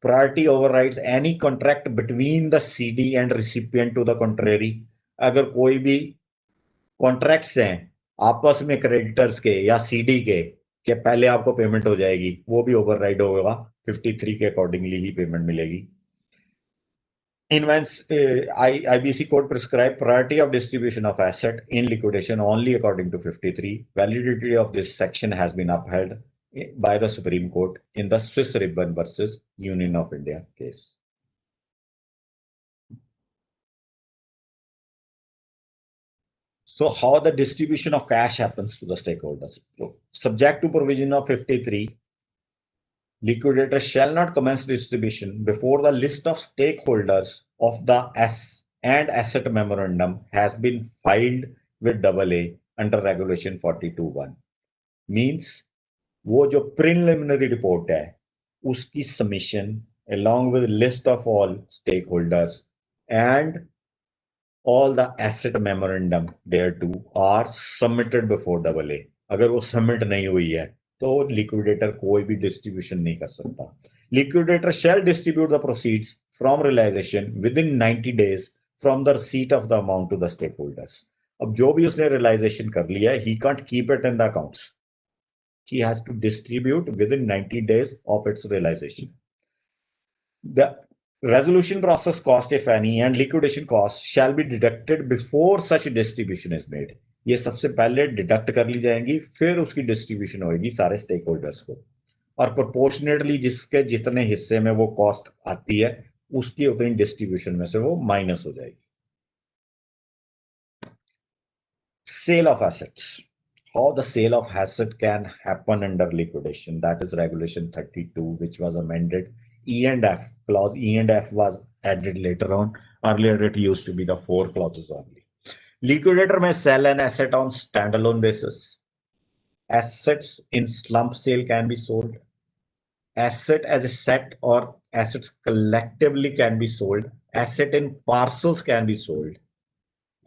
Priority overrides any contract between the CD and recipient to the contrary. अगर कोई भी कॉन्ट्रैक्ट्स हैं आपस में क्रेडिटर्स के या सीडी के पहले आपको पेमेंट हो जाएगी, वो भी ओवरराइड होगा। 53 के अकॉर्डिंगली ही पेमेंट मिलेगी। IBC code prescribe priority of distribution of asset in liquidation only according to 53. Validity of this section has been upheld by the Supreme Court in the Swiss Ribbon versus Union of India case. So how the distribution of cash happens to the stakeholders? Subject to provision of 53, liquidator shall not commence distribution before the list of stakeholders of the S and asset memorandum has been filed with AA under regulation 42(1). Means वो जो preliminary report है उसकी submission along with list of all stakeholders and all the asset memorandum thereto are submitted before AA. अगर वो submit नहीं हुई है तो liquidator कोई भी distribution नहीं कर सकता। Liquidator shall distribute the proceeds from realization within 90 days from the receipt of the amount to the stakeholders. अब जो भी उसने realization कर लिया है, he can't keep it in the accounts. He has to distribute within 90 days of its realization. The resolution process cost, if any, and liquidation costs shall be deducted before such distribution is made. ये सबसे पहले deduct कर ली जाएंगी, फिर उसकी distribution होगी सारे stake holders को, और प्रोपोर्शनेटली जिसके जितने हिस्से में वो कॉस्ट आती है उसकी उतनी डिस्ट्रीब्यूशन में से वो माइनस हो जाएगी। Sale of assets. How the sale of asset can happen under liquidation? That is regulation 32, which was amended. E and F clause. E and F was added later on. Earlier it used to be the 4 clauses only. Liquidator may sell an asset on standalone basis. Assets in slump sale can be sold. Asset as a set or assets collectively can be sold. Asset in parcels can be sold.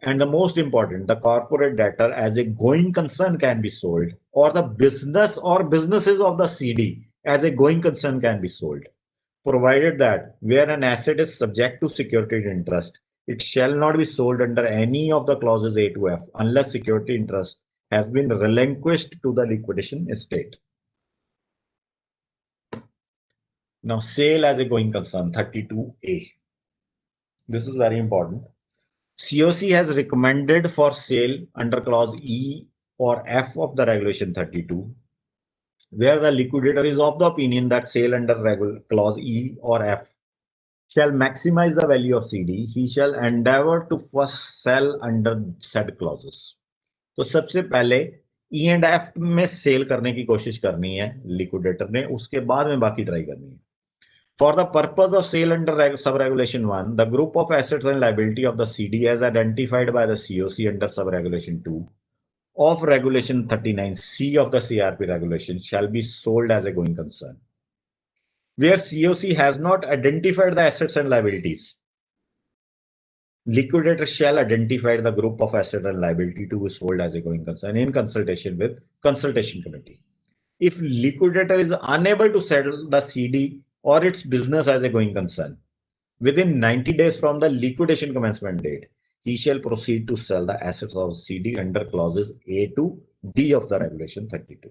And the most important, the corporate debtor as a going concern can be sold, or the business or businesses of the CD as a going concern can be sold, provided that where an asset is subject to security interest, it shall not be sold under any of the clauses A to F unless security interest has been relinquished to the liquidation estate. Now, sale as a going concern, 32A. This is very important. COC has recommended for sale under clause E or F of the regulation 32, where the liquidator is of the opinion that sale under clause E or F shall maximize the value of CD, he shall endeavor to first sell under said clauses. तो सबसे पहले E and F में cell करने की कोशिश करनी है liquidator ने, उसके बाद में बाकी ट्राई करनी है। For the purpose of sale under sub-regulation 1, the group of assets and liability of the CD as identified by the COC under sub-regulation 2 of regulation 39C of the CRP regulation shall be sold as a going concern. Where COC has not identified the assets and liabilities, liquidator shall identify the group of assets and liability to be sold as a going concern in consultation with consultation committee. If liquidator is unable to settle the CD or its business as a going concern within 90 days from the liquidation commencement date, he shall proceed to sell the assets of CD under clauses A to D of the regulation 32.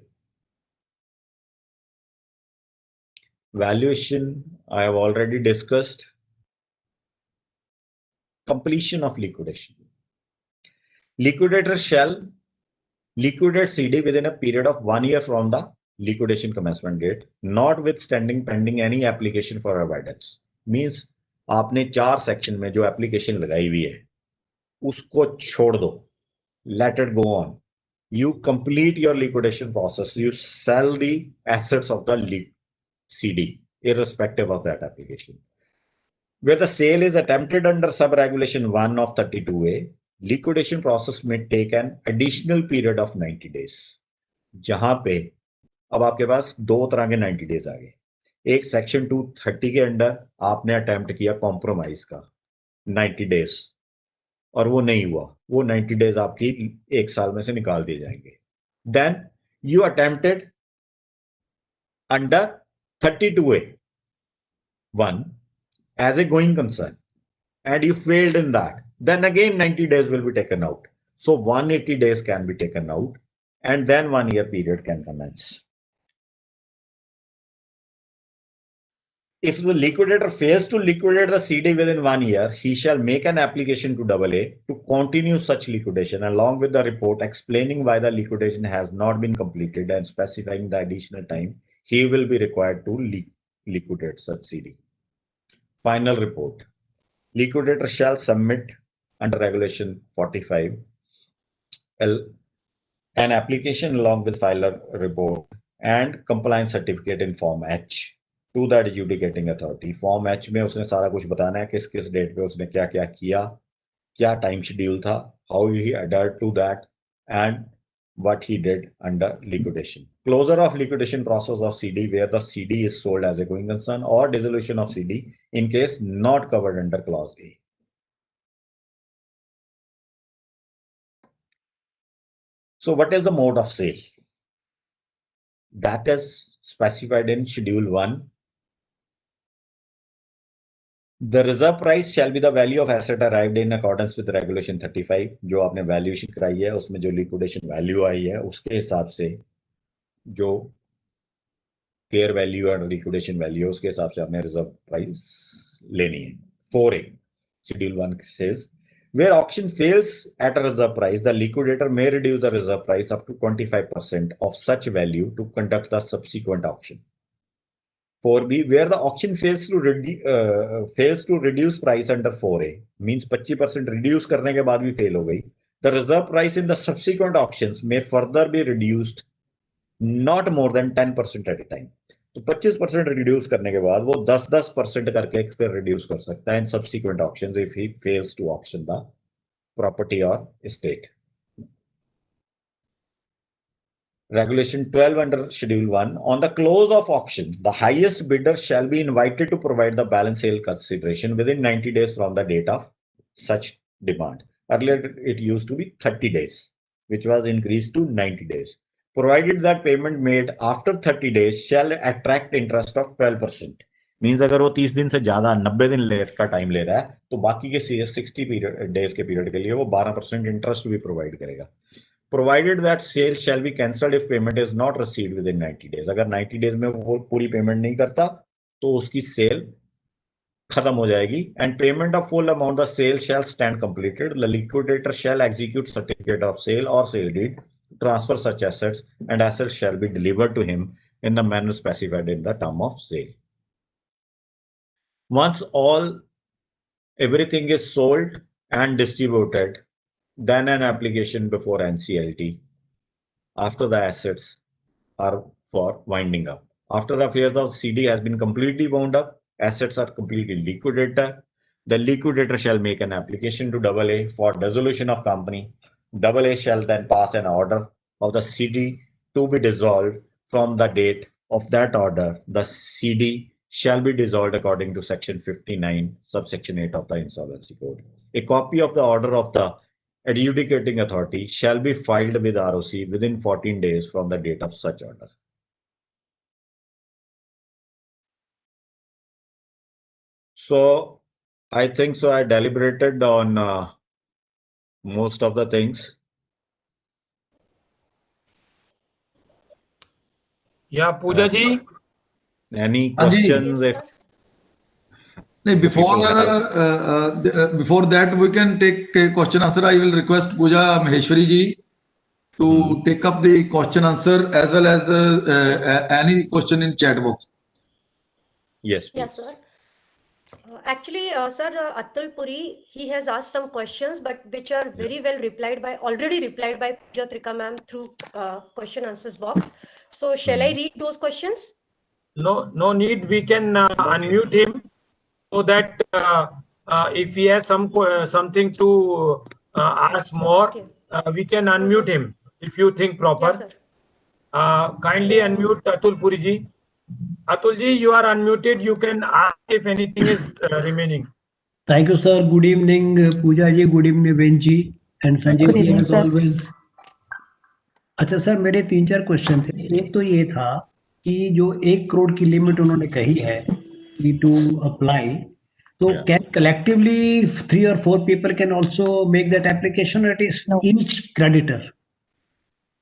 Valuation, I have already discussed. Completion of liquidation. Liquidator shall liquidate CD within a period of 1 year from the liquidation commencement date, notwithstanding pending any application for avoidance. Means आपने 4 section में जो application लगाई हुई है उसको छोड़ दो, let it go on. You complete your liquidation process. You sell the assets of the CD irrespective of that application. Where the sale is attempted under sub-regulation 1 of 32A, liquidation process may take an additional period of 90 days. जहां पे अब आपके पास दो तरह के 90 days आ गए. एक section 230 के अंडर आपने अटेम्प्ट किया कॉम्प्रोमाइज का 90 डेज और वो नहीं हुआ, वो 90 डेज आपकी एक साल में से निकाल दिए जाएंगे. Then you attempted under 32A1 as a going concern and you failed in that, then again 90 days will be taken out. So 180 days can be taken out and then 1 year period can commence. If the liquidator fails to liquidate the CD within 1 year, he shall make an application to AA to continue such liquidation along with the report explaining why the liquidation has not been completed and specifying the additional time he will be required to liquidate such CD. Final report. Liquidator shall submit under Regulation 45 an application along with filer report and compliance certificate in Form H to the adjudicating authority. Form H में उसने सारा कुछ बताना है किस किस date पे उसने क्या क्या किया, क्या टाइम शेड्यूल था, how he adhered to that and what he did under liquidation. Closure of liquidation process of CD where the CD is sold as a going concern or dissolution of CD in case not covered under clause A. So what is the mode of sale? That is specified in Schedule 1. The reserve price shall be the value of asset arrived in accordance with Regulation 35. जो आपने valuation कराई है उसमें जो liquidation value आई है उसके हिसाब से जो fair value और liquidation value उसके हिसाब से आपने reserve price लेनी है. 4A Schedule 1 says where auction fails at a reserve price, the liquidator may reduce the reserve price up to 25% of such value to conduct the subsequent auction. 4B, where the auction fails to reduce price under 4A, means 25% reduce करने के बाद भी fail हो गई. The reserve price in the subsequent auctions may further be reduced not more than 10% at a time. तो 25% reduce करने के बाद वो 10% करके फिर reduce कर सकता है in subsequent auctions if he fails to auction the property or estate. Regulation 12 under Schedule 1. On the close of auction, the highest bidder shall be invited to provide the balance sale consideration within 90 days from the date of such demand. Earlier, it used to be 30 days, which was increased to 90 days. Provided that payment made after 30 days shall attract interest of 12%. Means अगर वो 30 दिन से ज्यादा 90 दिन का time ले रहा है तो बाकी के 60 डेज के पीरियड के लिए वो 12% इंटरेस्ट भी प्रोवाइड करेगा. Provided that sale shall be cancelled if payment is not received within 90 days. अगर 90 days में वो पूरी पेमेंट नहीं करता तो उसकी सेल खत्म हो जाएगी. And payment of full amount of sale shall stand completed. The liquidator shall execute certificate of sale or sale deed, transfer such assets, and assets shall be delivered to him in the manner specified in the term of sale. Once everything is sold and distributed, then an application before NCLT after the assets are for winding up. After the affairs of CD has been completely wound up, assets are completely liquidated. The liquidator shall make an application to AA for dissolution of company. AA shall then pass an order of the CD to be dissolved. From the date of that order, the CD shall be dissolved according to Section 59, subsection 8 of the Insolvency Code. A copy of the order of the adjudicating authority shall be filed with ROC within 14 days from the date of such order. So I think so I deliberated on most of the things. Yeah, Pooja ji. Any questions? Yes, before that, we can take a question answer. I will request Pooja Maheshwari ji to take up the question answer as well as any question in chat box. Yes, please. Yes, sir. Actually, sir, Atul Puri, he has asked some questions, but which are very well already replied by Pooja Trika ma'am through question answers box. So shall I read those questions? No need. We can unmute him so that if he has something to ask more, we can unmute him if you think proper. Yes, sir. Kindly unmute Atul Puri ji. Atul ji, you are unmuted. You can ask if anything is remaining. Thank you, sir. Good evening, Pooja ji. Good evening, Benji and Sanjay Good ji, evening, as sir. always. अच्छा sir, मेरे 3-4 question थे। एक तो ये था कि जो 1 करोड़ की लिमिट उन्होंने कही है कि टू अप्लाई, तो can collectively 3 or 4 people can also make that application, or it is No. each creditor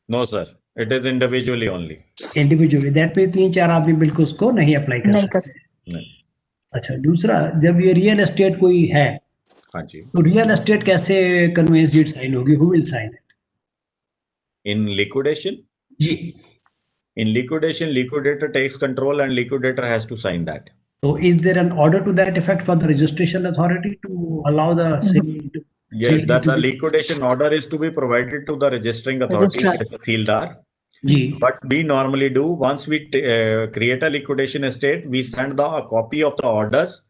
No, sir. It is individually only. individually? That means 3-4 आदमी बिल्कुल उसको नहीं अप्लाई कर नहीं कर सकते। नहीं। अच्छा, दूसरा, जब ये रियल एस्टेट कोई है, हाँ जी। तो रियल एस्टेट कैसे कन्वेंस डीड साइन होगी? Who will sign it? In liquidation? जी। In liquidation, liquidator takes control and liquidator has to sign that. So is there an order to that effect for the registration authority to allow the sale to? Yes, that the liquidation order is to be provided to the registering authority, Registrar. the Tahsildar. जी। What we normally do, once we create a liquidation estate, we send a copy of the orders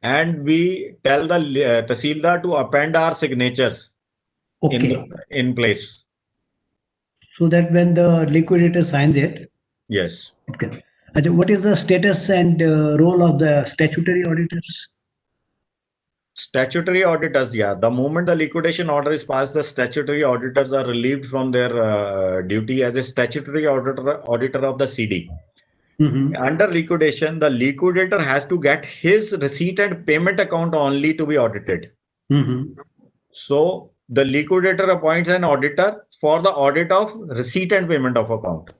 and we tell the Tahsildar to append our signatures Okay. in place. So that when the liquidator signs it, Yes. okay. And what is the status and role of the statutory auditors? Statutory auditors, yeah. The moment the liquidation order is passed, the statutory auditors are relieved from their duty as a statutory auditor of the CD. Mhm. Under liquidation, the liquidator has to get his receipt and payment account only to be audited. Mhm. So the liquidator appoints an auditor for the audit of receipt and payment of account.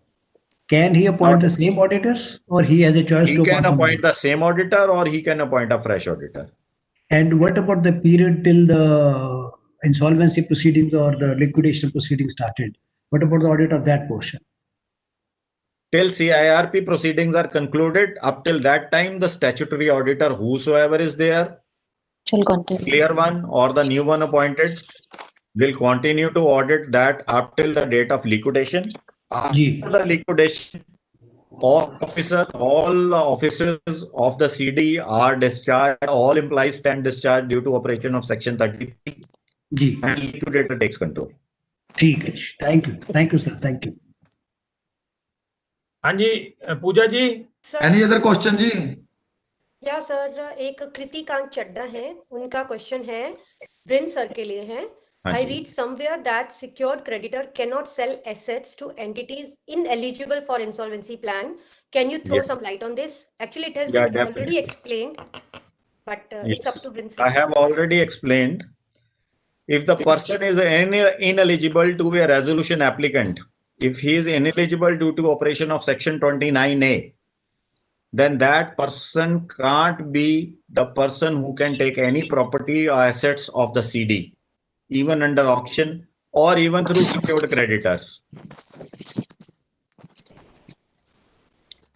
Can he appoint the same auditors, or he has a choice He to can appoint appoint somebody? the same auditor or he can appoint a fresh auditor. And what about the period till the insolvency proceedings or the liquidation proceedings started? What about the audit of that portion? Till CIRP proceedings are concluded, up till that time, the statutory auditor, whosoever is there, Shall continue. clear one or the new one appointed, will continue to audit that up till the date of liquidation. जी। After the liquidation, all officers of the CD are discharged, all employees stand discharged due to operation of Section 33, जी। and liquidator takes control. ठीक है। Thank you, sir. Thank you. हाँ जी, पूजा जी। Any other question जी? या sir, एक कृतिकांत चड्डा है, उनका question है, वृंद सर के लिए है। I read somewhere that secured creditor cannot sell assets to entities ineligible for insolvency plan. Can you throw some light on this? Actually, it has been already explained, but it's up to Vrince. I have already explained. If the person is ineligible to be a resolution applicant, if he is ineligible due to operation of Section 29A, then that person can't be the person who can take any property or assets of the CD, even under auction or even through secured creditors.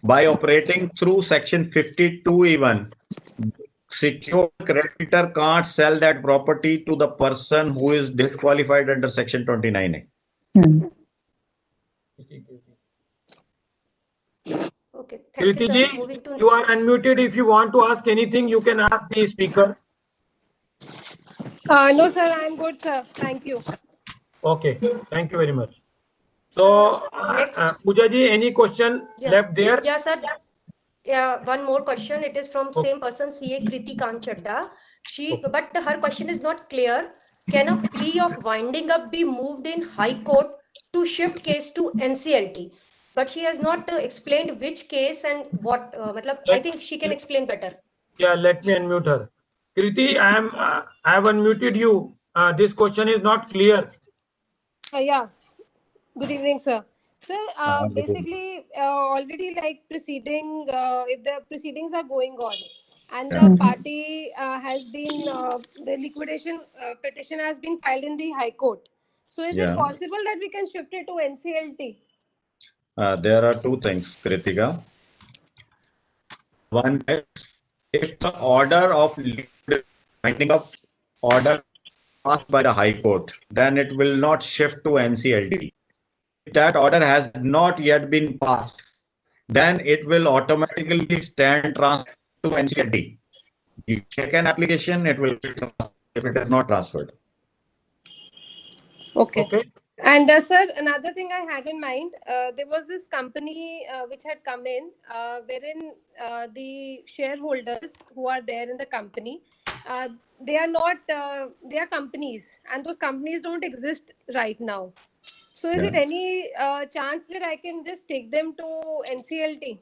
By operating through Section 52 even, secured creditor can't sell that property to the person who is disqualified under Section 29A. Okay, thank you, sir. Moving to... You are unmuted. If you want to ask anything, you can ask the speaker. No, sir, I am good, sir. Thank you. Okay, thank you very much. So, next, Pooja ji, any question left there? Yeah, sir. Yeah, one more question. It is from same person, CA Kriti Kanchadda. But her question is not clear. Can a plea of winding up be moved in High Court to shift case to NCLT? But she has not explained which case and what. I think she can explain better. Yeah, let me unmute her. Kriti, I have unmuted you. This question is not clear. Yeah. Good evening, sir. Sir, basically, already like proceeding, if the proceedings are going on and the party has been, the liquidation petition has been filed in the High Court. So is it possible that we can shift it to NCLT? There are two things, Kritika. One is, if the order of winding up order passed by the High Court, then it will not shift to NCLT. If that order has not yet been passed, then it will automatically stand transferred to NCLT. You check an application, it will be transferred if it is not transferred. Okay. Okay. And sir, another thing I had in mind, there was this company which had come in, wherein the shareholders who are there in the company, uh, they are not, they are companies, and those companies don't exist right now. So, is Yeah. it any chance where I can just take them to NCLT?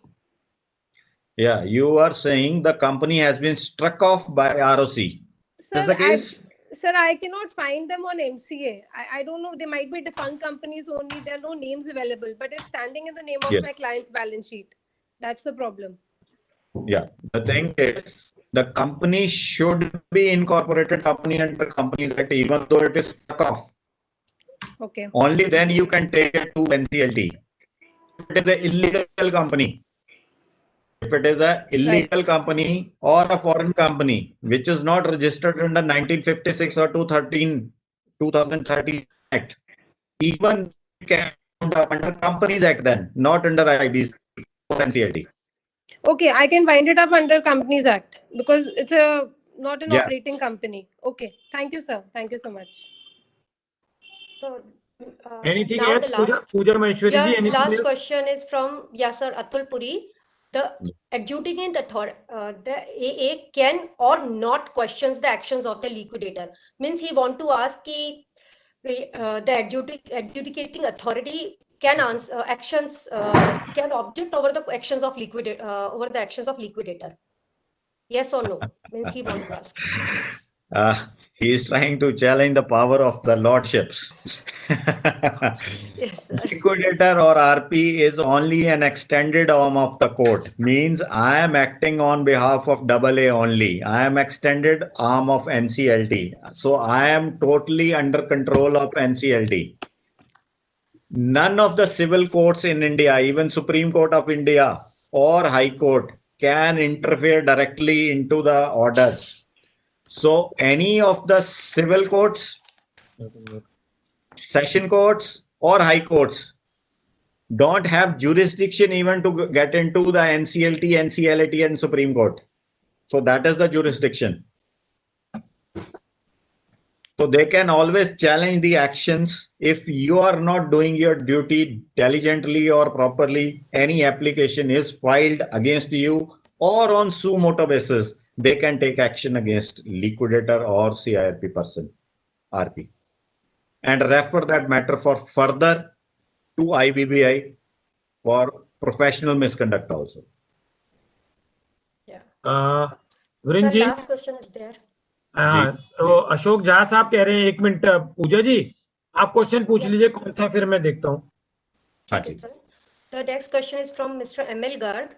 Yeah, you are saying the company has been struck off by ROC. Is Sir, the case? I cannot find them on MCA. I don't know. They might be defunct companies only. There are no names available, but it's standing in the name of Yes. my client's balance sheet. That's the problem. Yeah. The thing is, the company should be incorporated company under Companies Act, even though it is struck off. Okay. Only then you can take it to NCLT. If it is an illegal company, if it is an illegal company or a foreign company which is not registered under 1956 or 2013 Act, even it can under Companies Act then, not under IBC or NCLT. Okay, I can wind it up under Companies Act because it's a not an Yeah. operating company. Okay. Thank you, sir. Thank you so much. So Anything now else, the last, Pooja Maheshwari ji? yeah, Anything last else? question is from Sir Atul Puri. The adjudicant the AA can or not questions the actions of the liquidator. Means he want to ask the adjudicating authority can answer actions can object over the actions of liquidator. Yes or no? Means he want to ask. He is trying to challenge the power of the lordships. Yes, sir. Liquidator or RP is only an extended arm of the court. Means I am acting on behalf of AA only. I am extended arm of NCLT. So I am totally under control of NCLT. None of the civil courts in India, even Supreme Court of India or High Court, can interfere directly into the orders. So any of the civil courts, session courts, or high courts don't have jurisdiction even to get into the NCLT, NCLAT, and Supreme Court. So that is the jurisdiction. So they can always challenge the actions if you are not doing your duty diligently or properly. Any application is filed against you or on suo motu basis, they can take action against liquidator or CIRP person, RP, and refer that matter for further to IBBI for professional misconduct also. Yeah. Sir, Varun ji, last question is there. हाँ, तो अशोक झा साहब कह रहे हैं, एक minute पूजा जी आप question पूछ लीजिए कौन सा, फिर मैं देखता हूँ. Okay, sir. The next question is from Mr. ML Garg.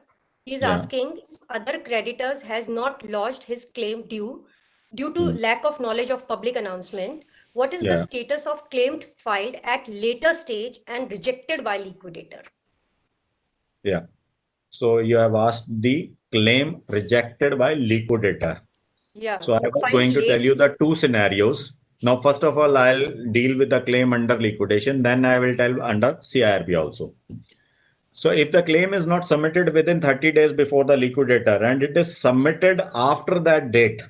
He is asking if other creditors has not lodged his claim due to lack of knowledge of public announcement. What is the status of claim filed at later stage and rejected by liquidator? Yeah. So you have asked the claim rejected by liquidator. Yeah. So I was going to tell you the two scenarios. Now, first of all, I'll deal with the claim under liquidation. Then I will tell under CIRP also. So if the claim is not submitted within 30 days before the liquidator and it is submitted after that date,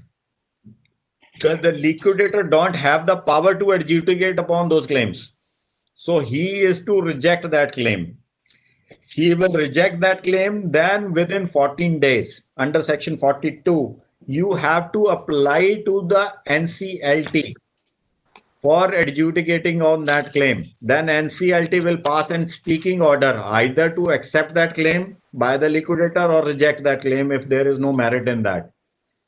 the liquidator don't have the power to adjudicate upon those claims. So he is to reject that claim. He will reject that claim. Then within 14 days, under section 42, you have to apply to the NCLT for adjudicating on that claim. Then NCLT will pass a speaking order either to accept that claim by the liquidator or reject that claim if there is no merit in that.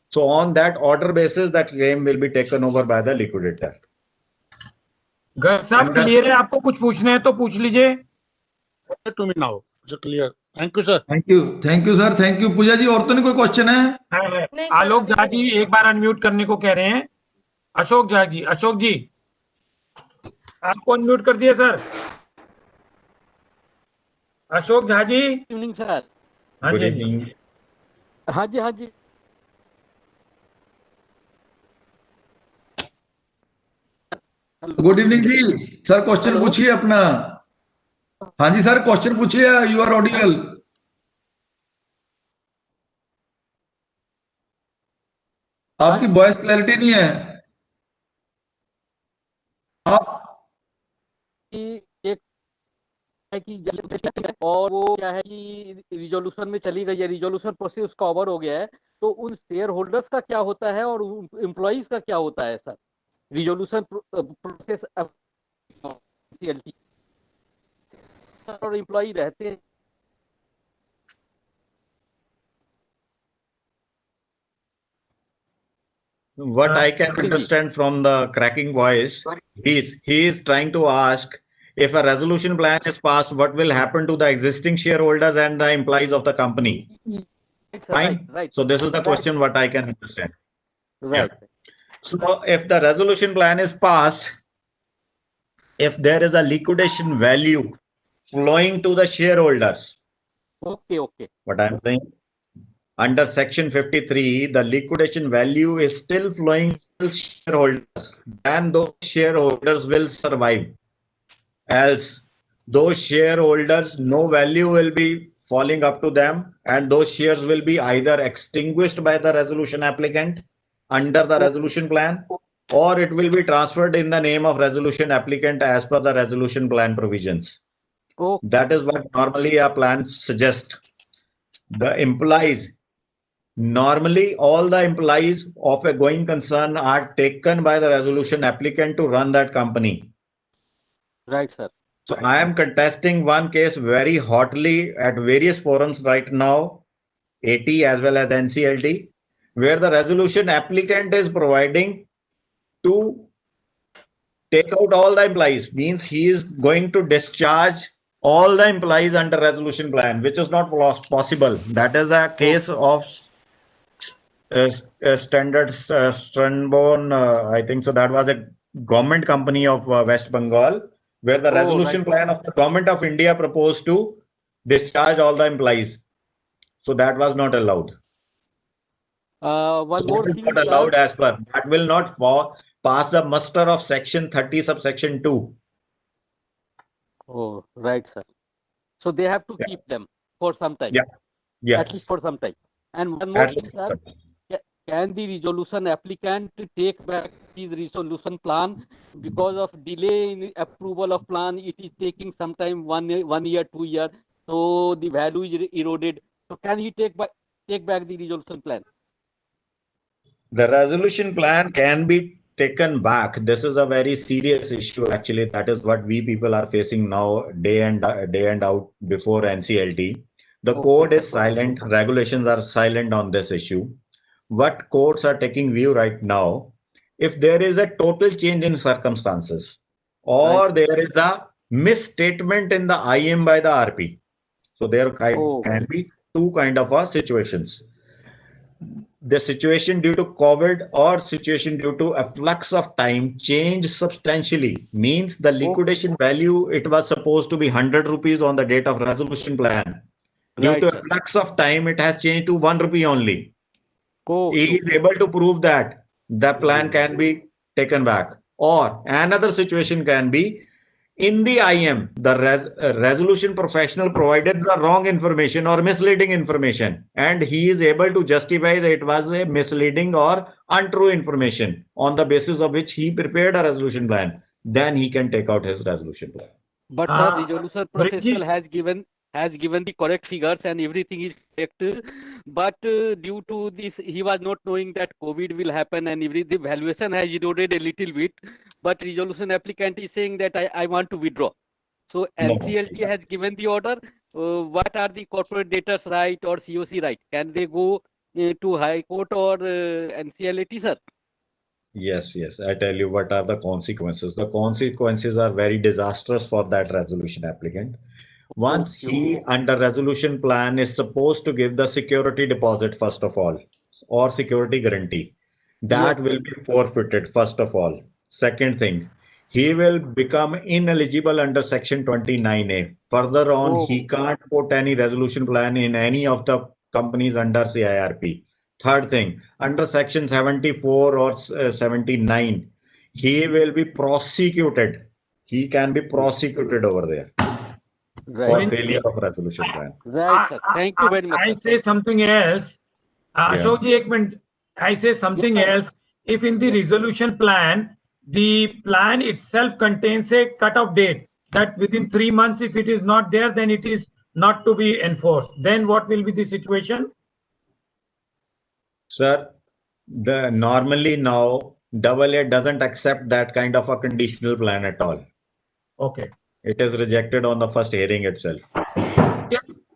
So on that order basis, that claim will be taken over by the liquidator. Garg साहब clear है? आपको कुछ पूछना है तो पूछ लीजिए. To me now. So clear. Thank you, sir. Thank you sir, thank you. Pooja ji, और तो नहीं कोई क्वेश्चन है? नहीं सर, आलोक अभी झा तो जी नहीं. एक बार अनम्यूट करने को कह रहे हैं. अशोक झा जी, अशोक जी आपको अनम्यूट कर दिया sir. Ashok Jha ji. Evening sir. हाँ Good जी, evening. हाँ जी, हाँ जी. गुड इवनिंग जी. सर क्वेश्चन पूछिए अपना. हाँ जी सर, क्वेश्चन पूछिए. You are audible. आपकी वॉइस क्लैरिटी नहीं है. आप कि एक है कि और वो क्या है कि रिजोल्यूशन में चली गई है, रिजोल्यूशन प्रोसेस उसका ओवर हो गया है, तो उन शेयर होल्डर्स का क्या होता है और एम्प्लॉइज का क्या होता है सर? रिजोल्यूशन प्रोसेस और एम्प्लॉई रहते हैं। What I can understand from the cracking voice, he is trying to ask if a resolution plan is passed, what will happen to the existing shareholders and the employees of the company? Right, sir, Fine. right. So this is the question what I can understand. Right. Yeah. So if the resolution plan is passed, if there is a liquidation value flowing to the shareholders, Okay. what I'm saying, under section 53, the liquidation value is still flowing to shareholders, then those shareholders will survive. Else, those shareholders, no value will be falling up to them, and those shares will be either extinguished by the resolution applicant under the resolution plan, or it will be transferred in the name of resolution applicant as per the resolution plan provisions. Okay. That is what normally a plan suggests. The implies normally all the employees of a going concern are taken by the resolution applicant to run that company. Right, sir. So I am contesting one case very hotly at various forums right now, AT as well as NCLT, where the resolution applicant is providing to take out all the employees, means he is going to discharge all the employees under resolution plan, which is not possible. That is a case of standard Strandborn, I think so. That was a government company of West Bengal, where the resolution plan of the government of India proposed to discharge all the employees. So that was not allowed. One more thing, not allowed as per that will not pass the muster of section 30 subsection 2. Oh, right, sir. So they have to keep them for some time. Yeah. Yes. At least for some time. And one more thing, sir. Can the resolution applicant take back his resolution plan because of delay in approval of plan? It is taking some time, 1 year, 2 years. So the value is eroded. So can he take back the resolution plan? The resolution plan can be taken back. This is a very serious issue. Actually, that is what we people are facing now, day and out before NCLT. The code is silent. Regulations are silent on this issue. What courts are taking view right now, if there is a total change in circumstances or there is a misstatement in the IM by the RP. So there can be two kind of situations. The situation due to COVID or situation due to a flux of time changed substantially, means the liquidation value, it was supposed to be 100 rupees on the date of resolution plan. Due to a flux of time, it has changed to 1 rupee only. He is able to prove that the plan can be taken back. Or another situation can be, in the IM, the resolution professional provided the wrong information or misleading information, and he is able to justify that it was a misleading or untrue information on the basis of which he prepared a resolution plan. Then he can take out his resolution plan. But sir, resolution professional has given the correct figures and everything is correct, but due to this, he was not knowing that COVID will happen and the valuation has eroded a little bit. But resolution applicant is saying that I want to withdraw. So NCLT has given the order. What are the corporate debtors right or COC right? Can they go to High Court or NCLT, sir? Yes. I tell you what are the consequences. The consequences are very disastrous for that resolution applicant. Once he under resolution plan is supposed to give the security deposit first of all, or security guarantee, that will be forfeited first of all. Second thing, he will become ineligible under section 29A. Further on, he can't put any resolution plan in any of the companies under CIRP. Third thing, under section 74 or 79, he will be prosecuted. He can be prosecuted over there. For failure of resolution plan. Right, sir. Thank you very much. I say something else. Ashokji, ek minute. I say something else. If in the resolution plan, the plan itself contains a cut-off date, that within 3 months, if it is not there, then it is not to be enforced. Then what will be the situation? Sir, normally now AA doesn't accept that kind of a conditional plan at all. Okay. It is rejected on the first hearing itself.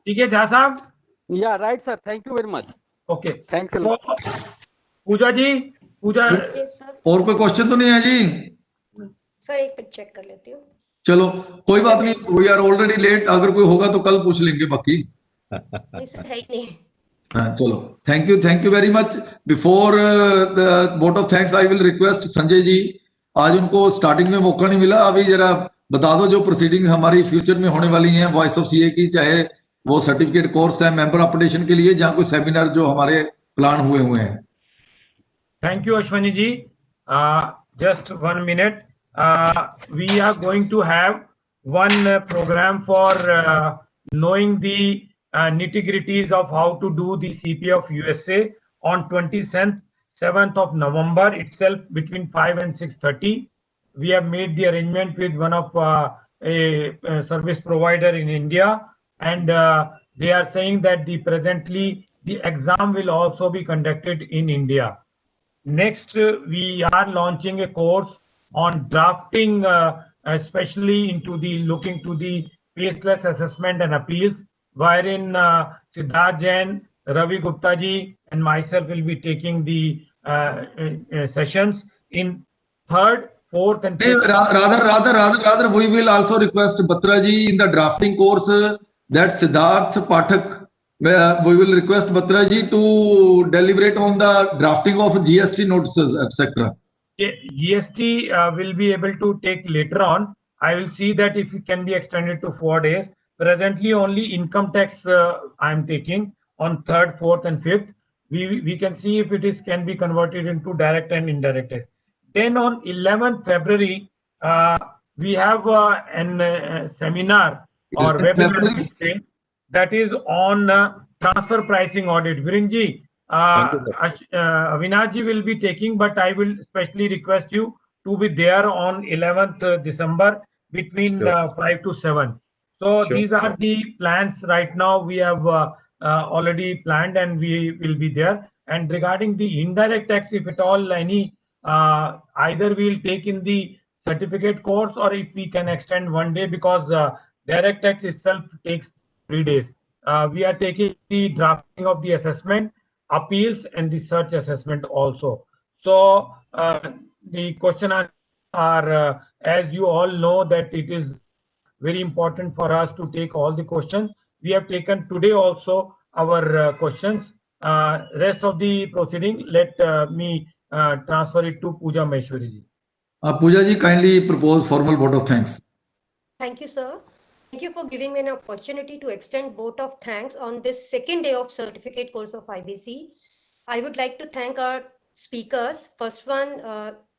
ठीक है झा साहब? Yeah, right, sir. Thank you very much. Okay. Thanks a lot. Puja ji, Puja Yes, sir. और कोई question तो नहीं है जी? Sir एक minute check कर लेती हूँ. चलो कोई बात नहीं, वी आर ऑलरेडी लेट. अगर कोई होगा तो कल पूछ लेंगे बाकी. नहीं सर है ही नहीं. हाँ चलो, thank you very much. Before the vote of thanks I will request Sanjay ji, आज उनको स्टार्टिंग में मौका नहीं मिला, अभी जरा बता दो जो प्रोसीडिंग हमारी फ्यूचर में होने वाली हैं वॉइस ऑफ सीए की, चाहे वो सर्टिफिकेट कोर्स है मेंबर अपडेशन के लिए, जहां कोई सेमिनार जो हमारे प्लान हुए हैं. Thank you, Ashwani ji. Just 1 minute. We are going to have one program for knowing the nitty-gritties of how to do the CPA of USA on 27th of November itself between 5 and 6:30. We have made the arrangement with one of a service provider in India, and they are saying that presently the exam will also be conducted in India. Next, we are launching a course on drafting, especially into the looking to the faceless assessment and appeals, wherein Siddharth Jain, Ravi Gupta ji, and myself will be taking the sessions in 3rd, 4th, and 5th. Rather, we will also request Batra ji in the drafting course that Siddharth Pathak. We will request Batra ji to deliberate on the drafting of GST notices, etc. GST will be able to take later on. I will see that if it can be extended to 4 days. Presently, only income tax I am taking on 3rd, 4th, and 5th. We can see if it can be converted into direct and indirect tax. Then on 11th February, we have a seminar or webinar that is on transfer pricing audit. Virenji, Avinash ji will be taking, but I will especially request you to be there on 11th December between 5 to 7. So these are the plans right now. We have already planned and we will be there. And regarding the indirect tax, if at all any, either we will take in the certificate course or if we can extend 1 day, because direct tax itself takes 3 days. We are taking the drafting of the assessment, appeals, and the search assessment also. So the question are, as you all know, that it is very important for us to take all the questions. We have taken today also our questions. Rest of the proceeding, let me transfer it to Pooja Maheshwari ji. Pooja ji, kindly propose formal vote of thanks. Thank you, sir. Thank you for giving me an opportunity to extend vote of thanks on this second day of certificate course of IBC. I would like to thank our speakers. First one,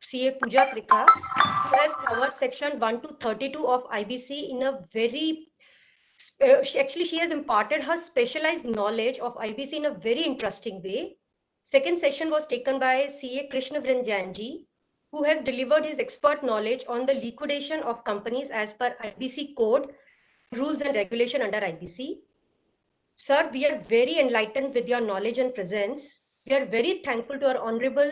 CA Pooja Trikha, who has covered section 1 to 32 of IBC in a very, she has imparted her specialized knowledge of IBC in a very interesting way. Second session was taken by CA Krishna Vrinjanji, who has delivered his expert knowledge on the liquidation of companies as per IBC code, rules and regulation under IBC. Sir, we are very enlightened with your knowledge and presence. We are very thankful to our Honorable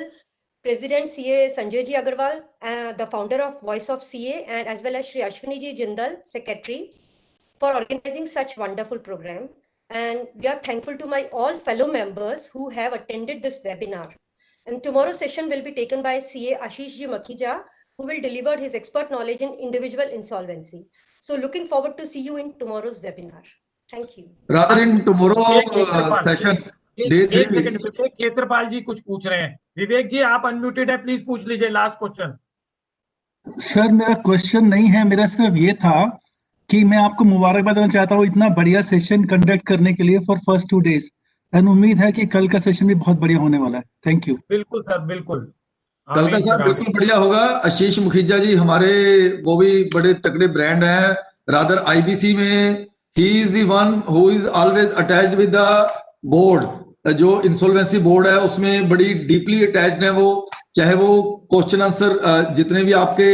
President CA Sanjay Ji Agarwal, the founder of Voice of CA, and as well as Shri Ashwini Ji Jindal, Secretary, for organizing such wonderful program. And we are thankful to my all fellow members who have attended this webinar. And tomorrow's session will be taken by CA Ashish Ji Makhija, who will deliver his expert knowledge in individual insolvency. So looking forward to see you in tomorrow's webinar. Thank you. Rather in tomorrow session, day 3. एक second, विवेक खेत्रपाल जी कुछ पूछ रहे हैं. विवेक जी आप unmuted है, please पूछ लीजिए last question. Sir मेरा क्वेश्चन नहीं है, मेरा सिर्फ ये था कि मैं आपको मुबारकबाद देना चाहता हूँ इतना बढ़िया सेशन कंडक्ट करने के लिए फॉर फर्स्ट 2 days. एंड उम्मीद है कि कल का सेशन भी बहुत बढ़िया होने वाला है. Thank you. बिल्कुल सर, बिल्कुल कल का सर बिल्कुल बढ़िया होगा. आशीष मुखीजा जी हमारे वो भी बड़े तगड़े ब्रांड हैं. रादर आईबीसी में he is the one who is always attached with the board. जो इंसॉल्वेंसी बोर्ड है उसमें बड़ी डीपली अटैच्ड है वो. चाहे वो क्वेश्चन आंसर जितने भी आपके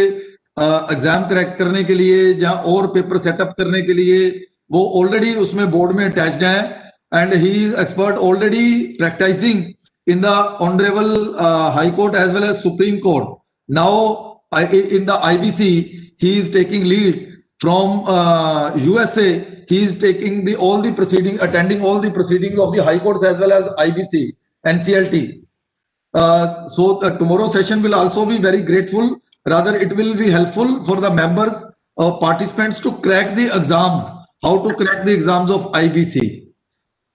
एग्जाम क्रैक करने के लिए या और पेपर सेटअप करने के लिए वो ऑलरेडी उसमें बोर्ड में अटैच्ड है and he is expert already practising in the honourable High Court as well as Supreme Court. Now in the IBC he is taking lead from USA. He is taking all the proceeding, attending all the proceedings of the high courts as well as IBC, NCLT. So tomorrow session will also be very grateful. Rather, it will be helpful for the members, participants to crack the exams. How to crack the exams of IBC.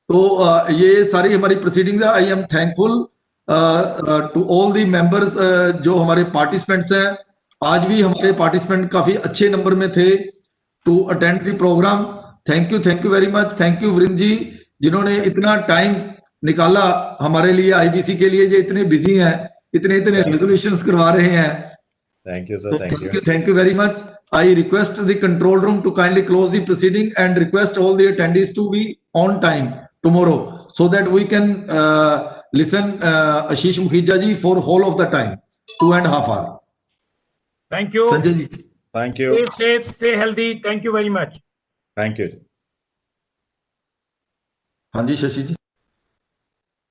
तो ये सारी हमारी proceedings है. I am thankful to all the members जो हमारे participants हैं. आज भी हमारे participant काफी अच्छे नंबर में थे to attend the program. Thank you very much. Thank you वृंद जी, जिन्होंने इतना टाइम निकाला हमारे लिए, IBC के लिए, जो इतने बिजी हैं, इतने रेजोल्यूशंस करवा रहे हैं. Thank you sir. Thank you very much. I request the control room to kindly close the proceeding and request all the attendees to be on time tomorrow so that we can listen Ashish Mukhija ji for whole of the time, 2.5 hours. Thank you. Sanjay ji. Thank you. Stay safe, stay healthy. Thank you very much. Thank you. हाँ जी शशि जी.